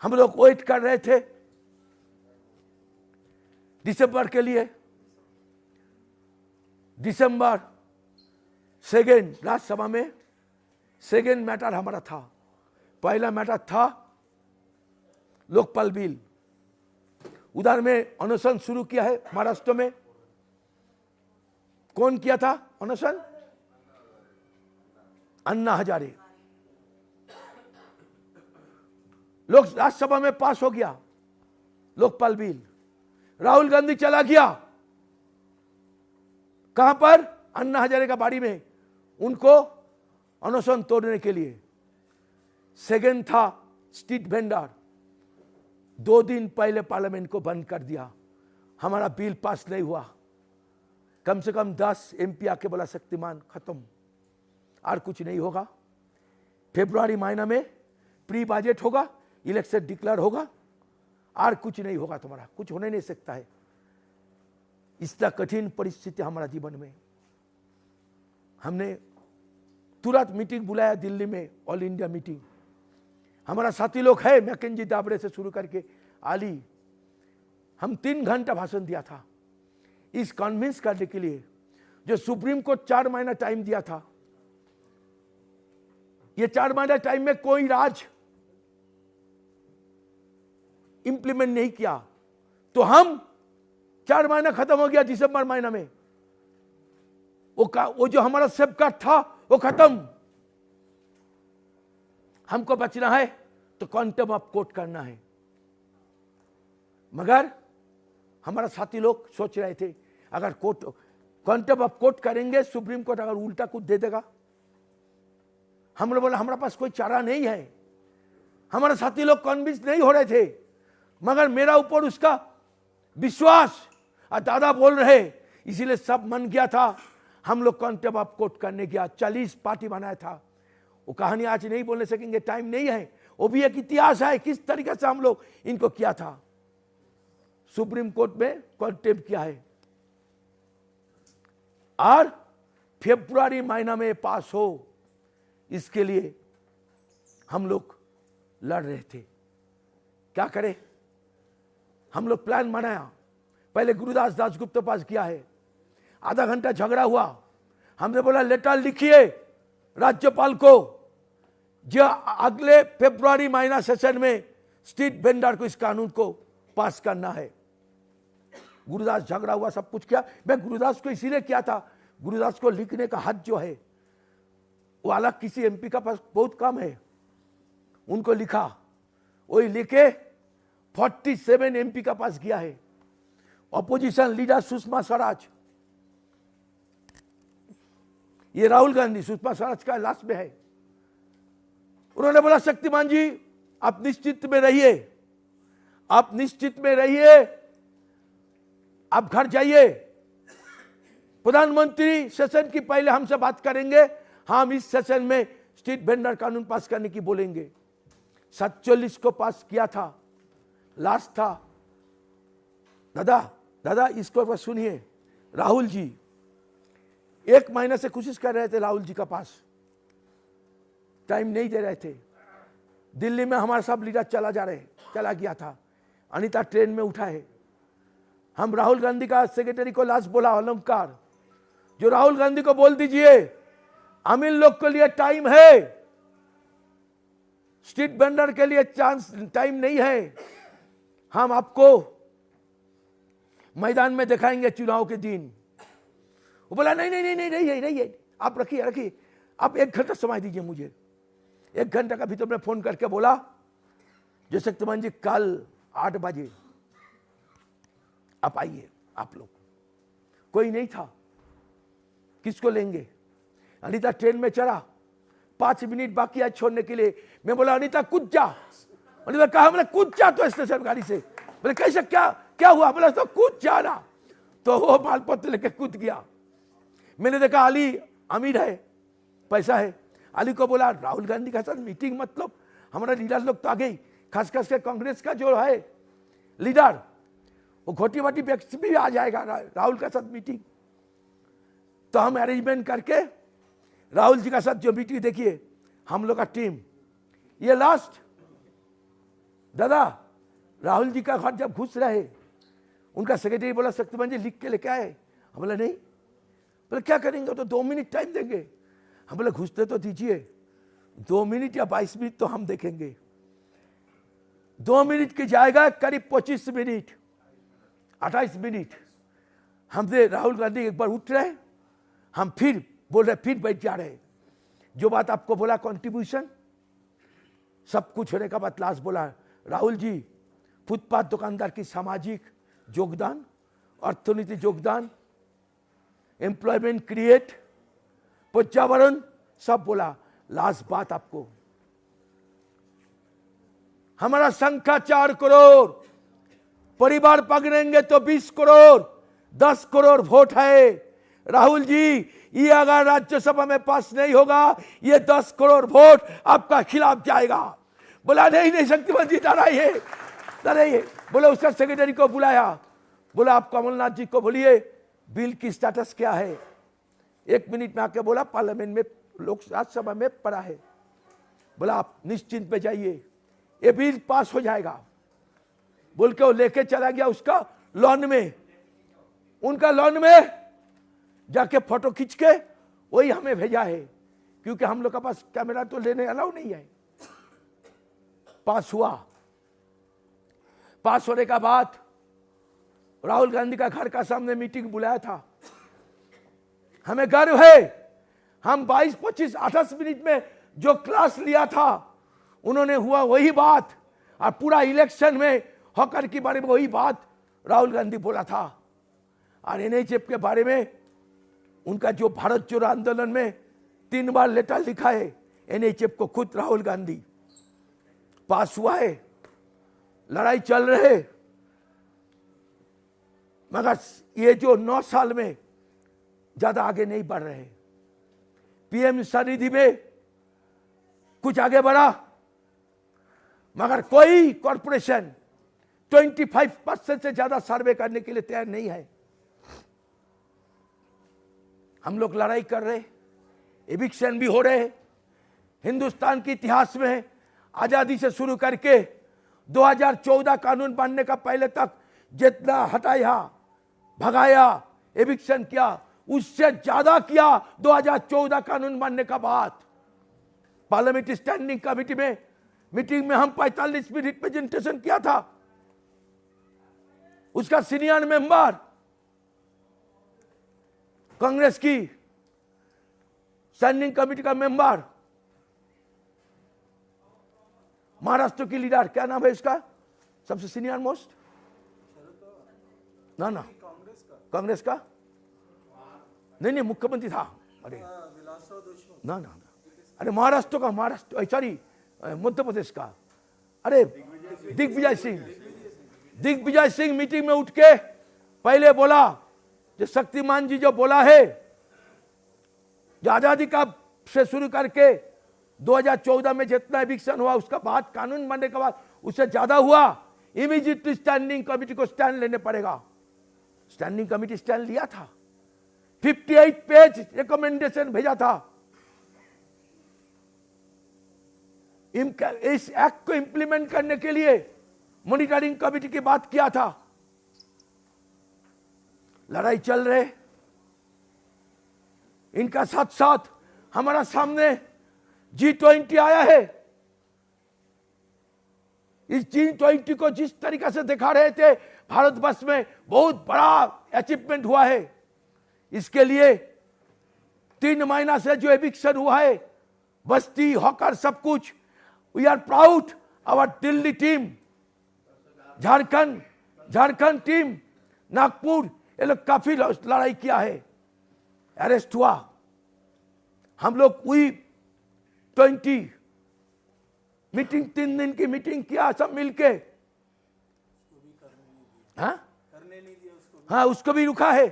हम लोग वेट कर रहे थे दिसंबर के लिए। दिसंबर 2 राज्यसभा में 2 मैटर हमारा था। पहला मैटर था लोकपाल बिल, उधर में अनशन शुरू किया है महाराष्ट्र में। कौन किया था अनशन? अन्ना हजारे। लोक राज्यसभा में पास हो गया लोकपाल बिल। राहुल गांधी चला गया कहां पर? अन्ना हजारे का बाड़ी में, उनको अनशन तोड़ने के लिए। 2 था स्ट्रीट वेंडर। 2 दिन पहले पार्लियामेंट को बंद कर दिया, हमारा बिल पास नहीं हुआ। कम से कम 10 एमपी आके बोला शक्तिमान खत्म, और कुछ नहीं होगा। फरवरी महीना में प्री बजट होगा, इलेक्शन डिक्लेयर होगा, और कुछ नहीं होगा, तुम्हारा कुछ होने नहीं सकता है। इतना कठिन परिस्थिति हमारा जीवन में। हमने तुरंत मीटिंग बुलाया दिल्ली में, ऑल इंडिया मीटिंग। हमारा साथी लोग है मैकेंजी दाबड़े से शुरू करके आली, हम 3 घंटा भाषण दिया था इस कन्विंस करने के लिए जो सुप्रीम कोर्ट 4 महीना टाइम दिया था। ये 4 महीना टाइम में कोई राज इंप्लीमेंट नहीं किया, तो हम 4 महीना खत्म हो गया दिसंबर महीना में। वो जो हमारा सेफगार्ड था वो खत्म। हमको बचना है तो कंटेम्प्ट ऑफ कोर्ट करना है। मगर हमारा साथी लोग सोच रहे थे अगर कोर्ट कंटेम्प्ट ऑफ कोर्ट करेंगे, सुप्रीम कोर्ट अगर उल्टा कुछ दे देगा। हमने बोला हमारे पास कोई चारा नहीं है। हमारे साथी लोग कन्विंस नहीं हो रहे थे, मगर मेरा ऊपर उसका विश्वास। और दादा बोल रहे इसीलिए सब मन गया था। हम लोग कंटेम्प्ट ऑफ कोर्ट करने गया, 40 पार्टी बनाया था। वो कहानी आज नहीं बोलने सकेंगे, टाइम नहीं है। वो भी एक इतिहास है किस तरीके से हम लोग इनको किया था। सुप्रीम कोर्ट में कंटेम्प्ट किया है और फरवरी महीना में पास हो, इसके लिए हम लोग लड़ रहे थे। क्या करें, हम लोग प्लान बनाया। पहले गुरुदास दासगुप्त के पास किया है, आधा घंटा झगड़ा हुआ। हमने बोला लेटर लिखिए राज्यपाल को, जो अगले फरवरी महीना सेशन में स्ट्रीट वेंडर को इस कानून को पास करना है। गुरुदास झगड़ा हुआ, सब कुछ किया। मैं गुरुदास को इसीलिए किया था, गुरुदास को लिखने का हद जो है वो अलग किसी एमपी का पास बहुत कम है। उनको लिखा, वही लिखे 47 एमपी का पास गया है। ऑपोजिशन लीडर सुषमा स्वराज, ये राहुल गांधी सुषमा स्वराज का लास्ट में है। उन्होंने बोला शक्तिमान जी आप निश्चित में रहिए, आप निश्चित में रहिए, आप घर जाइए, प्रधानमंत्री सेशन की पहले हमसे बात करेंगे, हम इस सेशन में स्ट्रीट वेंडर कानून पास करने की बोलेंगे। 47 को पास किया था, लास्ट था। दादा इसको बस सुनिए। राहुल जी 1 महीने से कोशिश कर रहे थे, राहुल जी का पास टाइम नहीं दे रहे थे। दिल्ली में हमारा सब लीडर चला गया था। अनीता ट्रेन में उठा है। हम राहुल गांधी का सेक्रेटरी को लास्ट बोला अलंकार, जो राहुल गांधी को बोल दीजिए हम इन लोग के लिए टाइम है, स्ट्रीट वेंडर के लिए चांस टाइम नहीं है। हम आपको मैदान में दिखाएंगे चुनाव के दिन। वो बोला नहीं, आप रखिए, आप 1 घंटा समय दीजिए मुझे। 1 घंटा का भीतर मैं फोन करके बोला जो शक्तिमान जी कल 8 बजे आप आइए। आप लोग कोई नहीं था, किसको लेंगे। अनीता ट्रेन में चढ़ा, 5 मिनट बाकी है छोड़ने के लिए। मैं बोला अनीता कूद जा। अनीता कहा, मैंने कूद जा तो स्टेशन गाड़ी से। बोले कैसे, क्या हुआ। बोला तो कूद जाना। तो वो मालपत्र लेके कूद गया। मैंने देखा अली अमीर है, पैसा है। अली को बोला राहुल गांधी के साथ मीटिंग, मतलब हमारा लीडर लोग तो आ गई, खास के कांग्रेस का जो है लीडर वो घोटी वाटी व्यक्ति भी आ जाएगा राहुल के साथ मीटिंग। तो हम अरेंजमेंट करके राहुल जी का साथ जो मीटिंग, देखिए हम लोग का टीम ये लास्ट। दादा राहुल जी का घर जब घुस रहे, उनका सेक्रेटरी बोला शक्तिमान जी लिख के लेके आए। हम बोला नहीं। बोले क्या करेंगे, तो 2 मिनट टाइम देंगे। हम बोले घुसते तो दीजिए, 2 मिनट या 22 मिनट तो हम देखेंगे। 2 मिनट की जाएगा करीब 25 मिनट 28 मिनट। हमसे राहुल गांधी एक बार उठ रहे, हम फिर बोल रहे, फिर बैठ जा रहे। जो बात आपको बोला कंट्रीब्यूशन, सब कुछ होने का बाद लास्ट बोला राहुल जी फुटपाथ दुकानदार की सामाजिक योगदान, अर्थनीति योगदान, एम्प्लॉयमेंट क्रिएट, पर्यावरण, सब बोला। लास्ट बात आपको, हमारा संख्या 4 करोड़, परिवार पकड़ेंगे तो 20 करोड़, 10 करोड़ वोट है। राहुल जी ये अगर राज्यसभा में पास नहीं होगा, ये 10 करोड़ वोट आपका खिलाफ जाएगा। बोला नहीं शक्तिमान जी डराइए। बोले उसका सेक्रेटरी को बुलाया, बोला आप कमलनाथ जी को बोलिए बिल की स्टेटस क्या है। 1 मिनट में आके बोला पार्लियामेंट में, लोक राज्यसभा में पड़ा है। बोला आप निश्चिंत पे जाइए, ये बिल पास हो जाएगा। बोल के वो लेके चला गया उसका लॉन में, उनका लॉन में जाके फोटो खींच के वही हमें भेजा है, क्योंकि हम लोग के पास कैमरा तो लेने अलाउ नहीं है। पास हुआ। पास होने का बाद राहुल गांधी का घर का सामने मीटिंग बुलाया था। हमें गर्व है, हम 22, 25, 28 मिनट में जो क्लास लिया था उन्होंने हुआ वही बात, और पूरा इलेक्शन में हॉकर के बारे में वही बात राहुल गांधी बोला था। और एनएचएफ के बारे में उनका जो भारत जोड़ो आंदोलन में 3 बार लेटर लिखा है एनएचएफ को, खुद राहुल गांधी। पास हुआ है, लड़ाई चल रहे, मगर ये जो 9 साल में ज्यादा आगे नहीं बढ़ रहे। पीएम स्वनिधि में कुछ आगे बढ़ा, मगर कोई कॉरपोरेशन 25% से ज्यादा सर्वे करने के लिए तैयार नहीं है। हम लोग लड़ाई कर रहे, एविक्शन भी हो रहे। हिंदुस्तान के इतिहास में आजादी से शुरू करके 2014 कानून बनने का पहले तक जितना हटाया, भगाया, एविक्शन किया, उससे ज्यादा किया 2014 कानून बनने का बाद। पार्लियामेंट्री स्टैंडिंग कमेटी में मीटिंग में हम 45 मिनट रिप्रेजेंटेशन किया था। उसका सीनियर मेंबर कांग्रेस की स्टैंडिंग कमेटी का मेंबर, महाराष्ट्र की लीडर, क्या नाम है इसका, सबसे सीनियर मोस्ट, ना कांग्रेस का नहीं मुख्यमंत्री था, अरे ना अरे महाराष्ट्र का, महाराष्ट्र सॉरी मध्य प्रदेश का, अरे दिग्विजय सिंह मीटिंग में उठ के पहले बोला जो शक्तिमान जी जो बोला है, जो आजादी का से शुरू करके 2014 में जितना एविक्शन हुआ उसका बाद कानून बनने के बाद उससे ज्यादा हुआ, इमीडिएटली स्टैंडिंग कमेटी को स्टैंड लेने पड़ेगा। स्टैंडिंग कमेटी स्टैंड लिया था, 58 पेज रिकमेंडेशन भेजा था। इस एक्ट को इंप्लीमेंट करने के लिए मॉनिटरिंग कमेटी की बात किया था। लड़ाई चल रहे, इनका साथ साथ हमारा सामने G20 आया है। इस G20 को जिस तरीके से दिखा रहे थे भारतवर्ष में बहुत बड़ा अचीवमेंट हुआ है। इसके लिए 3 महीना से जो एविक्शन हुआ है, बस्ती हॉकर सब कुछ, we are proud. Our Delhi team, Jharkhand team, Nagpur, ये लोग काफी लड़ाई किया है, अरेस्ट हुआ। हम लोग U20 मीटिंग 3 दिन की मीटिंग किया सब मिलके, हाँ उसको भी रुका है।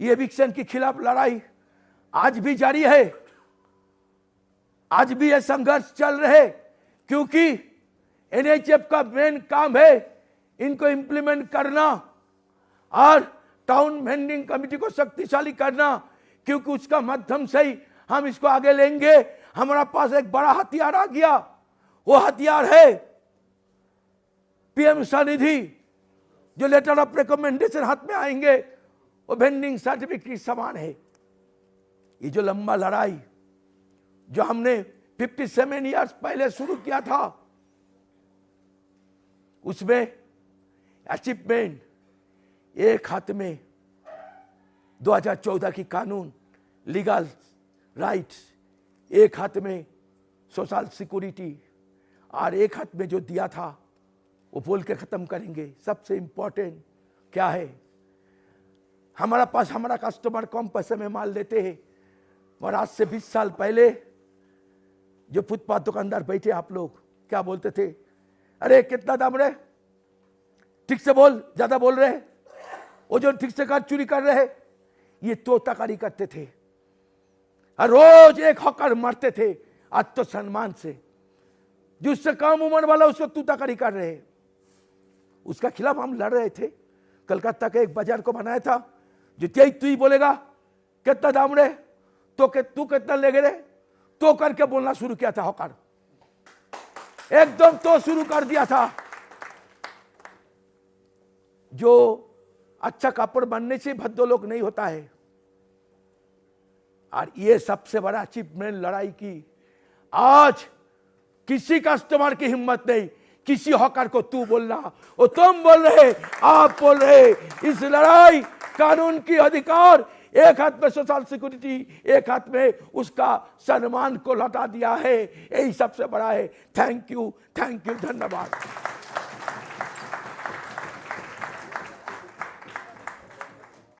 ये एविक्शन के खिलाफ लड़ाई आज भी जारी है, आज भी ये संघर्ष चल रहे, क्योंकि NHF का मेन काम है इनको इंप्लीमेंट करना और टाउन वेंडिंग कमेटी को शक्तिशाली करना, क्योंकि उसका माध्यम से ही हम इसको आगे लेंगे। हमारा पास एक बड़ा हथियार आ गया, वो हथियार है पीएम स्वनिधि, जो लेटर ऑफ रिकमेंडेशन हाथ में आएंगे वो वेंडिंग सर्टिफिकेट समान है। ये जो लंबा लड़ाई जो हमने 57 इयर्स पहले शुरू किया था, उसमें अचीवमेंट एक हाथ में 2014 की कानून, लीगल राइट्स, एक हाथ में सोशल सिक्योरिटी, और एक हाथ में जो दिया था वो बोल के खत्म करेंगे। सबसे इंपॉर्टेंट क्या है, हमारा पास हमारा कस्टमर कम पैसे में माल देते हैं, और आज से 20 साल पहले जो फुटपाथ दुकानदार बैठे आप लोग क्या बोलते थे, अरे कितना दाम रहे, ठीक से बोल, ज्यादा बोल रहे, वो जो ठीक से चोरी कर रहे, ये तोताकारी करते थे और रोज एक हॉकर मारते थे आत्मसम्मान से। जो उससे कम उम्र वाला उसको तोताकारी कर रहे, उसका खिलाफ हम लड़ रहे थे। कलकत्ता के एक बाजार को बनाया था, जो तू ही बोलेगा कितना दाम रहे, तो तू कितना लेगे रे, तो करके बोलना शुरू किया था हॉकर, एकदम तो शुरू कर दिया था। जो अच्छा कापड़ बनने से भद्दो लोग नहीं होता है। और ये सबसे बड़ा अचीवमेंट लड़ाई की, आज किसी कस्टमर की हिम्मत नहीं किसी हॉकर को तू बोलना, वो तुम बोल रहे, आप बोल रहे। इस लड़ाई कानून की अधिकार, एक हाथ में सोशल सिक्योरिटी, एक हाथ में उसका सम्मान को लौटा दिया है, यही सबसे बड़ा है। थैंक यू, धन्यवाद।